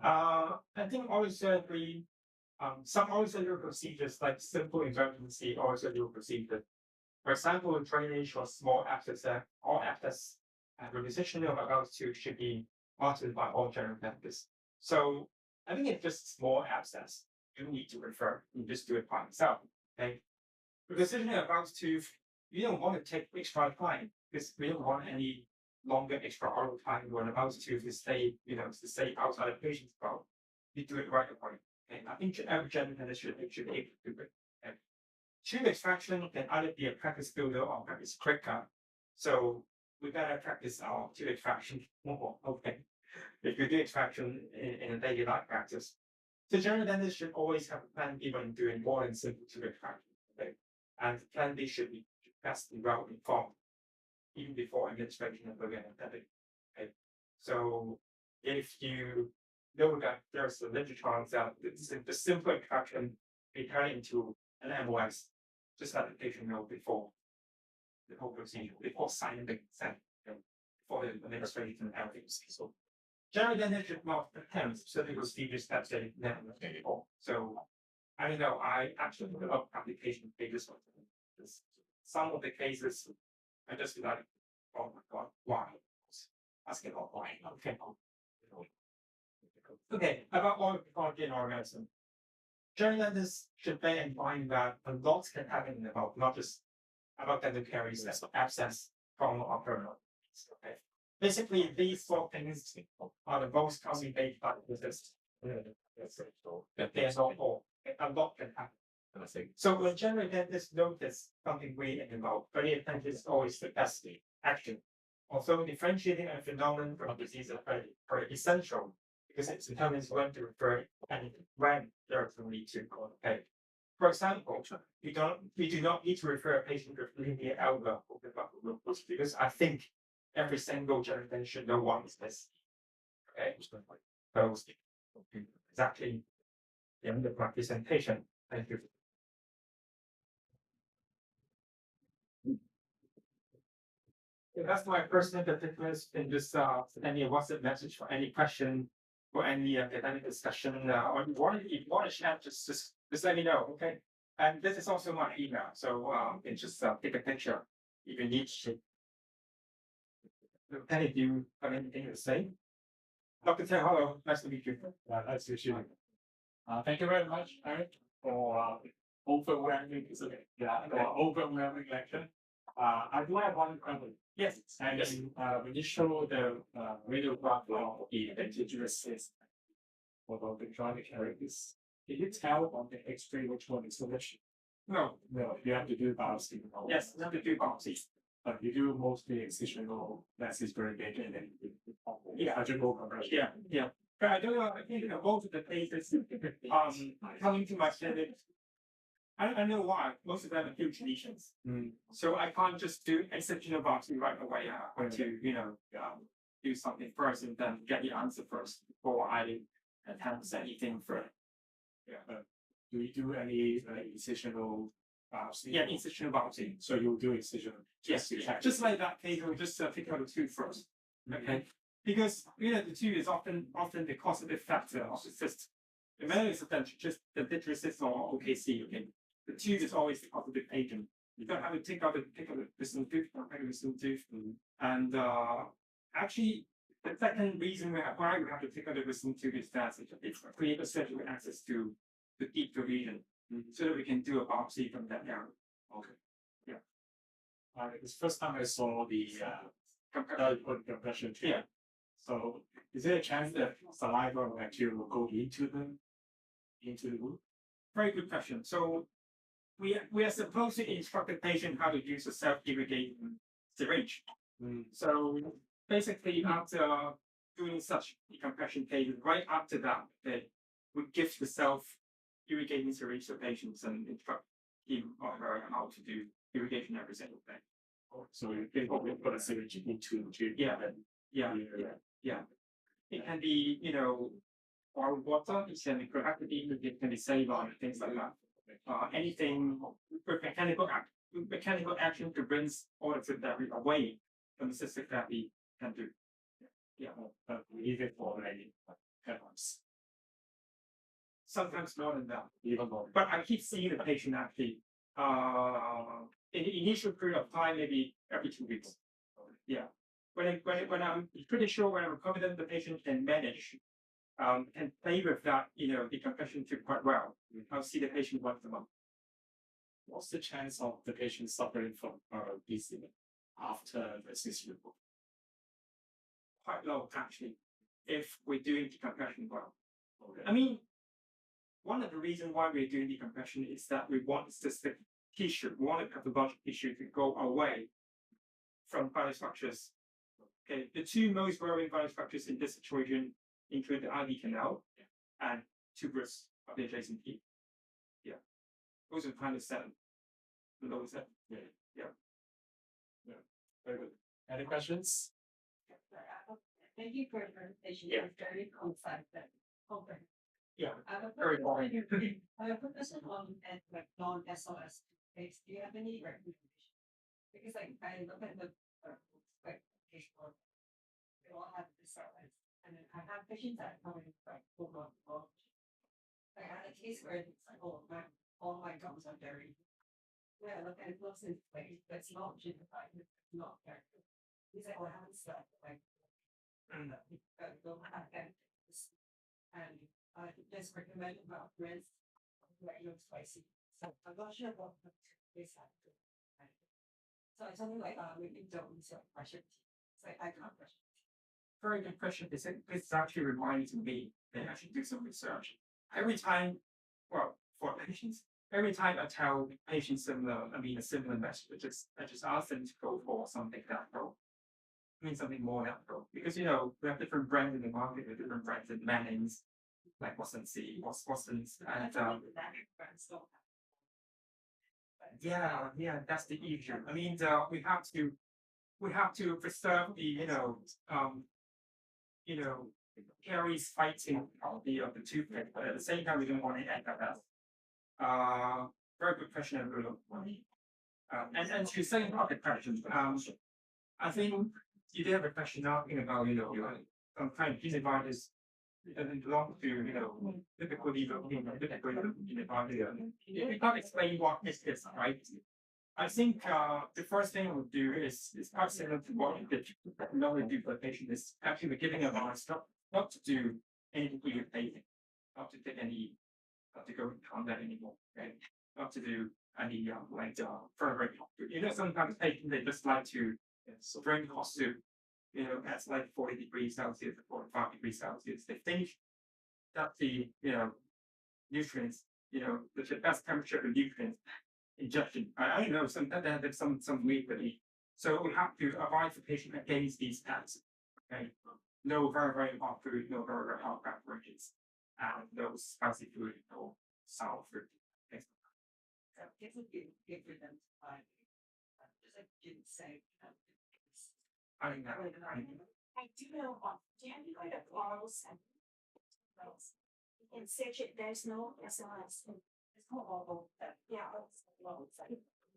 I think oral surgery, some oral surgery procedures like simple emergency oral surgery procedure. For example, drainage or small abscess or abscess, the decision of about to should be authored by all general dentists. So I think it's just small abscess. You need to refer. You just do it by yourself. Okay. The decision about tooth, you don't want to take extra time because we don't want any longer extra oral time when about tooth to stay, to stay outside the patient's mouth. You do it right away. Okay. I think every general dentist should be able to do it. Okay. Tooth extraction can either be a practice builder or practice quicker. So we better practice our tooth extraction more. Okay. If you do extraction in a daily life practice. So general dentists should always have a plan B when doing more than simple tooth extraction. Okay. And plan B should be best well informed even before administration of the anesthetic. Okay. So if you know that there's a literature on that the simple extraction may turn into an MOS, just let the patient know before the whole procedure, before signing the consent, before the administration and everything. So general dentist should not attempt certain procedures that they never done before. So I don't know, I actually put up application pages on this. Some of the cases I just like, oh my god, why? Asking about why. Okay. Okay, about oral pathology and oral medicine. General dentists should bear in mind that a lot can happen about not just about dental caries, abscess, trauma, or permanent. Okay. Basically, these 4 things are the most common based diagnosis. But there's not all. A lot can happen. So when general dentists notice something weird and about, early attention is always the best action. Also, differentiating a phenomenon from disease is very essential because it determines when to refer and when there is a need to go. Okay. For example, we do not need to refer a patient with linear alveolar because I think every single general dentist should know what is this. Okay. So exactly the end of my presentation. Thank you. That's my personal particulars and just any WhatsApp message for any question or any academic discussion or if you want to share, just let me know, okay? And this is also my email, so you can just take a picture if you need to. Any of you have anything to say? Dr. Tan, hello, nice to meet you. Nice to meet you. Thank you very much, Eric, for overwhelming lecture. I do have one question. Yes. And when you show the radiograph of the contiguous cyst for the electronic caries, can you tell on the X-ray which one is the which? No, you have to do biopsy. yes, you have to do biopsy. But you do mostly excisional, that is very big, and then surgical compression. Yeah. But I don't know, I think most of the cases coming to my clinic, I know why. Most of them are huge lesions. So I can't just do exceptional biopsy right away. I have to, do something first and then get the answer first before I attempt anything further. Do you do any incisional biopsy? Yeah, incisional biopsy. So you'll do incision. Yes, just like that case, we'll just pick out the tooth first. Okay. Because the tooth is often the causative factor of the cyst. The matter is that just the digit cyst or OKC, okay. The tooth is always the causative agent. You don't have to take out the wisdom tooth, and actually the second reason why we have to take out the wisdom tooth is that it creates a surgical access to the deep region, so that we can do a biopsy from that area. Okay. Yeah. It's first time I saw the compression too. Yeah. So is there a chance that saliva or bacteria will go into the wound? Very good question. So we are supposed to instruct the patient how to use a self-irrigating syringe. So basically, after doing such decompression cases, right after that, we give the self-irrigating syringe to patients and instruct him or her how to do irrigation every single day. So you put a syringe into the tube. Yeah. It can be, boiled water, it can be proactive, it can be saline, things like that. Anything with mechanical action to rinse all the food debris away from the cystic therapy can do. Yeah. Leave it for like 10 months. Sometimes more than that. Even more. But I keep seeing the patient actually in the initial period of time, maybe every 2 weeks. Yeah. When I'm pretty sure, when I'm confident the patient can manage, can play with that, decompression tube quite well, I'll see the patient once a month. What's the chance of the patient suffering from obesity after the cyst removal? Quite low, actually, if we're doing decompression well. Okay. I mean, one of the reasons why we're doing decompression is that we want cystic tissue, we want the pathologic tissue to go away from vital structures. Okay, the two most worrying vital structures in this situation include the IV canal and tuberous of the adjacent teeth. Yeah, those are kind of 7. The lowest 7. Yeah. Very good. Any questions? Thank you for your presentation. Yeah. It's very concise and open. Yeah. Very boring. I have a question on non-SOS case. Do you have any recommendation? Because I look at the case for they all have this size, and then I have patients that are coming like over. I had a case where it's like, all my gums are dirty. Yeah, look, and it looks in place, but it's not gentrified, it's not very good. He's like, I haven't slept, like, and go back and I just recommend about rinse, like, spicy. So I'm not sure what this happened. So it's something like, maybe don't brush your teeth. It's like, I can't brush. Very good question. This actually reminds me that I should do some research. Every time, well, for patients, every time I tell patients a similar message, I just ask them to go for something natural. Something more natural. Because we have different brands in the market, with different brands in Mannings, like Watson's, and yeah, that's the issue. I mean, we have to preserve the caries fighting of the toothpick, but at the same time we don't want to end up as very good question, and to second part of the question, I think you did have a question asking about some kind of gingivitis doesn't belong to difficulty in the you can't explain what is this, right? I think the first thing I would do is quite similar to what we did normally do for the patient, is actually we're giving advice not to do anything irritating, not to take any, not to go on that anymore, okay? Not to do any further. Sometimes patients they just like to drink hot soup, at like 40 degrees Celsius or 45 degrees Celsius. They think that the nutrients, the best temperature for nutrients injection. I don't know, there's some weird belief. So we have to advise the patient against these acts. Okay. no very hot food, no very hot beverages, and no spicy food, no sour food. It would be good for them to find. Just like you didn't say. I think that. I do know, do you have any kind of models and in search it, there's no SLS. It's not all that. Yeah, it's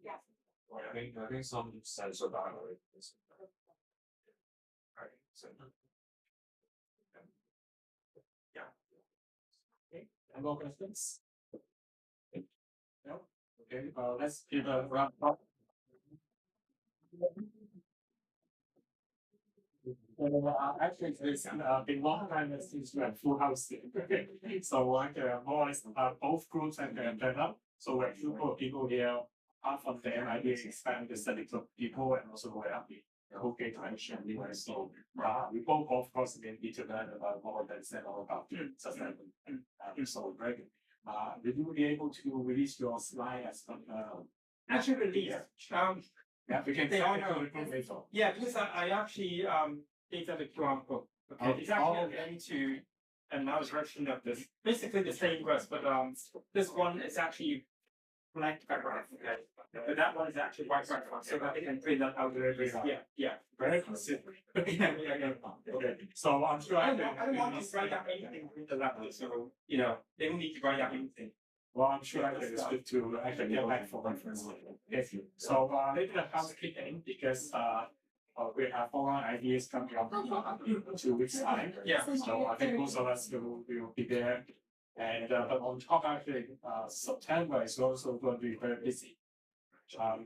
yeah. Well, I think some sense of that is. Right, so. Yeah. Okay, any more questions? No? Okay, let's give a round of actually, it's been long time since we had full house. So like more or less both groups have turned up. So we have two group of people here. Half of them I did expand the study group of people and also we have the Colgate Mentorship. So we both of course need to learn about more than said all about sustainability. So very good. Will you be able to release your slide as Actually, release. yeah, we can They say all it know. later. Yeah, because I actually gave that a QR code. Okay, it's actually a link to another version of this. Basically the same words, but this one is actually black background. Okay. But that one is actually white background, so that they can print that out very yeah. Very considerate. Yeah. Okay, so I'm sure I don't want to write down anything with the level, so they don't need to write down anything. Well, I'm sure I can speak to actually get back for reference. Yes. So maybe the housekeeping because we have online ideas coming up in 2 weeks time. Yeah. So I think most of us will be there. And but on top actually September is also going to be very busy.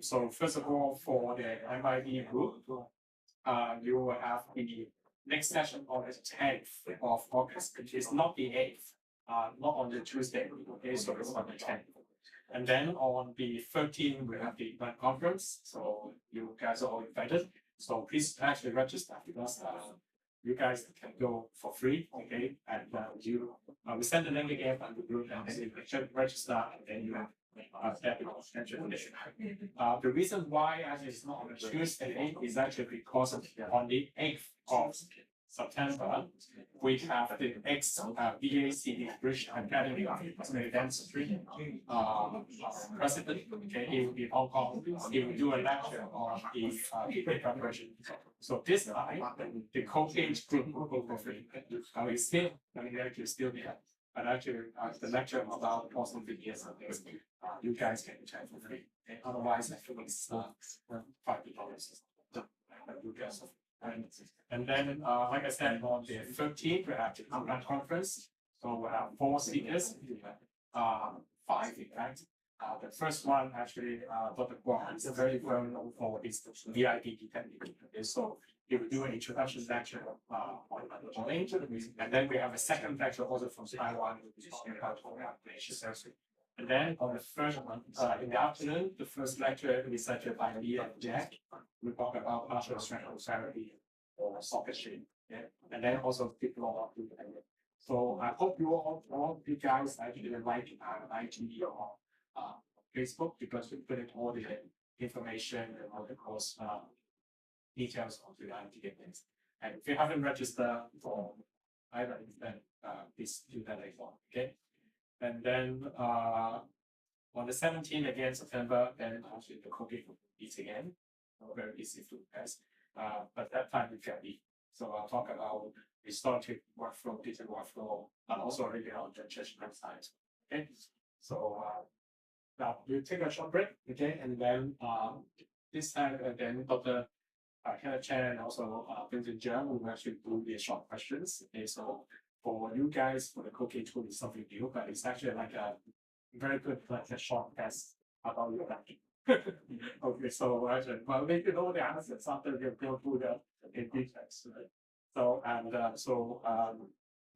So first of all for the MIB group, you will have the next session on the 10th of August, which is not the 8th. Not on the Tuesday, okay, so it's on the 10th. And then on the 13th, we have the event conference. So you guys are all invited. So please actually register because you guys can go for free, okay? And we send the link again on the group and then you can register and then you have the reason why actually it's not on the Tuesday is actually because on the 8th of September, we have the VACD British Academy of Dentistry president in Hong Kong. He will do a lecture on the preparation. So this time, the Colgate group will go for free. Actually still there. But actually, the lecture about possible videos of this, you guys can check for free. And otherwise, I think it's $5. You guys and then, like I said, on the 13th, we have the conference. So we have 4 speakers, 5 in fact. The first one actually, Dr. Guang is very well known for his VIP technique. So he will do an introduction lecture on it. And then we have a second lecture also from Taiwan, which is talking about organization. And then on the first one, in the afternoon, the first lecture is lectured by Lee and Jack. We talk about partial strength therapy or socket shape. Yeah. And then also people are so I hope you all of you guys actually like IG or Facebook because we put in all the information and all the course details onto the IG things. And if you haven't registered for either then please do that later on. Okay. And then on the 17th again September, then actually the Colgate meets again. Very easy for you guys. But that time we can be. So I'll talk about restorative workflow, digital workflow, and also really on the judgment side. Okay. So now we'll take a short break, okay, and then this time then Dr. Kenneth Chan and also Vincent Jiang will actually do the short questions. Okay, so for you guys, for the Colgate tool is something new, but it's actually like a very good like a short test about your banking. Okay, so actually, well, they know the answers after you go through the details, right? So and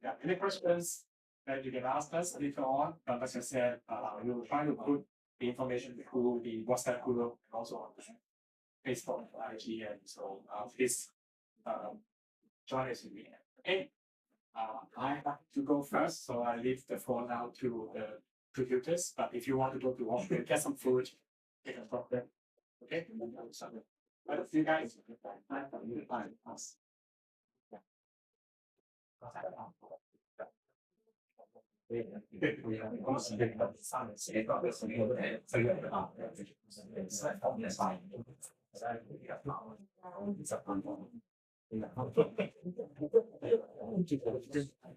yeah, any questions that you can ask us later on? But like I said, we will try to put the information through the WhatsApp group and also on the Facebook, IG, and so please join us in the end. Okay. I have to go first, so I leave the floor now to the computers. But if you want to go to washroom, get some food, take a stop there. Okay. But you guys,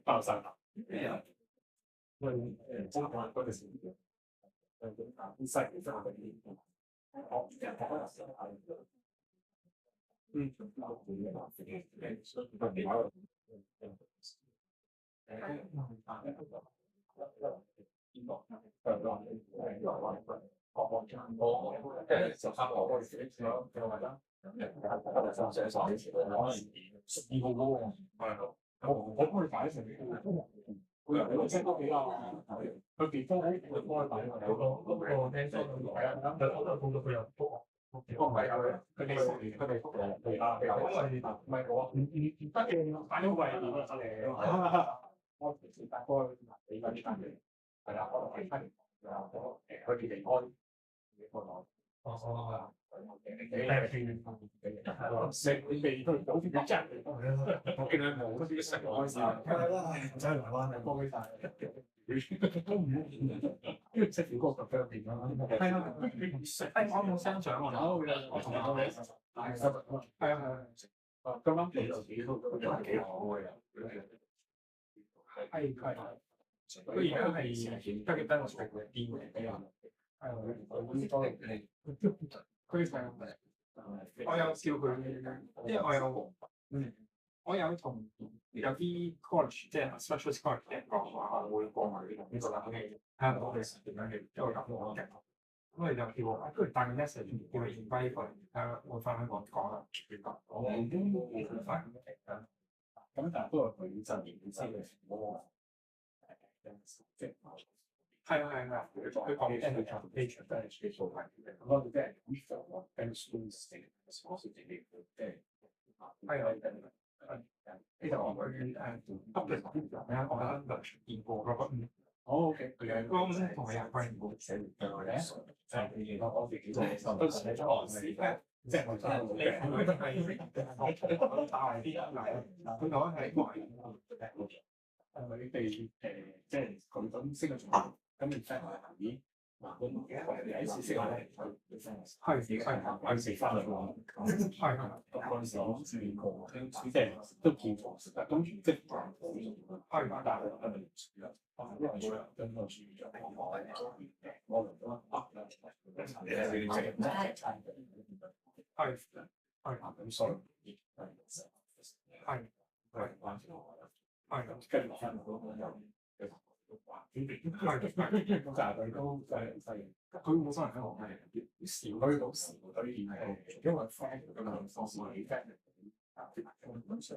爆炸了。我幫你擺成佢聲都比較，佢別方好，我幫佢擺有個聽聲係啊，好多報道佢又覆。唔係佢哋覆係啊，唔係我唔得嘅，擺咗位點啊？我大概俾翻啲單嘅，係啦，我係翻佢哋離開個內。哦。食味都好似真係，我見佢冇啲食開晒，真係灣係幫佢晒，都唔因為食完嗰個腳邊啦，係啊，我冇生長喎，我同埋我係啊，咁啱你自己都係幾好嘅，係，佢而家係得嘅得我食嘅啲嘅比較，佢上我有叫佢，因為我有同有啲 college 即係 special college 嘅講話，我會過埋呢個冷氣，睇下我哋點樣去一個咁嘅嘅。咁你就叫我，不如帶個 message 叫佢 invite 過嚟，睇下我翻香港講啦，我冇快咁但係不過佢就年資嘅我即係。係，佢講聽佢 application 都係全部係咁我哋即係咁跟 schools 我先至即係呢度我去public 啊，我啱啱見過嗰個OK，佢咁同你有關冇寫嘅就我哋幾多都寫咗我時間，即係我真係佢都係大啲佢講係你哋即係佢咁識嘅仲。咁你真係咦？第一次識我咧，係食翻嚟喎，係嗰陣時我試過，即係都見過，咁即係但係因為我跟個處長我嚟咗咁所以係跟住翻咁但係佢都佢冇乜人喺我係少佢好少，所以係因為 friend 咁樣方式嚟 friend 咁但係即係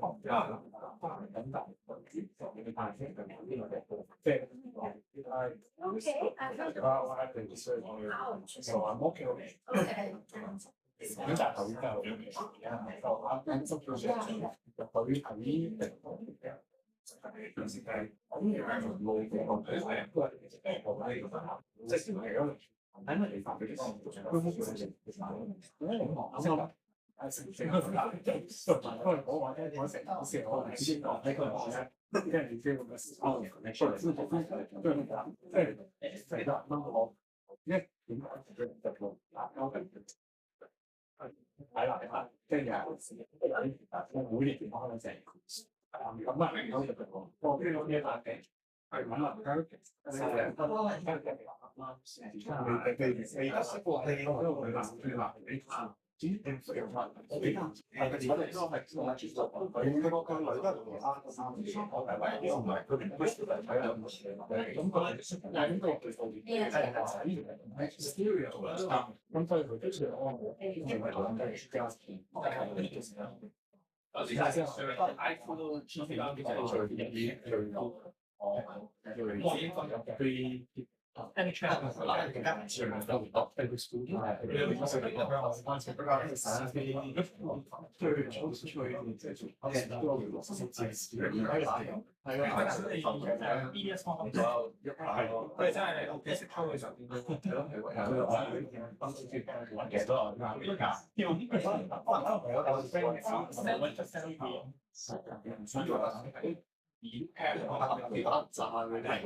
我一定需要就話 OK 咁但係佢就咁執咗上佢喺已 pair 可能比較渣嘅係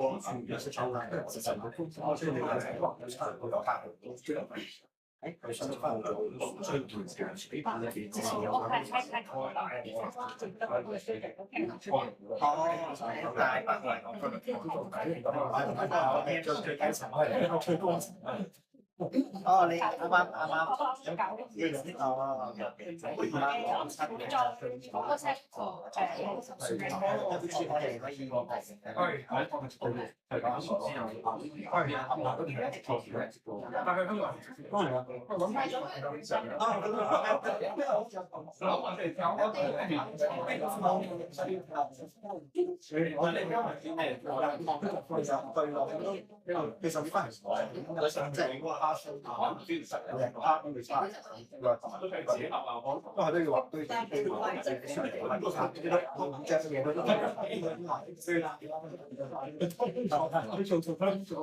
有些超難，實際冇工作，所以你個情況有差唔多有客戶都追入嚟。你想翻去做，需要段時間俾翻一啲之前有嘅。最低層係最高層。哦，你啱啱其實翻嚟即係都係自己都係都要話對自己都要自己上嚟揾個客，都即係嘢都跟住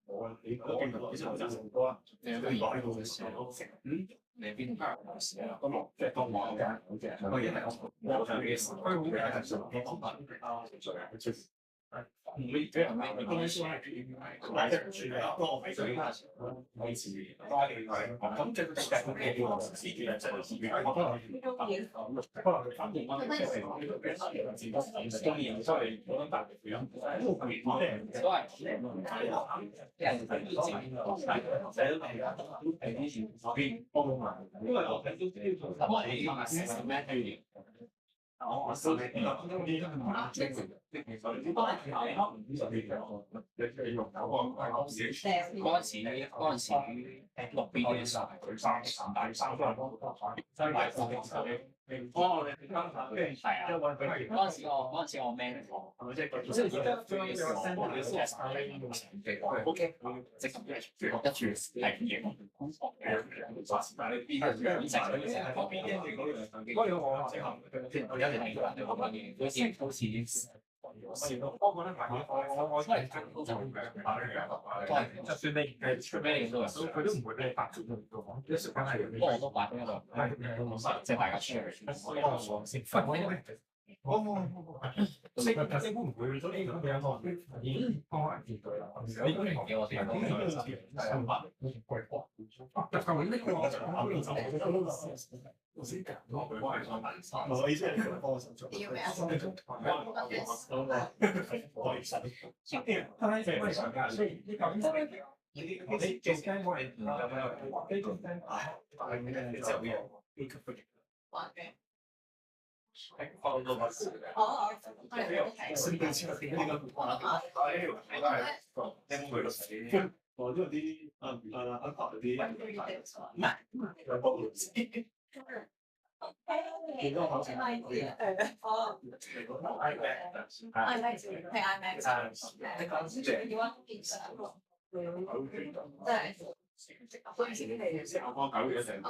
我你嗰邊就好多啦，你講喺度嘅時候，你邊拍嘅時候，都冇即係都冇嘅，好嘅，個嘢係我想嘅時候，佢好嘅係做嘅方法啊，做唔會俾人哋公司係買得住嘅，不過我俾咗呢個位置，咁即係佢嘅嘅呢個司機係真係司機，我可能佢反應翻即係中意，所以我諗大嘅樣，都係因為我睇到啲咩我收你嗰陣時落邊嘅時候係佢三分，真係哦，你係啊，嗰陣時我 man 即係而家將呢個 send 嘅 source OK， 即係一住係嘢，但係邊個養成嗰啲成個邊啲嗰個我之後我有一年好似我覺得我真係都就就算你係出咩嘢都佢都唔會俾你白做咁多，一時間係不過我都擺喺度，即係大家 share 先分。你會唔會都呢咁樣已經幫人見佢啦？你都唔記我哋係嘛？但係呢個我先講，我意思係你幫我手做。要咩啊？所以呢個你做緊我係你做緊你就會有放到我事嘅。哦，順便先呢個我都有啲安排啲唔係有幫助。見到好似哦，iMac 係 iMac，你講要揾件相喎，即係嗰陣時你我幫狗嘅成，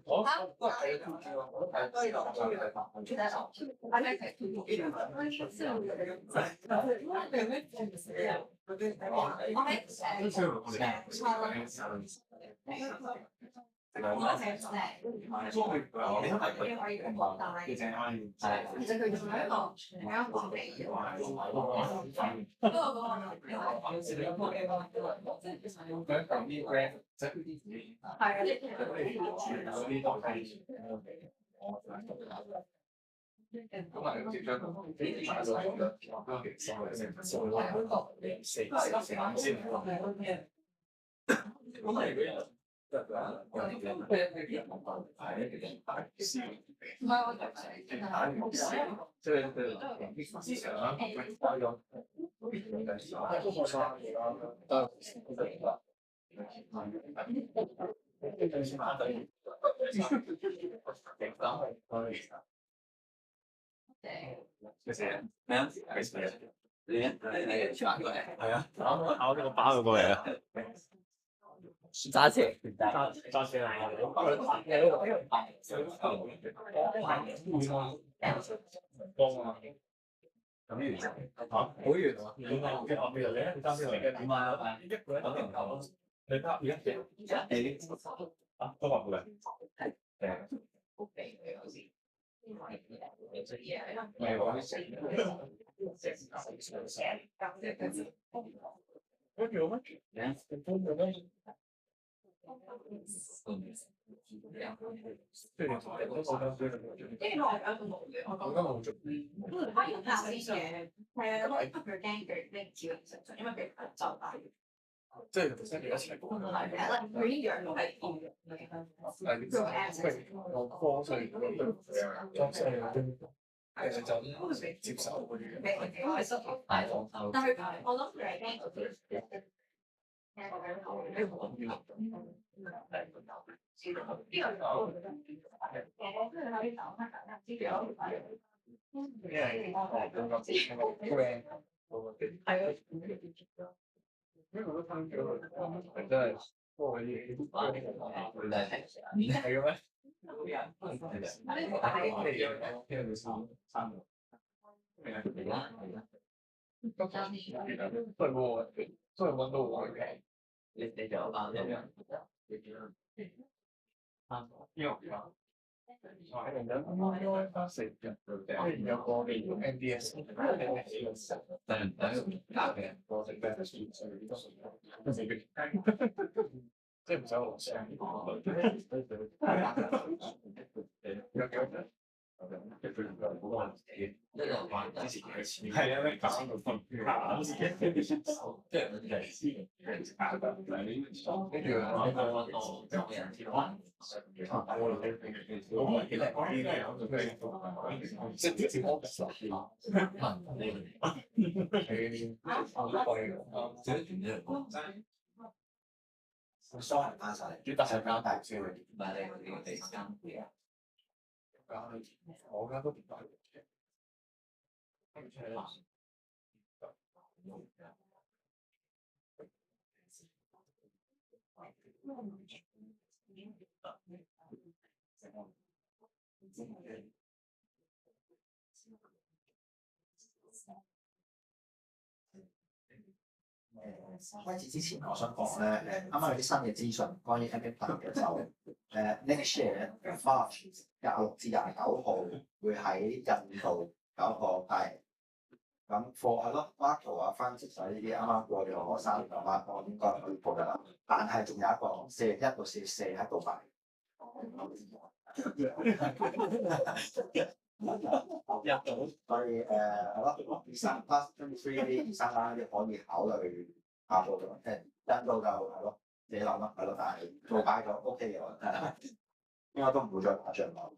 我都係我睇都有iMac 係啊，考咗個包咗過嚟啊！揸車啊！咁遠嚇，好遠喎！點解？我譬如你揸車嚟嘅點啊？一個人等人頭，你得而家幾？啊，都話好嘅。好肥嘅有時。因為咪我啲成我覺得冇做。反而拍先嘅，係啊，咁我佢驚佢拎照成因為佢就大。即係先一齊講。佢呢樣都係見嘅。我科所以裝修其實就接受嗰啲。但係我諗佢係驚。因為我都分咗佢，真係多嗰啲係嘅咩？係喎，都係揾到我嘅。你就啱嘅。因為我係人家食嘅，跟住有個你用 MBS，但打嘅我食咩？即係唔使我上。係啊，咩搞到分搞自己，即係跟住佢疏人翻晒嚟，主要係交大先。我而家都唔大。開始之前，我想講咧，啱啱有啲新嘅資訊關於 MBA 嘅就next year March 26至29號會喺印度搞一個大型。咁 for 係咯 Marco 啊 Francis 啊呢啲啱啱過咗3年啊，我應該可以報得啦。但係仲有一個4月1到4月4喺杜拜。所以係咯，2、3+3啲2、3啦，你可以考慮下報嘅。印度就係咯，你諗啦，係咯，但係杜拜就 OK 嘅，應該都唔會再打仗啦。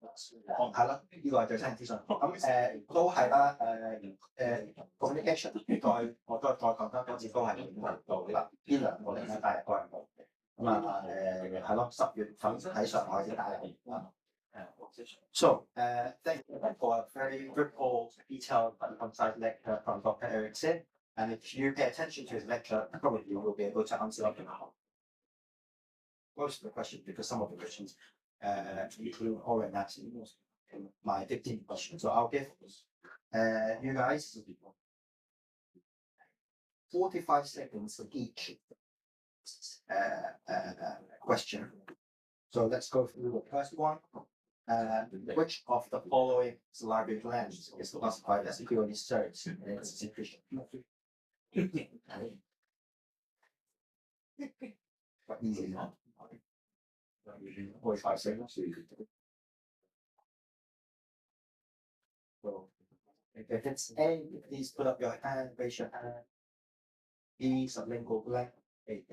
係啦，呢個係最新嘅資訊。咁都係啦，communication 我再講多今次都係冇到啦。呢2個禮拜都係冇嘅。咁係咯，10月份喺上海先打入啦。So, thank you for a very fruitful, detailed, and concise lecture from Dr. Erickson. And if you pay attention to his lecture, probably you will be able to answer most of the questions, because some of the questions include already answered in my 15 questions. So I'll give you guys 45 seconds for each question. So let's go through the first one. Which of the following salivary glands is classified as purely search in its secretion? Quite easy, no? 45 seconds. So if it's A, please put up your hand, raise your hand. B, sublingual gland. B,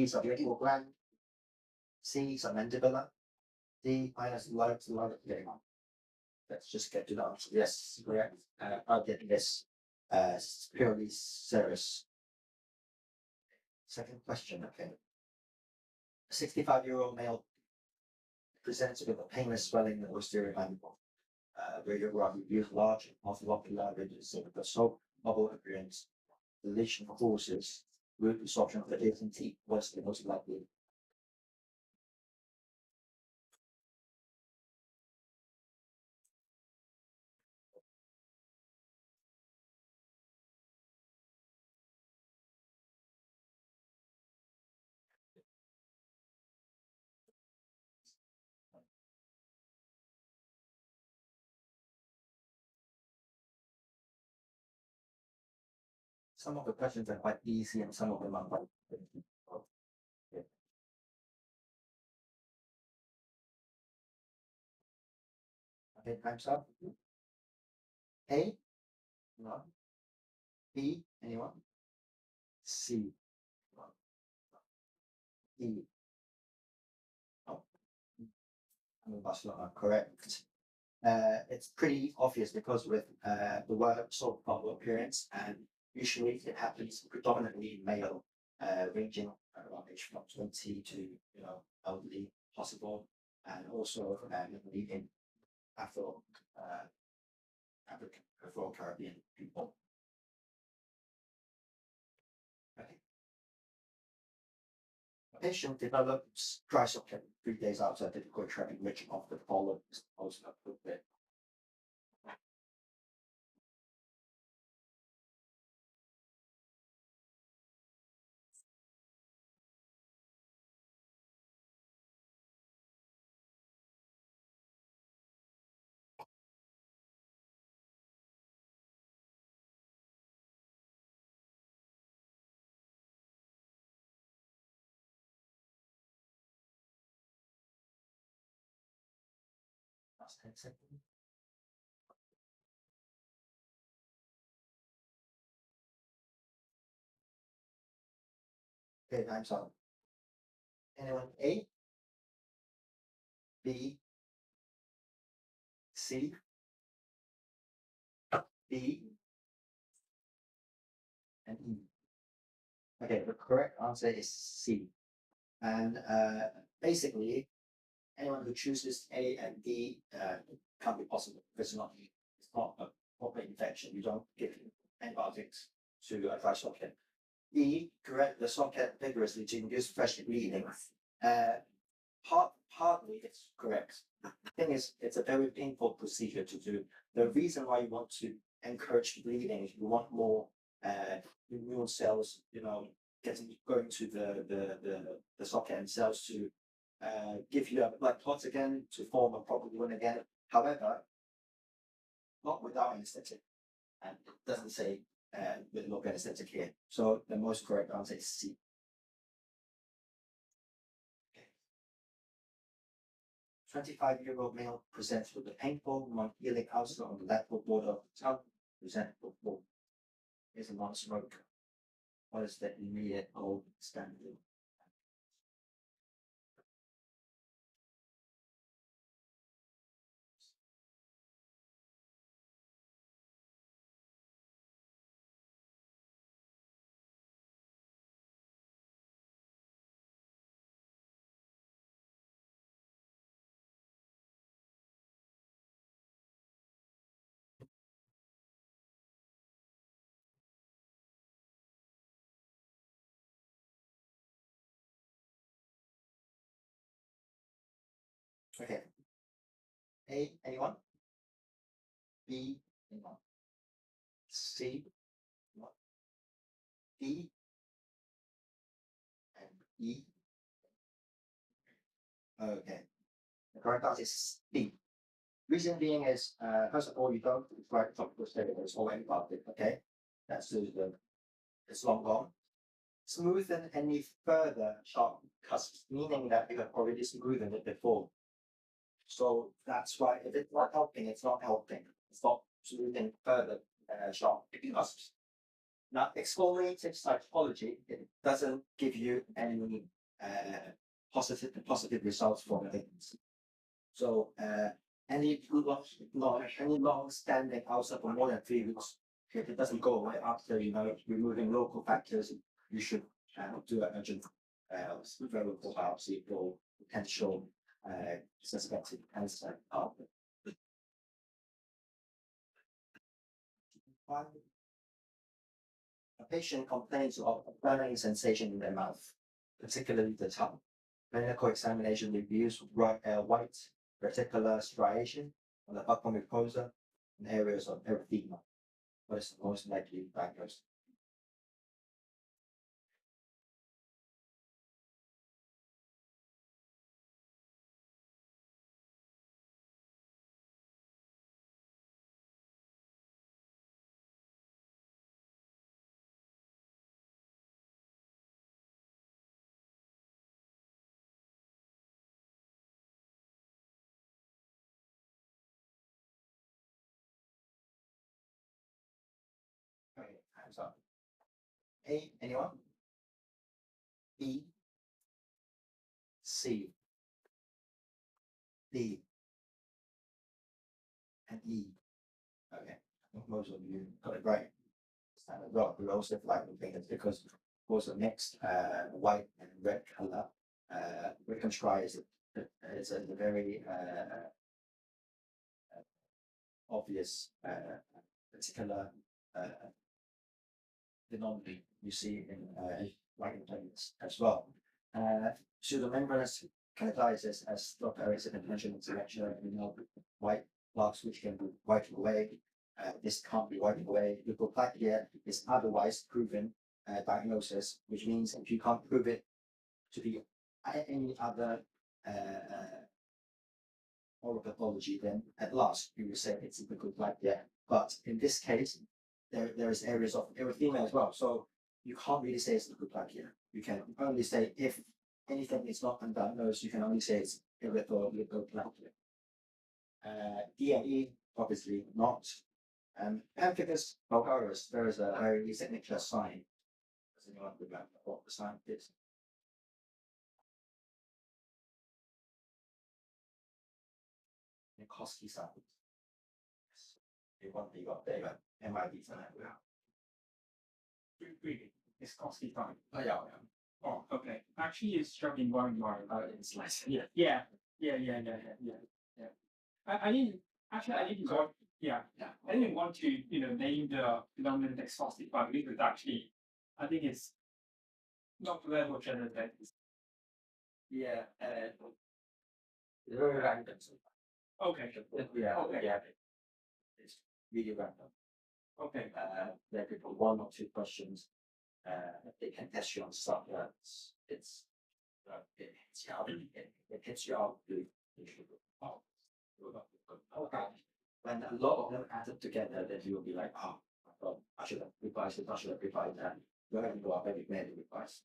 sublingual gland. C, submandibular. D, minus lobe to lobe. Let's just get to the answer. Yes, correct. I'll get this purely serous. Second question, okay. A 65-year-old male presents with a painless swelling in the posterior mandible. Radiography reveals large multilocular ridges of the soap bubble appearance. Deletion causes root absorption of the adjacent teeth. What's the most likely? some of the questions are quite easy and some of them are quite difficult. Okay. Okay, time's up. A? No. B? Anyone? C? No. E? Oh. Barcelona, correct. It's pretty obvious because with the word sort of appearance, and usually it happens predominantly male, ranging around age from 20 to elderly possible, and also in Afro African Afro Caribbean people. Okay. A patient develops dry subject 3 days after difficult training, which of the following is most appropriate? Last 10 seconds. Okay, time's up. Anyone? A? B? C? D? And E? Okay, the correct answer is C. And basically, anyone who chooses A and D can't be possible. It's not a proper infection. You don't give antibiotics to a dry socket. E, correct the socket vigorously to induce fresh bleeding. Partly it's correct. The thing is, it's a very painful procedure to do. The reason why you want to encourage bleeding is you want more immune cells, going to the socket and cells to give you a blood clot again to form a proper wound again. However, not without anesthetic, and it doesn't say with local anesthetic here. So the most correct answer is C. 25-year-old male presents with a painful, non-healing ulcer on the lateral border of the tongue, present with wound. Is a non-smoker. What is the immediate gold standard? Okay. A, anyone? B, anyone? C, anyone? D, and E. Okay. The correct answer is B. Reason being is, first of all, you don't require topical steroids or antibiotic, okay? That's it's long gone. Smoothen any further sharp cusps, meaning that you have already smoothened it before. So that's why if it's not helping, it's not helping. It's not smoothing further sharp cusps. Now, exfoliative cytology, it doesn't give you any positive results from things. So any long-standing ulcer for more than 3 weeks, if it doesn't go away after removing local factors, you should do an urgent referral for biopsy for potential suspected cancer. A patient complains of a burning sensation in their mouth, particularly the tongue. Clinical examination reveals white reticular striation on the upper mucosa and areas of erythema. What is the most likely diagnosis? So A, anyone? B, C, D, and E. Okay, I think most of you got it right. And a lot we also like the fingers because also mixed white and red color. Reconstruct is a very obvious particular phenomenon you see in writing planes as well. Pseudomembranous catalysis, as Dr. Erickson mentioned in his lecture, white plaques which can be wiped away. This can't be wiped away. Leukoplakia is otherwise proven diagnosis, which means if you can't prove it to be any other oral pathology, then at last you will say it's leukoplakia. But in this case, there is areas of erythema as well. So you can't really say it's leukoplakia. You can only say if anything is not undiagnosed, you can only say it's erythroleukopalakia. D and E, obviously not. Pemphigus vulgaris, there is a very signature sign. Does anyone remember what the sign is? Nikolsky sign. You got there, but MIT sign. Really, it's costly time. Oh yeah. Oh, okay. Actually, it's struck in one more. Slice. Yeah. I didn't actually. I didn't want. Yeah. I didn't want to, name the phenomenon exhaustive fund because actually, I think it's not level generated. Yeah. Very random. Okay. Yeah. Okay. Yeah. It's really random. Okay. There could be one or two questions. They can test you on stuff that it hits you out. Okay. When a lot of them added together, then you will be like, oh, well, I should have revised it, I should have revised that. You have to go up every many revise.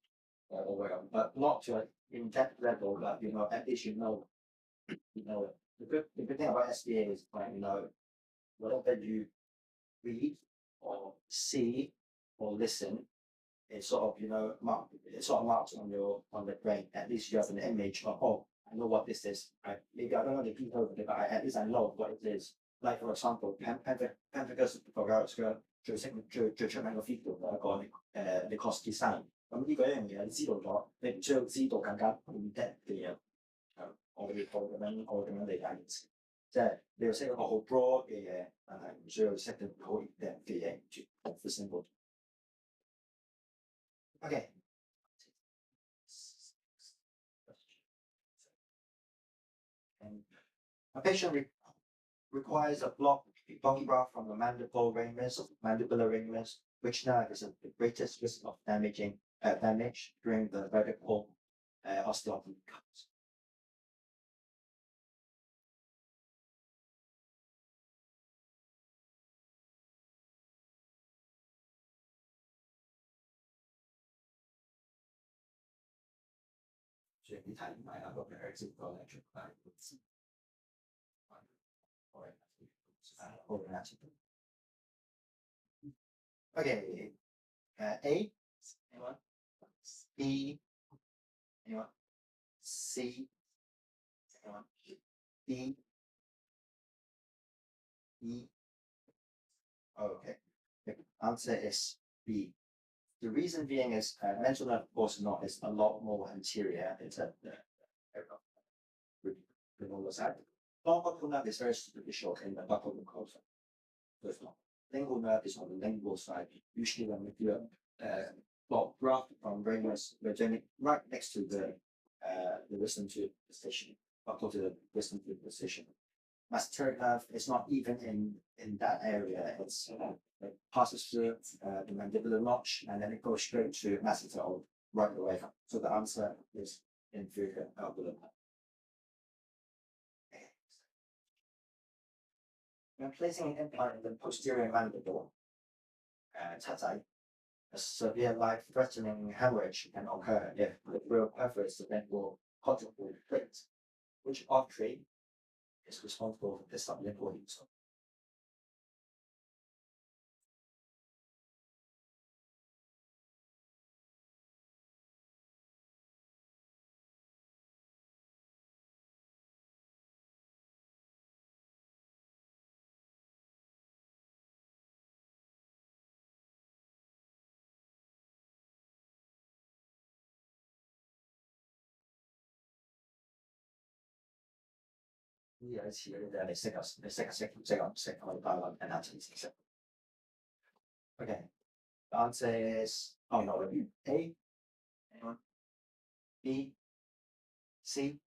Or whatever. But not to an in-depth level, but at least you know it. The good thing about SBA is like, whatever you read or see or listen, it's sort of it's sort of marked on the brain. At least you have an image of, oh, I know what this is. Maybe I don't know the details of it, but at least I know what it is. Like for example, pemphigus vulgaris 嘅最出名嘅 feature 有一個Nikolsky sign。咁呢個一樣嘢你知道咗，你唔需要知道更加 in-depth 嘅嘢。我咁樣理解件事，即係你要識一個好 broad 嘅嘢，但係唔需要識到好 in-depth 嘅嘢，好 simple。Okay. And a patient requires a block bone graft from the mandibular ramus, which nerve is at the greatest risk of damage during the vertical osteopathy cuts. Okay, A, anyone? B, anyone? C, anyone? D, E. Okay, the answer is B. The reason being is mental nerve, of course, is a lot more anterior. It's at the removal side. Buccal nerve is very superficial in the buccal mucosa. Lingual nerve is on the lingual side. Usually, when we do a graft from ramus, we're doing right next to the wisdom tooth position, buccal to the wisdom tooth position. Masseteric nerve is not even in that area. It passes through the mandibular notch and then it goes straight to masseter right away. So the answer is inferior alveolar. When placing an implant in the posterior mandible, a severe life-threatening hemorrhage can occur if the real perforates the lingual quadruple plate. Which artery is responsible for this sublingual insult? 有一次嗰啲你識就識，你識就識，唔識就唔識，我哋大概睇下前次識。Okay, the answer is oh no, A, anyone? B, C,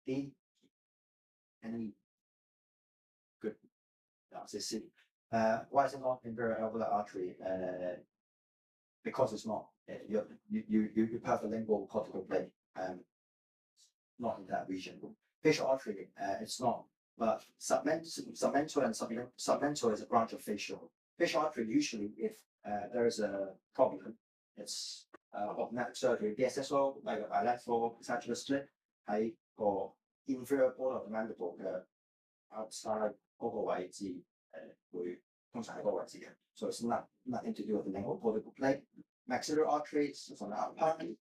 D, and E. Good. The answer is C. Why is it not inferior alveolar artery? Because it's not. You have a lingual cortical plate, not in that region. Facial artery, it's not. But submental and submental is a branch of facial. Facial artery usually, if there is a problem, it's of neck surgery, DSSO, like a bilateral sagittal split, 喺個 inferior border of the mandible 嘅 outside 嗰個位置，會通常喺嗰個位置嘅。So it's nothing to do with the lingual cortical plate. Maxillary artery is on the upper part.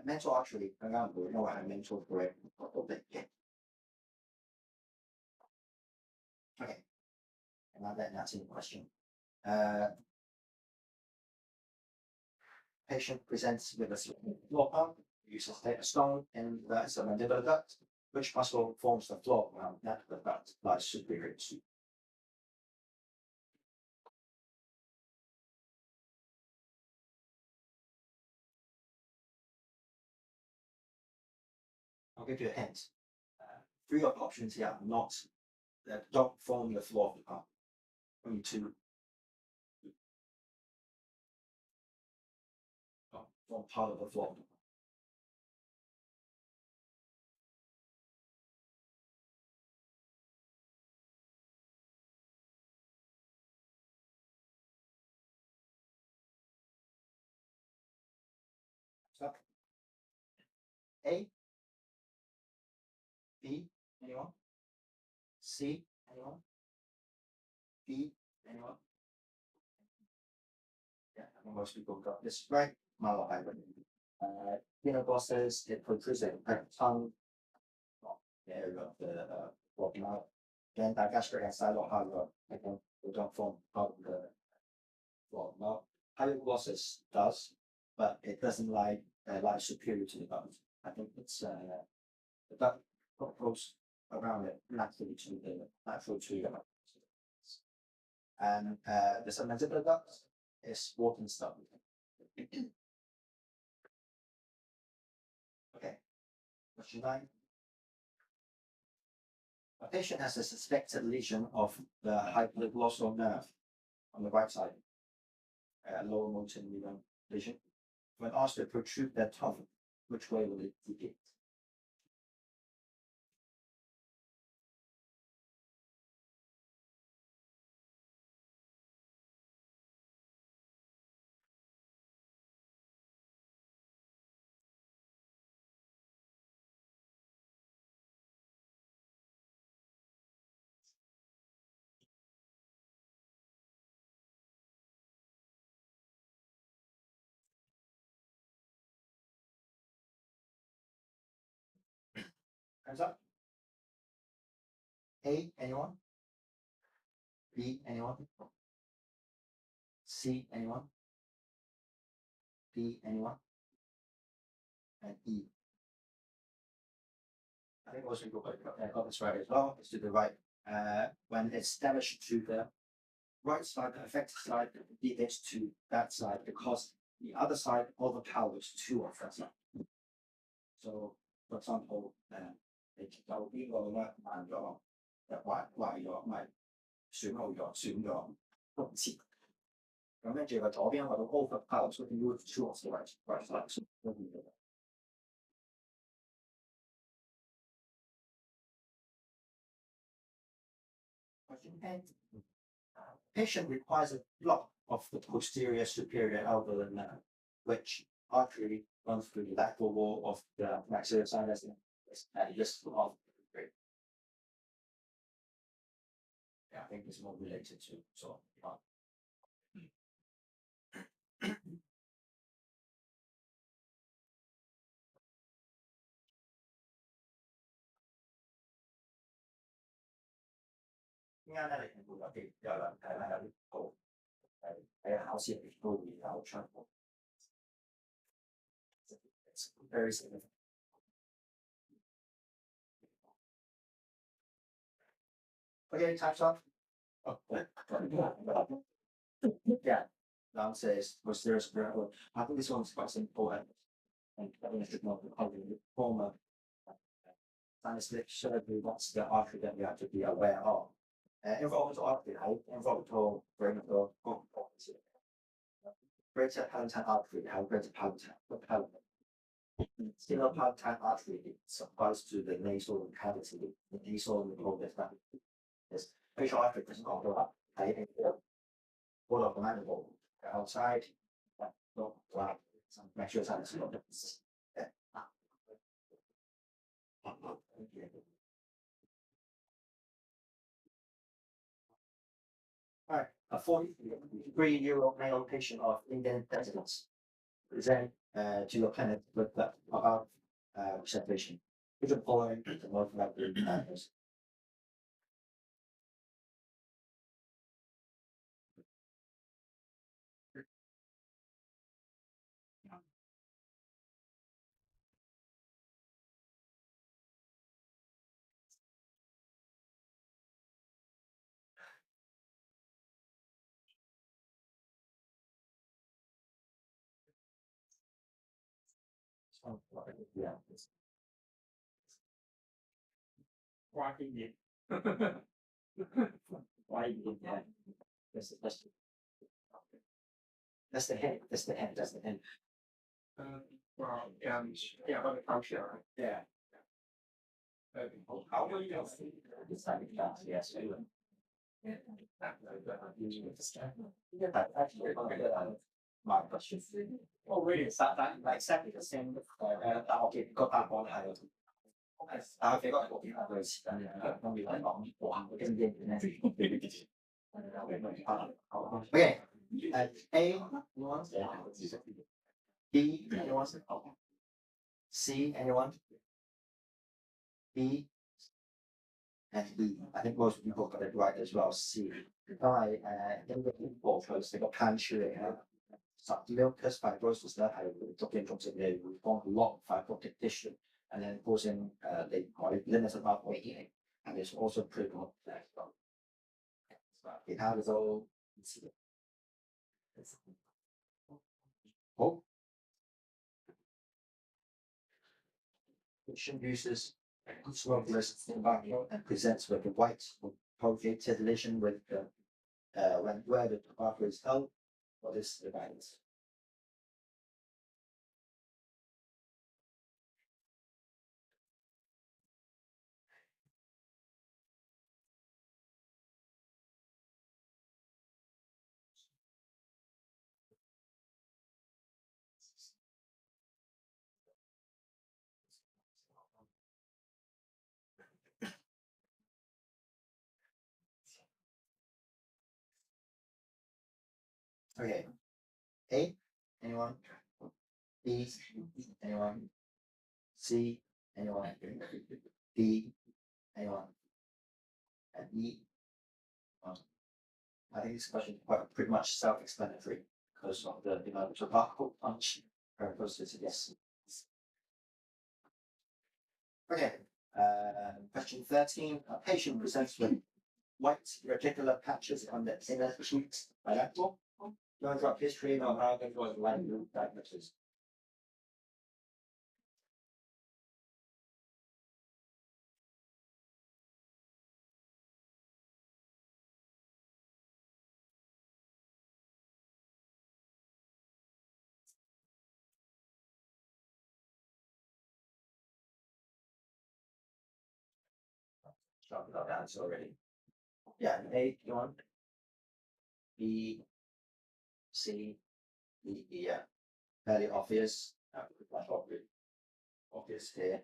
Mental artery 更加唔會，因為係 mental brain 嗰度嚟嘅。Okay, and now that answering the question. Patient presents with a floor pump, uses a stone in the submandibular duct, which muscle forms the floor around that the duct lies superior to. I'll give you a hint. Three of the options here are not that don't form the floor of the pump. Only two. Form part of the floor of the pump. So, A, B, anyone? C, anyone? D, anyone? Yeah, I think most people got this right. Glosses, it protrudes a tongue, the area of the walking out. Then digastric and stylohyoid, I think they don't form part of the walking out. Hyoglossus does, but it doesn't lie superior to the duct. I think it's the duct goes around it naturally to the natural to the and the submandibular duct is walking stuff. Okay, question 9. A patient has a suspected lesion of the hypoglossal nerve on the right side, lower motor neuron lesion. When asked to protrude their tongue, which way will it deviate? Hands up. A, anyone? B, anyone? C, anyone? D, anyone? And E. I think most people got this right as well. It's to the right. When it's damaged to the right side, the affected side deviates to that side because the other side overpowers two of that side. So, for example, 你右邊個咧慢咗，壞咗，咪損耗咗、損咗，都唔知。咁跟住個左邊嗰度 overpower，所以 you two of the right side 都變咗。Question 10. Patient requires a block of the posterior superior alveolar nerve, which artery runs through the lateral wall of the maxillary sinus and just of the brain. Yeah, I think it's more related to sort of. It's very significant. Okay, time's up. Oh. Yeah, the answer is posterior superior. I think this one's quite simple and I think I should know how to form a sinus lift surgery. That's the artery that you have to be aware of. Involved artery, involved brachial greater palatine artery, have greater palatine. Single palatine artery supplies to the nasal cavity. The nasal mucus that is facial artery doesn't go up. All of the mandible outside. Don't allow some make sure it's not. Yeah. Alright, a 43-year-old male patient of Indian descent present to your clinic with the above presentation. Which of the following is the most likely diagnosis? Yeah. Why can you? Why you yeah. That's the hint. That's the hint. That's the hint. Well, yeah, but the function. Yeah. How will you? It's like yes. My question. Oh, really? Like exactly the same. 但我記個答案係，但係佢嗰個點係類似嘅，咁要講哇，我經驗咧。Okay, A, anyone? B, anyone? C, anyone? D, and E. I think most people got it right as well. C. 因為因為部佢成個 punch 嚟嘅。Submucous fibrosis 咧係逐漸你會幫 lock fibrotic tissue and then causing the limits of our eating and it's also critical that 其他嘅都好。Patient uses smokeless tobacco and presents with a white pulsated lesion with the where the tobacco is held. What is the guidance? Okay. A, anyone? B, anyone? C, anyone? D, anyone? And E. I think this question is quite pretty much self-explanatory because of the tobacco punch process. Yes. Okay. Question 13. A patient presents with white reticular patches on the inner cheeks bilateral. No drug history, no arrogant or light diagnosis. Sure, we got the answer already. Yeah, A, you want? B, C, D, E, yeah. Fairly obvious. Obvious here.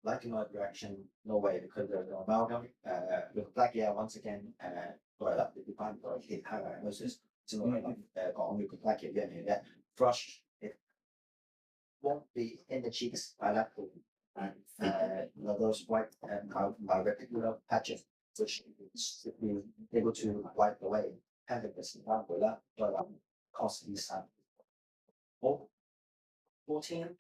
Lichenoid reaction, no way because there's no amalgam. With black, yeah, once again, well, that would be fine for heat diagnosis. Similar on with black, yeah. Thrush, it won't be in the cheeks bilateral. And those white reticular patches, which should be able to wipe away. Having this but costly some. 14.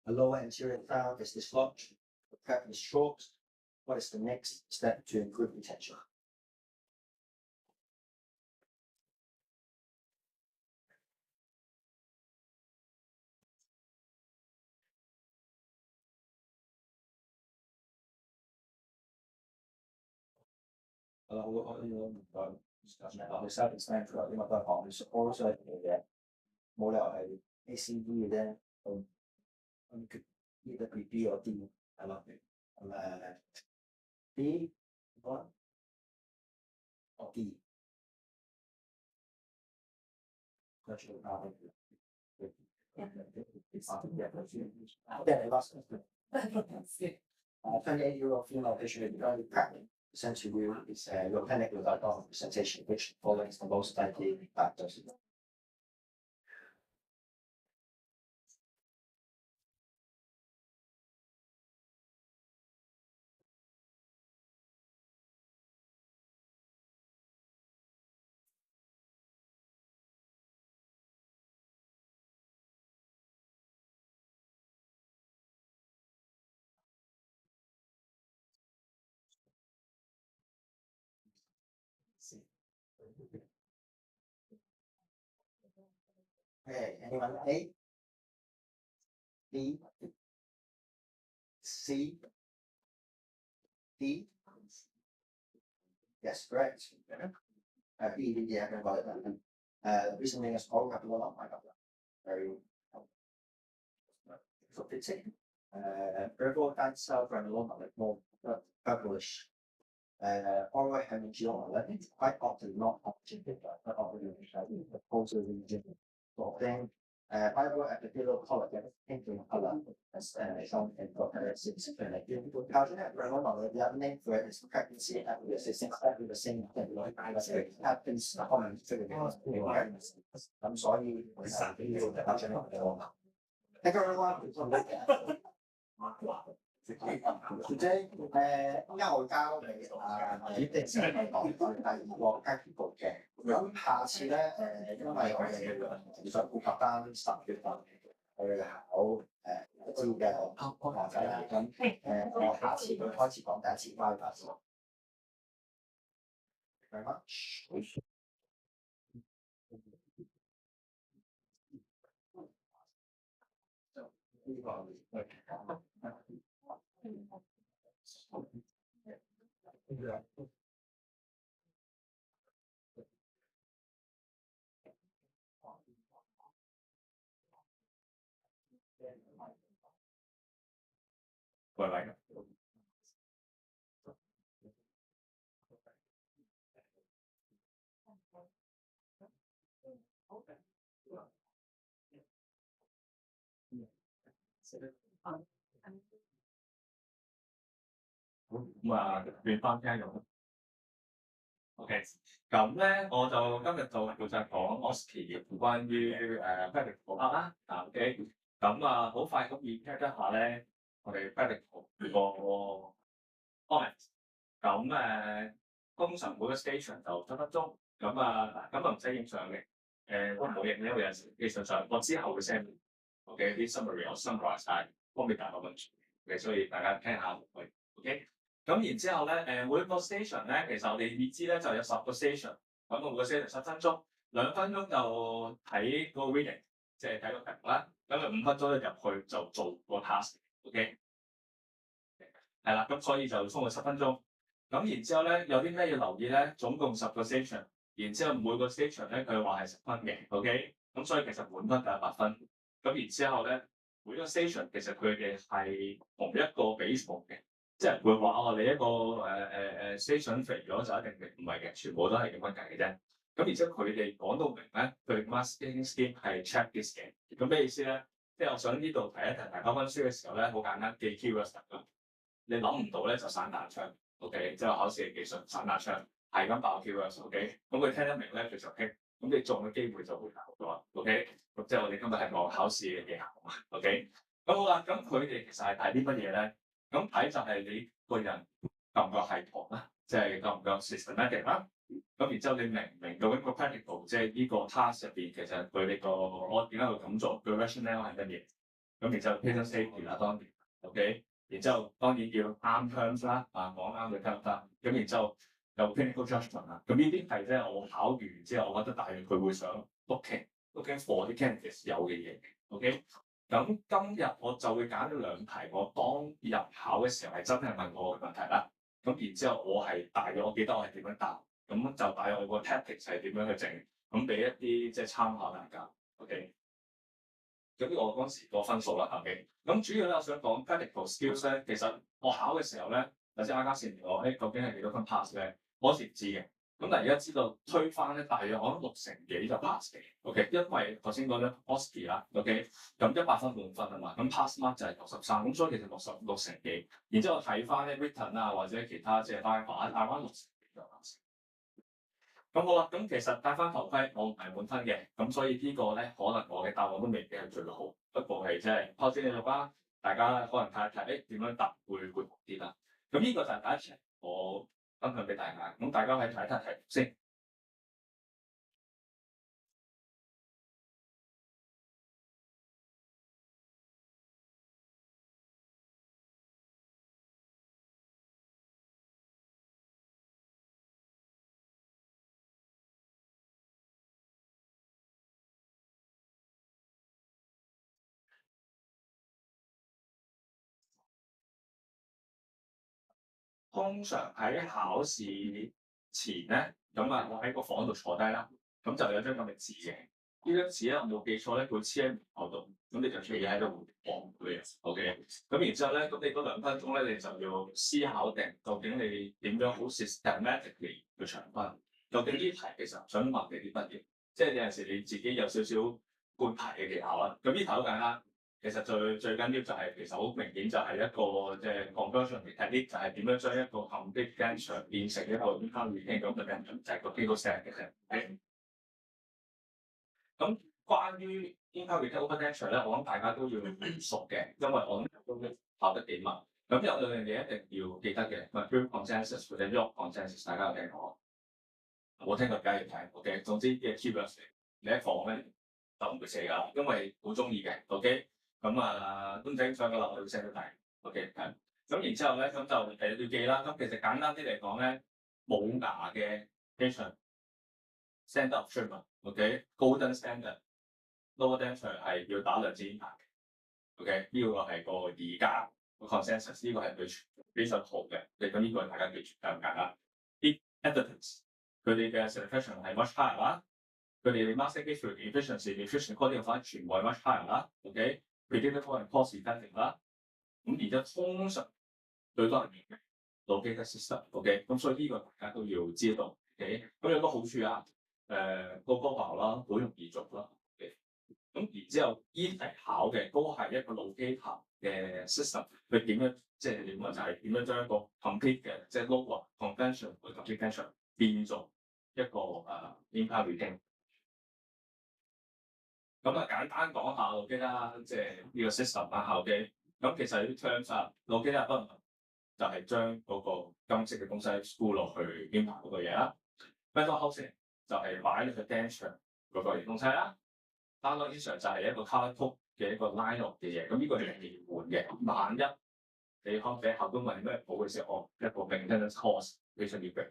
A lower anterior crown is dislodged. The prep is short. what is the next step to improve retention?我 self-expand 咗啲乜都係講 suppose 係嘅，冇理由係 ACD 嘅啫，咁呢個 B 嗰啲係咯，咁B 我 D，跟住Okay, last question. 28 euro female patient with early pregnant sent to you is your clinic without representation, which follows the most likely factors. Okay, anyone A, B, C, D? Yes, correct. B, D, yeah, got it. Recently, as all have a lot of my very so fitting. Verbal cancer from a lot of more purplish. Oral hemangioma quite often not objective, but often also region. So then, fiber epithelial collagen pink in color as shown in six. The other name for it is pregnancy and it's exactly the same thing. It happens common to the I'm sorry. Thank you everyone. Today, 啱啱我交你指定先係講第二個 practical 嘅，咁下次咧因為我哋想顧及單10月份去考一支嘅學仔啦，咁我下次會開始講第一次 bypass。Very much。拜拜。咁啊，變翻聽用。OK， 咁咧我就今日就負責講 OSCE 關於medical 啦，OK， 咁啊好快咁 recap 一下咧，我哋 medical 個 comment， 咁通常每個 station 就7分鐘，咁唔使影相嘅，都冇影咧，有陣時技術上我之後會 send OK 啲 summary 我 summarize 晒，方便大家問嘅，所以大家聽下去 OK。咁然之後咧，每一個 station 咧，其實我哋已知咧就有10個 station， 咁每個 station 10分鐘，2分鐘就睇個 reading， 即係睇個題目啦，咁就5分鐘咧入去就做個 task，OK， 係啦，咁所以就充咗10分鐘。咁然之後咧，有啲咩要留意咧？總共10個 station， 然之後每個 station 咧佢話係10分嘅 ，OK， 咁所以其實滿分就係8分。咁然之後咧，每個 station 其實佢哋係同一個比重嘅。即係唔會話你一個station 肥咗就一定唔係嘅，全部都係咁樣計嘅啫。咁而且佢哋講到明咧，佢哋 masking scheme 係 check this 嘅。咁咩意思咧？即係我想呢度提一提大家温書嘅時候咧，好簡單記 keywords 啦。你諗唔到咧就散彈槍 ，OK， 即係考試嘅技術散彈槍係咁爆 keywords，OK， 咁佢聽得明咧佢就聽，咁你中嘅機會就會大好多 ，OK。咁即係我哋今日係講考試嘅技巧 ，OK。咁好啦，咁佢哋其實係睇啲乜嘢咧？咁睇就係你個人夠唔夠系統啦，即係夠唔夠 systematic 啦。咁然之後你明唔明究竟個 practical 即係呢個 task 入邊其實佢哋個我點解會咁做，佢 rationale 係乜嘢？咁然之後 patient safety 啦當然 ，OK。然之後當然要啱 terms 啦，講啱嘅 terms 啦，咁然之後有 clinical judgment 啦，咁呢啲係即係我考完之後，我覺得大約佢會想 looking for 啲 candidates 有嘅嘢 ，OK。咁今日我就會揀咗2題，我當入考嘅時候係真係問我嘅問題啦。咁然之後我係大約我記得我係點樣答，咁就大約我個 tactics 係點樣去整，咁俾一啲即係參考大家 ，OK。咁呢個我嗰時個分數啦 ，OK。咁主要咧，我想講 practical skills 咧，其實我考嘅時候咧，頭先啱啱先問我，究竟係幾多分 pass 咧？我嗰時唔知嘅。咁但係而家知道推翻咧，大約我諗6成幾就 pass 嘅，OK。因為頭先講咗 OSCE 啦，OK。咁100分滿分啊嘛，咁 pass mark 就係63，咁所以其實6成幾。然之後睇翻咧 written 啊或者其他即係大翻6成幾就 pass。咁好啦，咁其實戴翻頭盔我唔係滿分嘅，咁所以呢個咧可能我嘅答案都未必係最好，不過係即係拋磚引玉啦，大家可能睇一睇，點樣答會好啲啦。咁呢個就係第一題，我分享俾大家，咁大家可以睇睇題目先。通常喺考試前咧，咁我喺個房度坐低啦，咁就有張咁嘅紙嘅。呢張紙咧，我冇記錯咧，佢黐喺門口度，咁你就企喺度望佢嘅 ，OK。咁然之後咧，咁你嗰2分鐘咧，你就要思考定究竟你點樣好 systematically 去長分。究竟呢題其實想問你啲乜嘢？即係有陣時你自己有少少判題嘅技巧啦。咁呢題好簡單。其實最緊要就係、其實好明顯就係一個即係 conversion technique，就係點樣將一個 complete denture 變成一個 income retaining 咁嘅 denture，就係個 table set 嘅啫。咁關於 income retaining denture 咧，我諗大家都要熟嘅，因為我諗都考得幾密。咁有2樣嘢一定要記得嘅 material consensus 或者 job consensus， 大家有聽過？冇聽過梗係要聽 ，OK。總之嘅 keywords 你一放咧就唔會寫㗎，因為好中意嘅 ，OK。咁都整上個樓要寫得大 ，OK 係。咁然之後咧，咁就要記啦。咁其實簡單啲嚟講咧，冇牙嘅 patient standard of treatment，OK，golden standard，lower denture 係要打2支煙牌嘅 ，OK。呢個係個而家個 consensus，呢個係佢非常好嘅。咁呢個大家記住咁簡單。啲 evidence 佢哋嘅 satisfaction 係 much higher 啦，佢哋 master case efficiency、nutrition quality 嘅話全部係 much higher 啦 ，OK。predictable and cost effective 啦，咁而家通常最多人用嘅 located system，OK，咁所以呢個大家都要知道 ，OK，咁有個好處啊，個高效啦，好容易做啦 ，OK，咁然之後依題考嘅都係一個 located 嘅 system，佢點樣即係點啊？就係點樣將一個 complete 嘅即係 lower convention 同 complete tension 變做一個income retaining。咁簡單講下路基啦，即係呢個 system 啦，後基。咁其實啲 terms 啊，路基啦不就係將嗰個金色嘅東西 screw 落去 implant 嗰個嘢啦。metal housing 就係擺咗個 denture 嗰個嘢東西啦。download insert 就係一個 color code 嘅一個 line of 嘅嘢，咁呢個係連換嘅。萬一你可俾考官問咩好嘅時候，一個 maintenance cost 非常之貴。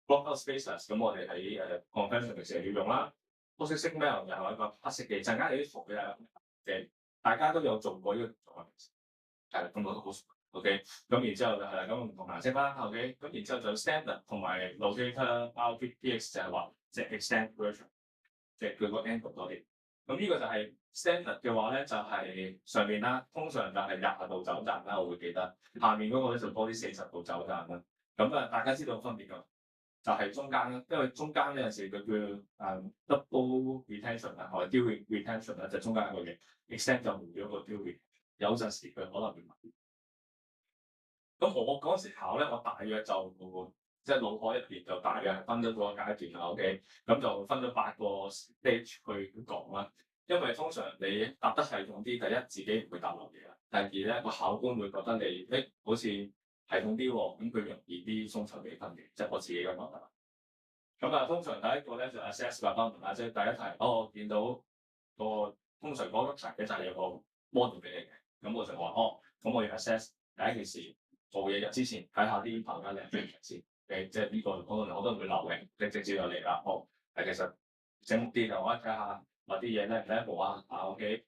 block out spaces 咁我哋喺convention 嘅時候要用啦。黑色 mail 又係一個黑色嘅，陣間你啲圖嘅大家都有做過呢個動作，係咁我都好熟 ，OK。咁然之後就係咁唔同顏色啦 ，OK。咁然之後就 standard 同埋 locator RPX 就係話即係 extend version， 即係佢個 angle 多啲。咁呢個就係 standard 嘅話咧，就係上面啦，通常就係20度走站啦，我會記得。下面嗰個咧就多啲40度走站啦。咁大家知道分別㗎。就係中間啦，因為中間呢陣時佢叫double retention 啊，或者 dual retention 啦，就中間一個嘅 extend 就換咗個 dual， 有陣時佢可能會問。咁我嗰時考咧，我大約就即係腦海入邊就大約係分咗個階段啦 ，OK，咁就分咗8個 stage 去講啦。因為通常你答得系統啲，第一自己唔會答漏嘢啦，第二咧個考官會覺得你好似系統啲喎，咁佢容易啲鬆手俾分嘅，即係我自己嘅覺得。咁通常第一個咧就 assess 嘅方法，即係第一題，我見到個通常嗰個題嘅就係有個 model 俾你嘅，咁我就話咁我要 assess 第一件事做嘢之前睇下啲朋友嚟唔嚟先。即係呢個可能我都會留嘅，你直接就嚟啦。其實整啲就我睇下某啲嘢咧第一步啊，OK，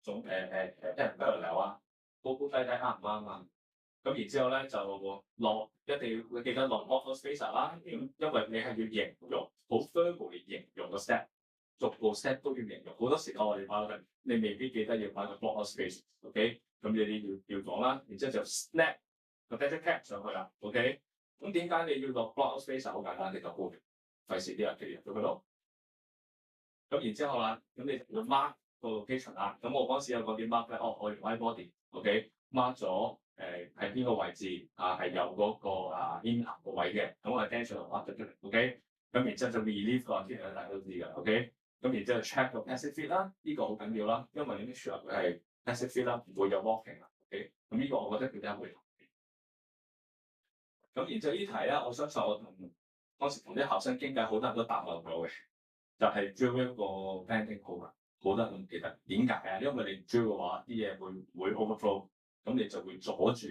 總一人喺度聊啊，高高低低啱唔啱啊？咁然之後咧就落一定要記得落 offer space 啦，因為你係要形容好 verbally 形容個 step， 逐步 step 都要形容。好多時我哋擺你未必記得要擺個 block space，OK， 咁你要講啦，然之後就 snap 個 data cap 上去啦 ，OK。咁點解你要落 block space？ 好簡單，你就顧費事啲人企入咗嗰度。咁然之後啦，咁你就要 mark 個 location 啦。咁我嗰時有個點 mark 咧，我用 whiteboard，OK，mark 咗喺邊個位置啊，係有嗰個inhale 個位嘅。咁我係 tension 同 mark 咗出嚟 ，OK。咁然之後就 relieve 個 tension，大家都知㗎 ，OK。咁然之後 check 個 passive fit 啦，呢個好緊要啦，因為你 make sure 佢係 passive fit 啦，唔會有 walking 啦 ，OK。咁呢個我覺得佢真係會。咁然之後呢題咧，我相信我當時同啲學生傾偈，好多人都答漏咗嘅，就係 drill 一個 bending hole， 好多人都唔記得點解啊？因為你 drill 嘅話，啲嘢會 overflow， 咁你就會阻住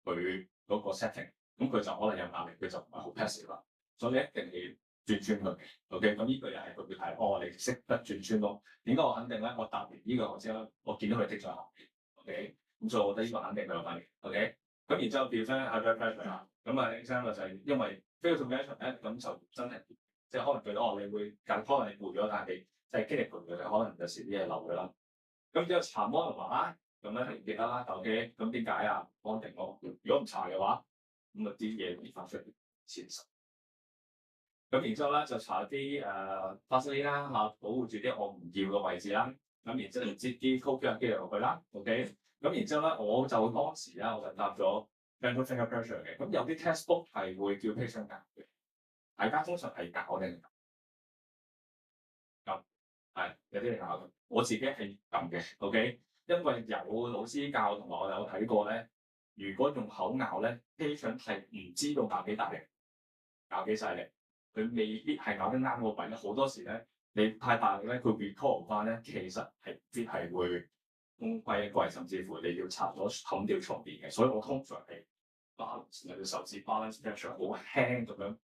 佢嗰個 setting， 咁佢就可能有壓力，佢就唔係好 passive 啦。所以你一定要轉穿佢 ，OK？ 咁呢個又係佢會睇，你識得轉穿咯。點解我肯定咧？我答完呢個之後，我見到佢剔咗後面 ，OK？咁所以我覺得呢個肯定佢有反應 ，OK？咁然之後調翻 high pressure 啦，咁啊 example 就係因為 fail to measure 咧，咁就真係即係可能覺得你會可能你攰咗，但係你即係經歷過嘅，可能有時啲嘢漏咗啦。咁之後查 model 啦，咁咧唔記得啦 ，OK？咁點解啊？安定咯。如果唔查嘅話，咁啊啲嘢會發出現實。咁然之後咧就查啲法斯利啦嚇，保護住啲我唔要嘅位置啦。咁然之後就擠啲 Colgate 機落去啦 ，OK。咁然之後咧，我就當時咧我就答咗 mental finger pressure 嘅。咁有啲 textbook 係會叫 patient 教嘅，大家通常係教定咁係有啲係教嘅，我自己係撳嘅 ，OK。因為有老師教同埋我有睇過咧，如果用口咬咧 ，patient 係唔知道咬幾大力，咬幾細力。佢未必係咬得啱個位咧，好多時咧你太大力咧，佢 recall 翻咧，其實係會功虧一簣，甚至乎你要拆咗冚掉床墊嘅。所以我通常係 balance 你手指 balance pressure 好輕咁樣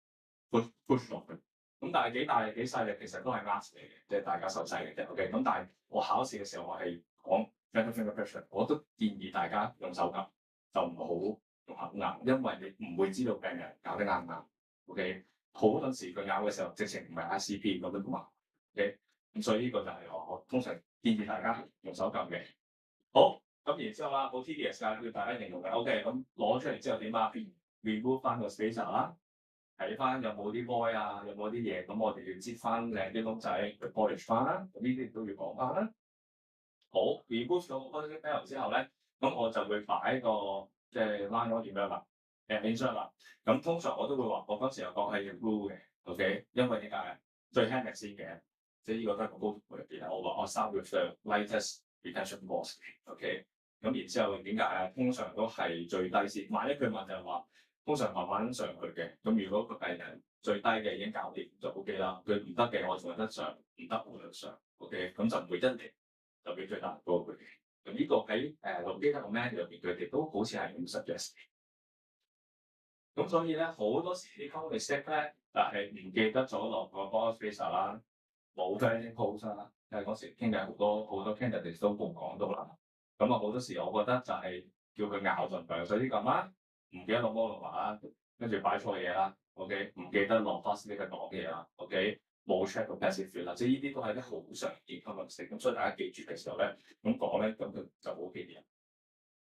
push 落去。咁但係幾大力幾細力其實都係壓嚟嘅，即係大家受勢嘅啫。OK，咁但係我考試嘅時候我係講 mental finger pressure， 我都建議大家用手撳，就唔好用口咬，因為你唔會知道病人咬得啱唔啱。OK。好多時佢咬嘅時候，直情唔係 ICP 咁樣嘛 ，OK， 咁所以呢個就係我通常建議大家用手撳嘅。好，咁然之後啦，好 tedious 㗎，要大家形容嘅 ，OK， 咁攞出嚟之後點啊 ？remove 翻個 spacer 啦，睇翻有冇啲 void 啊，有冇啲嘢，咁我哋要擠翻靚啲窿仔去 polish 翻啦，咁呢啲都要講翻啦。好 remove 咗個 positive panel 之後咧，咁我就會擺個即係 line 點樣啦。insert 啦，咁通常我都會話，我嗰時有講係要 glue 嘅 ，OK， 因為點解最輕力先嘅，即係呢個都係個高圖入邊我話我 start with the lightest retention force，OK， 咁然之後點解啊？通常都係最低先，萬一佢問就係話，通常慢慢上去嘅，咁如果個病人最低嘅已經搞掂就 OK 啦，佢唔得嘅我仲有得上，唔得我就上 ，OK， 咁就唔會一嚟就俾最大嗰個佢嘅，咁呢個喺腦機體個 man 入邊佢哋都好似係咁 suggest。咁所以咧，好多時啲 common mistake 咧，係唔記得咗落個 ball spacer 啦，冇 bending pose 啦，因為嗰時傾偈好多 candidate 都冇講到啦。咁啊，好多時我覺得就係叫佢咬盡量水啲咁啦，唔記得落 model 啦，跟住擺錯嘢啦 ，OK， 唔記得落 fast 呢個講嘢啦 ，OK， 冇 check 個 passive fit 啦，即係呢啲都係啲好常見 common mistake。咁所以大家記住嘅時候咧，咁講咧，咁佢就 OK 啲。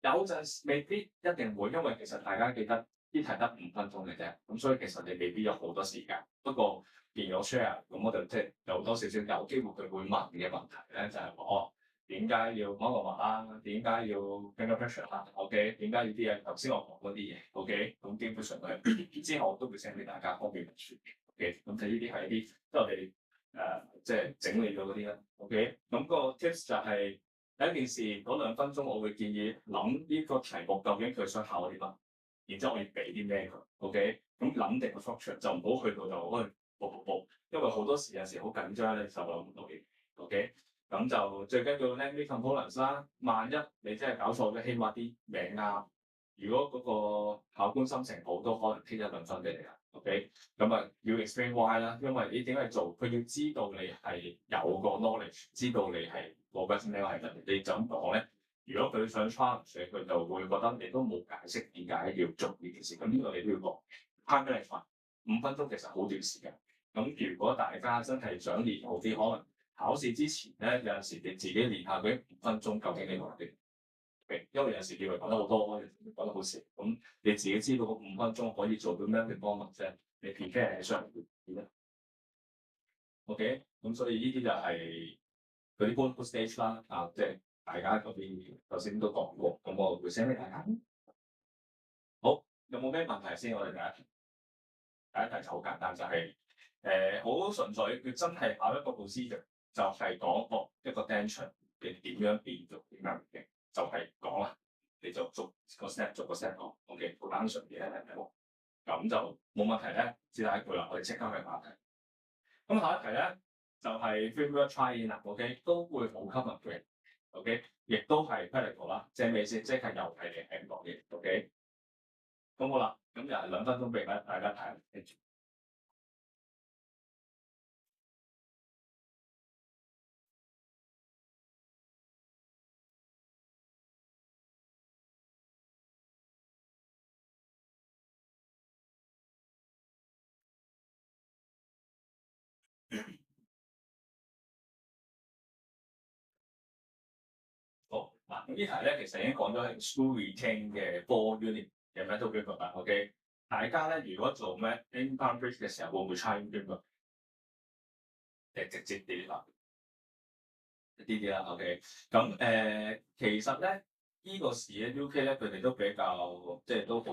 有陣未必一定會，因為其實大家記得。啲題得5分鐘嘅啫，咁所以其實你未必有好多時間。不過變咗 share，咁我就即係有多少少有機會佢會問嘅問題咧，就係話點解要摸個脈啦？點解要 finger pressure 啦 ？OK， 點解要啲嘢？頭先我講嗰啲嘢，OK， 咁基本上都係之後我都會 send 俾大家方便傳嘅。OK， 咁就呢啲係一啲即係我哋即係整理咗嗰啲啦。OK， 咁個 tips 就係第一件事嗰2分鐘，我會建議諗呢個題目究竟佢想考啲乜。然之後我要俾啲咩佢 ，OK？ 咁諗定個 structure 就唔好去到就報，因為好多時有時好緊張咧就諗唔到嘢 ，OK？ 咁就最緊要 language components 啦。萬一你真係搞錯咗，起碼啲名啱如果嗰個考官心情好，都可能剔1-2分俾你啦。OK， 咁啊要 explain why 啦，因為你點解做，佢要知道你係有個 knowledge， 知道你係個 personal 係乜，你就咁講咧。如果佢想 challenge 佢就會覺得你都冇解釋點解要做呢件事，咁呢個你都要講。time management 5分鐘其實好短時間。咁如果大家真係想練好啲，可能考試之前咧，有陣時你自己練下嗰5分鐘究竟你講啲，因為有陣時以為講得好多，講得好少，咁你自己知道嗰5分鐘可以做到咩嘅幫忙啫，你 prepare 喺上邊。OK， 咁所以呢啲就係嗰啲 bonus stage 啦，即係大家嗰邊頭先都講過，咁我會 send 俾大家。好，有冇咩問題先？我哋第一題就好簡單，就係好純粹，佢真係考一個 procedure，就係講一個 tension 你點樣變做點樣嘅，就係講啦，你就逐個 step 講 ，OK， 好單純嘅題目，咁就冇問題咧。只係一句啦，我哋即刻去下題。咁下一題咧就係 framework try-in 啦 ，OK， 都會好 common 嘅 ，OK， 亦都係 practical 啦，即係咩先？即係又係你係講嘅 ，OK。咁好啦，咁又係2分鐘俾大家睇。好嗱，咁呢題咧其實已經講咗係 school retain 嘅 4 unit 嘅 mental framework 啦 ，OK。大家咧如果做咩 income bridge 嘅時候，會唔會 try framework？直接啲啦，一啲啦 ，OK。咁其實咧呢個時咧 UK 咧佢哋都比較即係都好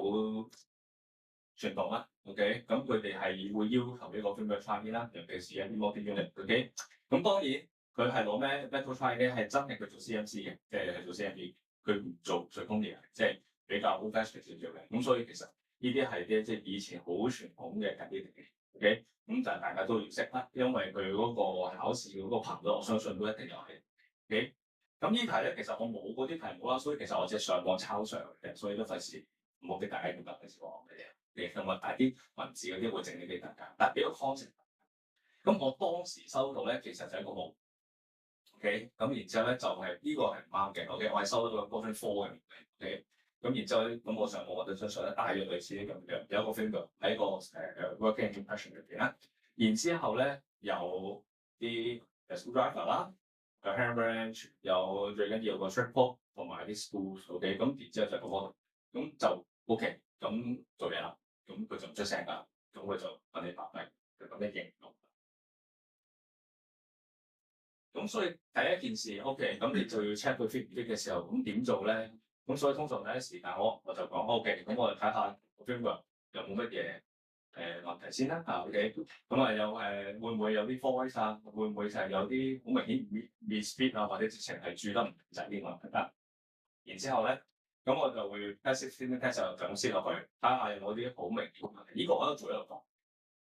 傳統啦 ，OK。咁佢哋係會要求呢個 framework try 啦，尤其是一啲 multi unit，OK。咁當然。佢係攞咩 mental try 咧？係真係佢做 CMC 嘅，即係做 CMC，佢唔做水工嘢，即係比較 old fashion 少少嘅。咁所以其實呢啲係啲即係以前好傳統嘅緊啲嘅 ，OK。咁就係大家都要識啦，因為佢嗰個考試嗰個頻率，我相信都一定有嘅。OK。咁呢題咧，其實我冇嗰啲題目啦，所以其實我只係上網抄上嘅，所以都費事唔好俾大家咁費事講嘅嘢。咁啊，但係啲文字嗰啲會整啲俾大家，但係俾個 concept。咁我當時收到咧，其實就係一個冇。OK， 咁然之後咧就係呢個係唔啱嘅。OK， 我係收到個 version 4嘅名。OK， 咁然之後咧，咁我上網揾到張相咧，大約類似咁樣，有一個 finger 喺個working impression 裏邊啦。然之後咧有啲 screwdriver 啦，有 hand wrench， 有最緊要有個 strip hook 同埋啲 screws。OK， 咁然之後就個 model， 咁就 OK， 咁做嘢啦。咁佢就唔出聲㗎，咁佢就揾你發揮，就揾你應用。咁所以第一件事 ，OK， 咁你就要 check 佢 fit 唔 fit 嘅時候，咁點做咧？咁所以通常第一時間我就講 OK， 咁我哋睇下個 framework 有冇乜嘢問題先啦。OK， 咁啊有會唔會有啲 voice 啊？會唔會就係有啲好明顯 misfit 啊，或者直情係住得唔就係呢個問題啦。然之後咧，咁我就會 passive listening test 就咁先落去，睇下有冇啲好明顯問題。呢個我都做一度講，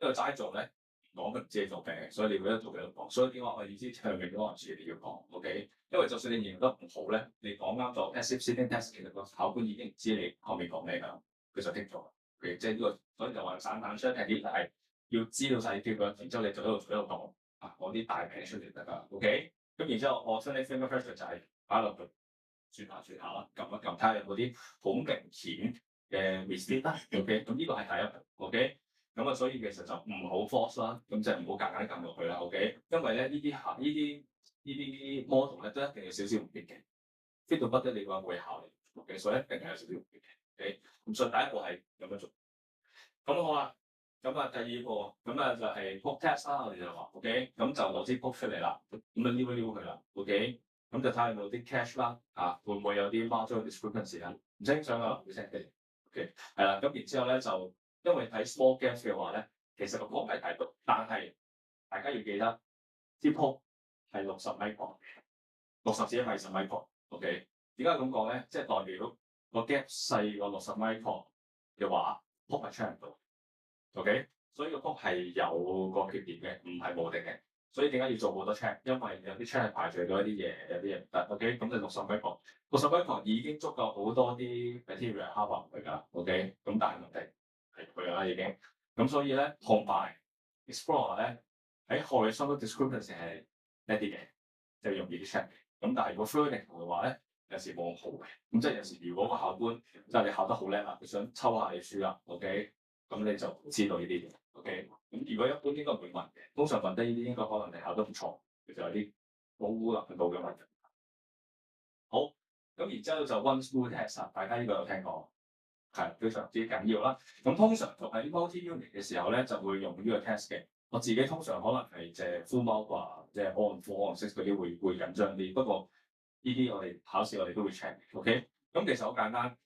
因為齋做咧。講佢唔知你做病，所以你會一做嘅都講。所以點解我意思係明嗰陣時你要講 ，OK？ 因為就算你認得唔好咧，你講啱咗 passive listening test， 其實個考官已經唔知你後面講咩㗎，佢就剔咗。佢即係呢個，所以就話散彈槍係啲係要知道晒啲嘅，然之後你就喺度講講啲大名出嚟得㗎 ，OK？ 咁然之後我將啲 finger pressure 就係擺落去轉下啦，撳一撳睇下有冇啲好明顯嘅 mistake 啦 ，OK？ 咁呢個係第一步 ，OK？咁啊，所以其實就唔好 force 啦，咁就唔好夾硬撳落去啦，OK？ 因為咧呢啲 model 咧都一定有少少唔變嘅 ，fit 到不得你話會考你，OK？ 所以一定係有少少唔變嘅，OK？咁所以第一步係咁樣做。咁好啦，咁啊第二步咁啊就係 book test 啦，我哋就話 OK？ 咁就攞支 book 出嚟啦，咁啊撩一撩佢啦 ，OK？ 咁就睇下有冇啲 cache 啦，會唔會有啲 marginal discrepancy 啊？唔清楚啊，唔識嘅 ，OK？ 係啦，咁然之後咧就。因為睇 small gaps 嘅話咧，其實個波係睇到，但係大家要記得，支波係60 micron，60至110 micron。OK， 點解咁講咧？即係代表個 gap 細過60 micron 嘅話，波係 check 唔到。OK， 所以個波係有個缺點嘅，唔係無敵嘅。所以點解要做好多 check？因為有啲 check 係排除咗一啲嘢，有啲嘢唔得。OK，咁就60 micron已經足夠好多啲 material 敲入去㗎。OK，咁但係問題係佢啦已經。咁所以咧，同埋 Explorer 咧喺 horizontal discrepancy 係一啲嘅，就容易啲 check。咁但係如果 vertical 嘅話咧，有時冇咁好嘅。咁即係有時如果個考官即係你考得好叻啦，佢想抽下你書啦，OK，咁你就知道呢啲嘢。OK，咁如果一般應該唔會問嘅，通常問得呢啲應該可能你考得唔錯，其實有啲高難度嘅問題。好，咁然之後就 one school test， 大家呢個有聽過，係非常之緊要啦。咁通常讀喺 multi-unit 嘅時候咧，就會用呢個 test 嘅。我自己通常可能係即係 full mark 啊，即係 on 4 on 6嗰啲會緊張啲。不過呢啲我哋考試我哋都會 check。OK， 咁其實好簡單，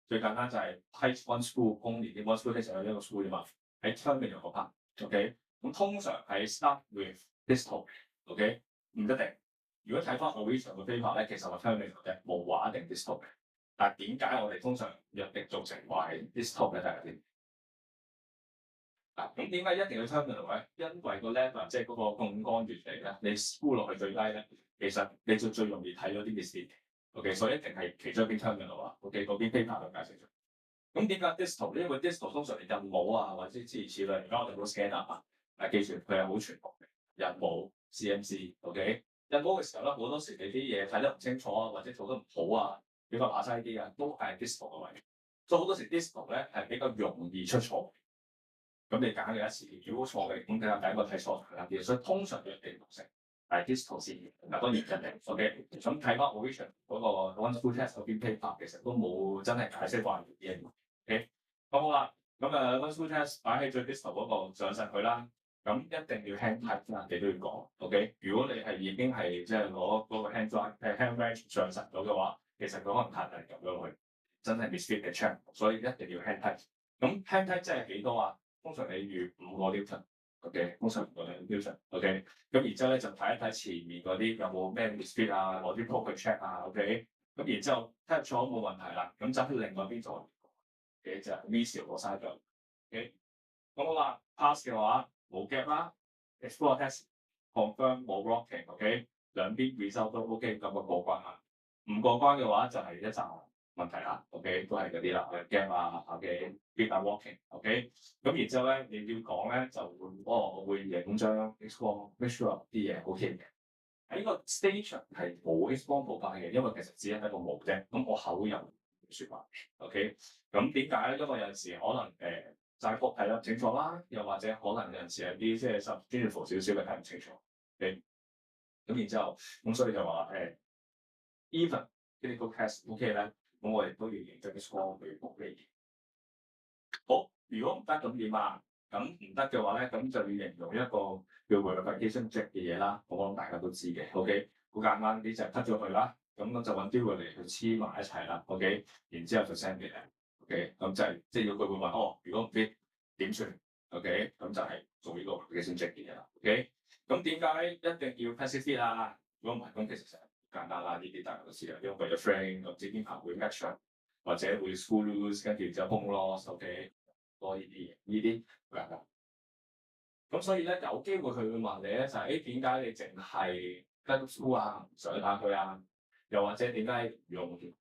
最簡單就係 type one school only， 啲 one school test 有一個 school 啫嘛。喺 terminal 嗰 part，OK， 咁通常係 start with distal，OK， 唔一定。如果睇翻 original 嘅 paper 咧，其實我 terminal 嘅冇話一定 distal 嘅。但係點解我哋通常約定做成話係 distal 咧？大家知？嗱，咁點解一定要 terminal 咧？因為個 level 即係嗰個槓桿原理咧，你 spool 落去最低咧，其實你就最容易睇到啲 mistake。OK， 所以一定係其中一邊 terminal 啊。OK， 嗰邊 paper 就解釋咗。咁點解 distal？ 因為 distal 通常你印模啊，或者諸如此類，而家我哋冇 scanner 啊，但記住佢係好全部嘅印模 CMC。OK， 印模嘅時候咧，好多時你啲嘢睇得唔清楚啊，或者做得唔好啊，比較馬西啲啊，都係 distal 嘅位。所以好多時 distal 咧係比較容易出錯。咁你揀嘅一次，如果錯嘅，咁你就第一個睇錯佢啲，所以通常約定成係 distal 先。嗱當然人哋 OK， 咁睇翻 original 嗰個 one school test 嗰邊 paper 其實都冇真係解釋關於啲嘢。OK， 咁好啦，咁one school test 擺喺最 distal 嗰個上實佢啦，咁一定要 hand type 啦，你都要講。OK， 如果你係已經係即係攞嗰個 hand drive hand range 上實咗嘅話，其實佢可能太大撳咗落去，真係 misfit 嘅 check， 所以一定要 hand type。咁 hand type 即係幾多啊？通常你預5個 Newton，OK， 通常5個 Newton，OK， 咁然之後咧就睇一睇前面嗰啲有冇咩 misfit 啊，攞啲 probe 去 check 啊 ，OK， 咁然之後 type 錯冇問題啦，咁就喺另外邊做嘅就 V 小個 side 咗 ，OK， 咁好啦 ，pass 嘅話冇 gap 啦 ，explore test confirm 冇 rocking，OK， 兩邊 result 都 OK， 咁個過關啦，唔過關嘅話就係一陣問題啦 ，OK， 都係嗰啲啦 ，gap 啊 ，OK，bit 啊 walking，OK， 咁然之後咧你要講咧就會，我會影張 X 光 make sure 啲嘢 OK 嘅。喺個 station 係冇 X 光圖片嘅，因為其實只係一個模啫。咁我口有説話 ，OK， 咁點解咧？因為有陣時可能齋幅睇得唔清楚啦，又或者可能有陣時有啲即係專業少少嘅睇唔清楚，OK， 咁然之後咁所以就話even clinical test OK 咧。咁我哋都要認真 X 光去報你。好，如果唔得咁點啊？咁唔得嘅話咧，咁就要形容一個叫 verification check 嘅嘢啦。我諗大家都知嘅。OK， 好簡單啲就 cut 咗佢啦。咁就揾啲佢嚟去黐埋一齊啦。OK， 然之後就 send 俾你。OK， 咁就係即係要佢會問如果唔biết點算 ？OK， 咁就係做呢個 verification check 嘅嘢啦。OK， 咁點解一定要 passive fit 啊？如果唔係咁，其實簡單啦，呢啲大家都知啦，因為個 friend 唔知邊排會 match 或者會 school lose， 跟住就 home loss，OK， 多呢啲嘢，呢啲簡單。咁所以咧有機會佢會問你咧就係點解你淨係跟 school 啊，唔上下佢啊？又或者點解用即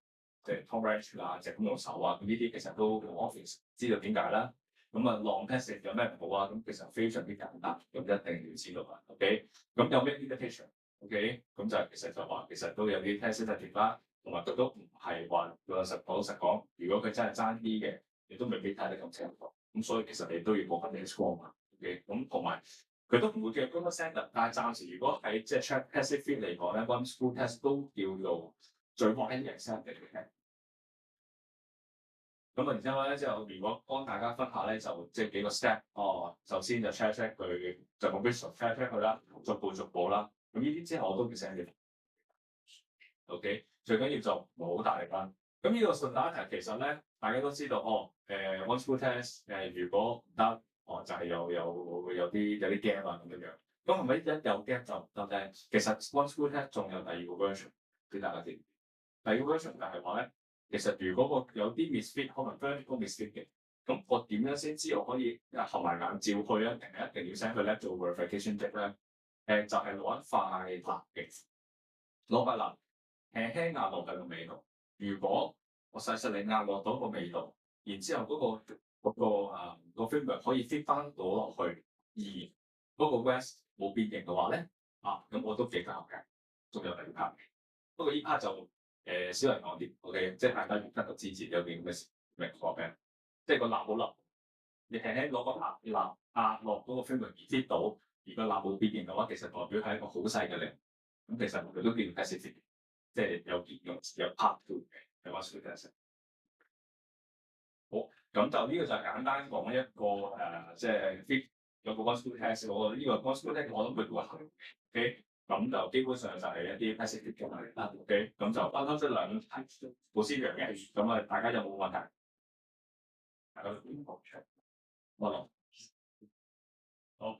係 Tom Ranch 啊，就咁用手啊？咁呢啲其實都好 obvious 知道點解啦。咁啊 long test 有咩唔好啊？咁其實非常之簡單，咁一定要知道啊。OK， 咁有咩 indication？OK， 咁就其實就話其實都有啲 test 啦，同埋佢都唔係話老實講，如果佢真係爭啲嘅，你都未必睇得咁清楚。咁所以其實你都要報翻啲 X 光啊。OK， 咁同埋佢都唔會叫 gold standard， 但係暫時如果喺即係 check passive fit 嚟講咧 ，one school test 都叫做最 wide accepted 嘅。咁然之後咧，如果幫大家分下咧，就即係幾個 step。首先就 check 佢，就用 visual check 佢啦，逐步啦。咁呢啲之後我都會寫嘅。OK， 最緊要就唔好大力啦。咁呢個順帶一提，其實咧大家都知道one school test 如果唔得，就係有啲 gap 啊咁樣樣。咁係咪一有 gap 就唔得咧？其實 one school test 仲有第二個 version 俾大家知。第二個 version 就係話咧。其實如果有啲 misfit， 可能 vertical misfit 嘅，咁我點樣先知我可以合埋眼照去啊？定係一定要 send 佢咧做 verification check 咧？就係攞一塊蠟嘅，攞塊蠟輕輕壓落去個味道。如果我細細力壓落到個味道，然之後個 framework 可以 fit 翻到落去，而嗰個 West 冇變形嘅話咧，咁我都幾夾嘅。仲有第二 part，不過呢 part 就少人講啲，OK， 即係大家要得個支持有件咁嘅事明講咩？即係個蠟好腍，你輕輕攞個蠟壓落嗰個 framework 而 fit 到，而個蠟冇變形嘅話，其實代表係一個好細嘅力。咁其實佢都叫 passive， 即係有 part two 嘅，有 one two test。好，咁就呢個就係簡單講一個即係 fit 有個 one two test， 我呢個 one two test 我諗佢都會行 ，OK。咁就基本上就係一啲 passive 嘅能力啦 ，OK。咁就啱啱即兩題好先樣嘅，咁大家有冇問題？大家點講出？我諗。好。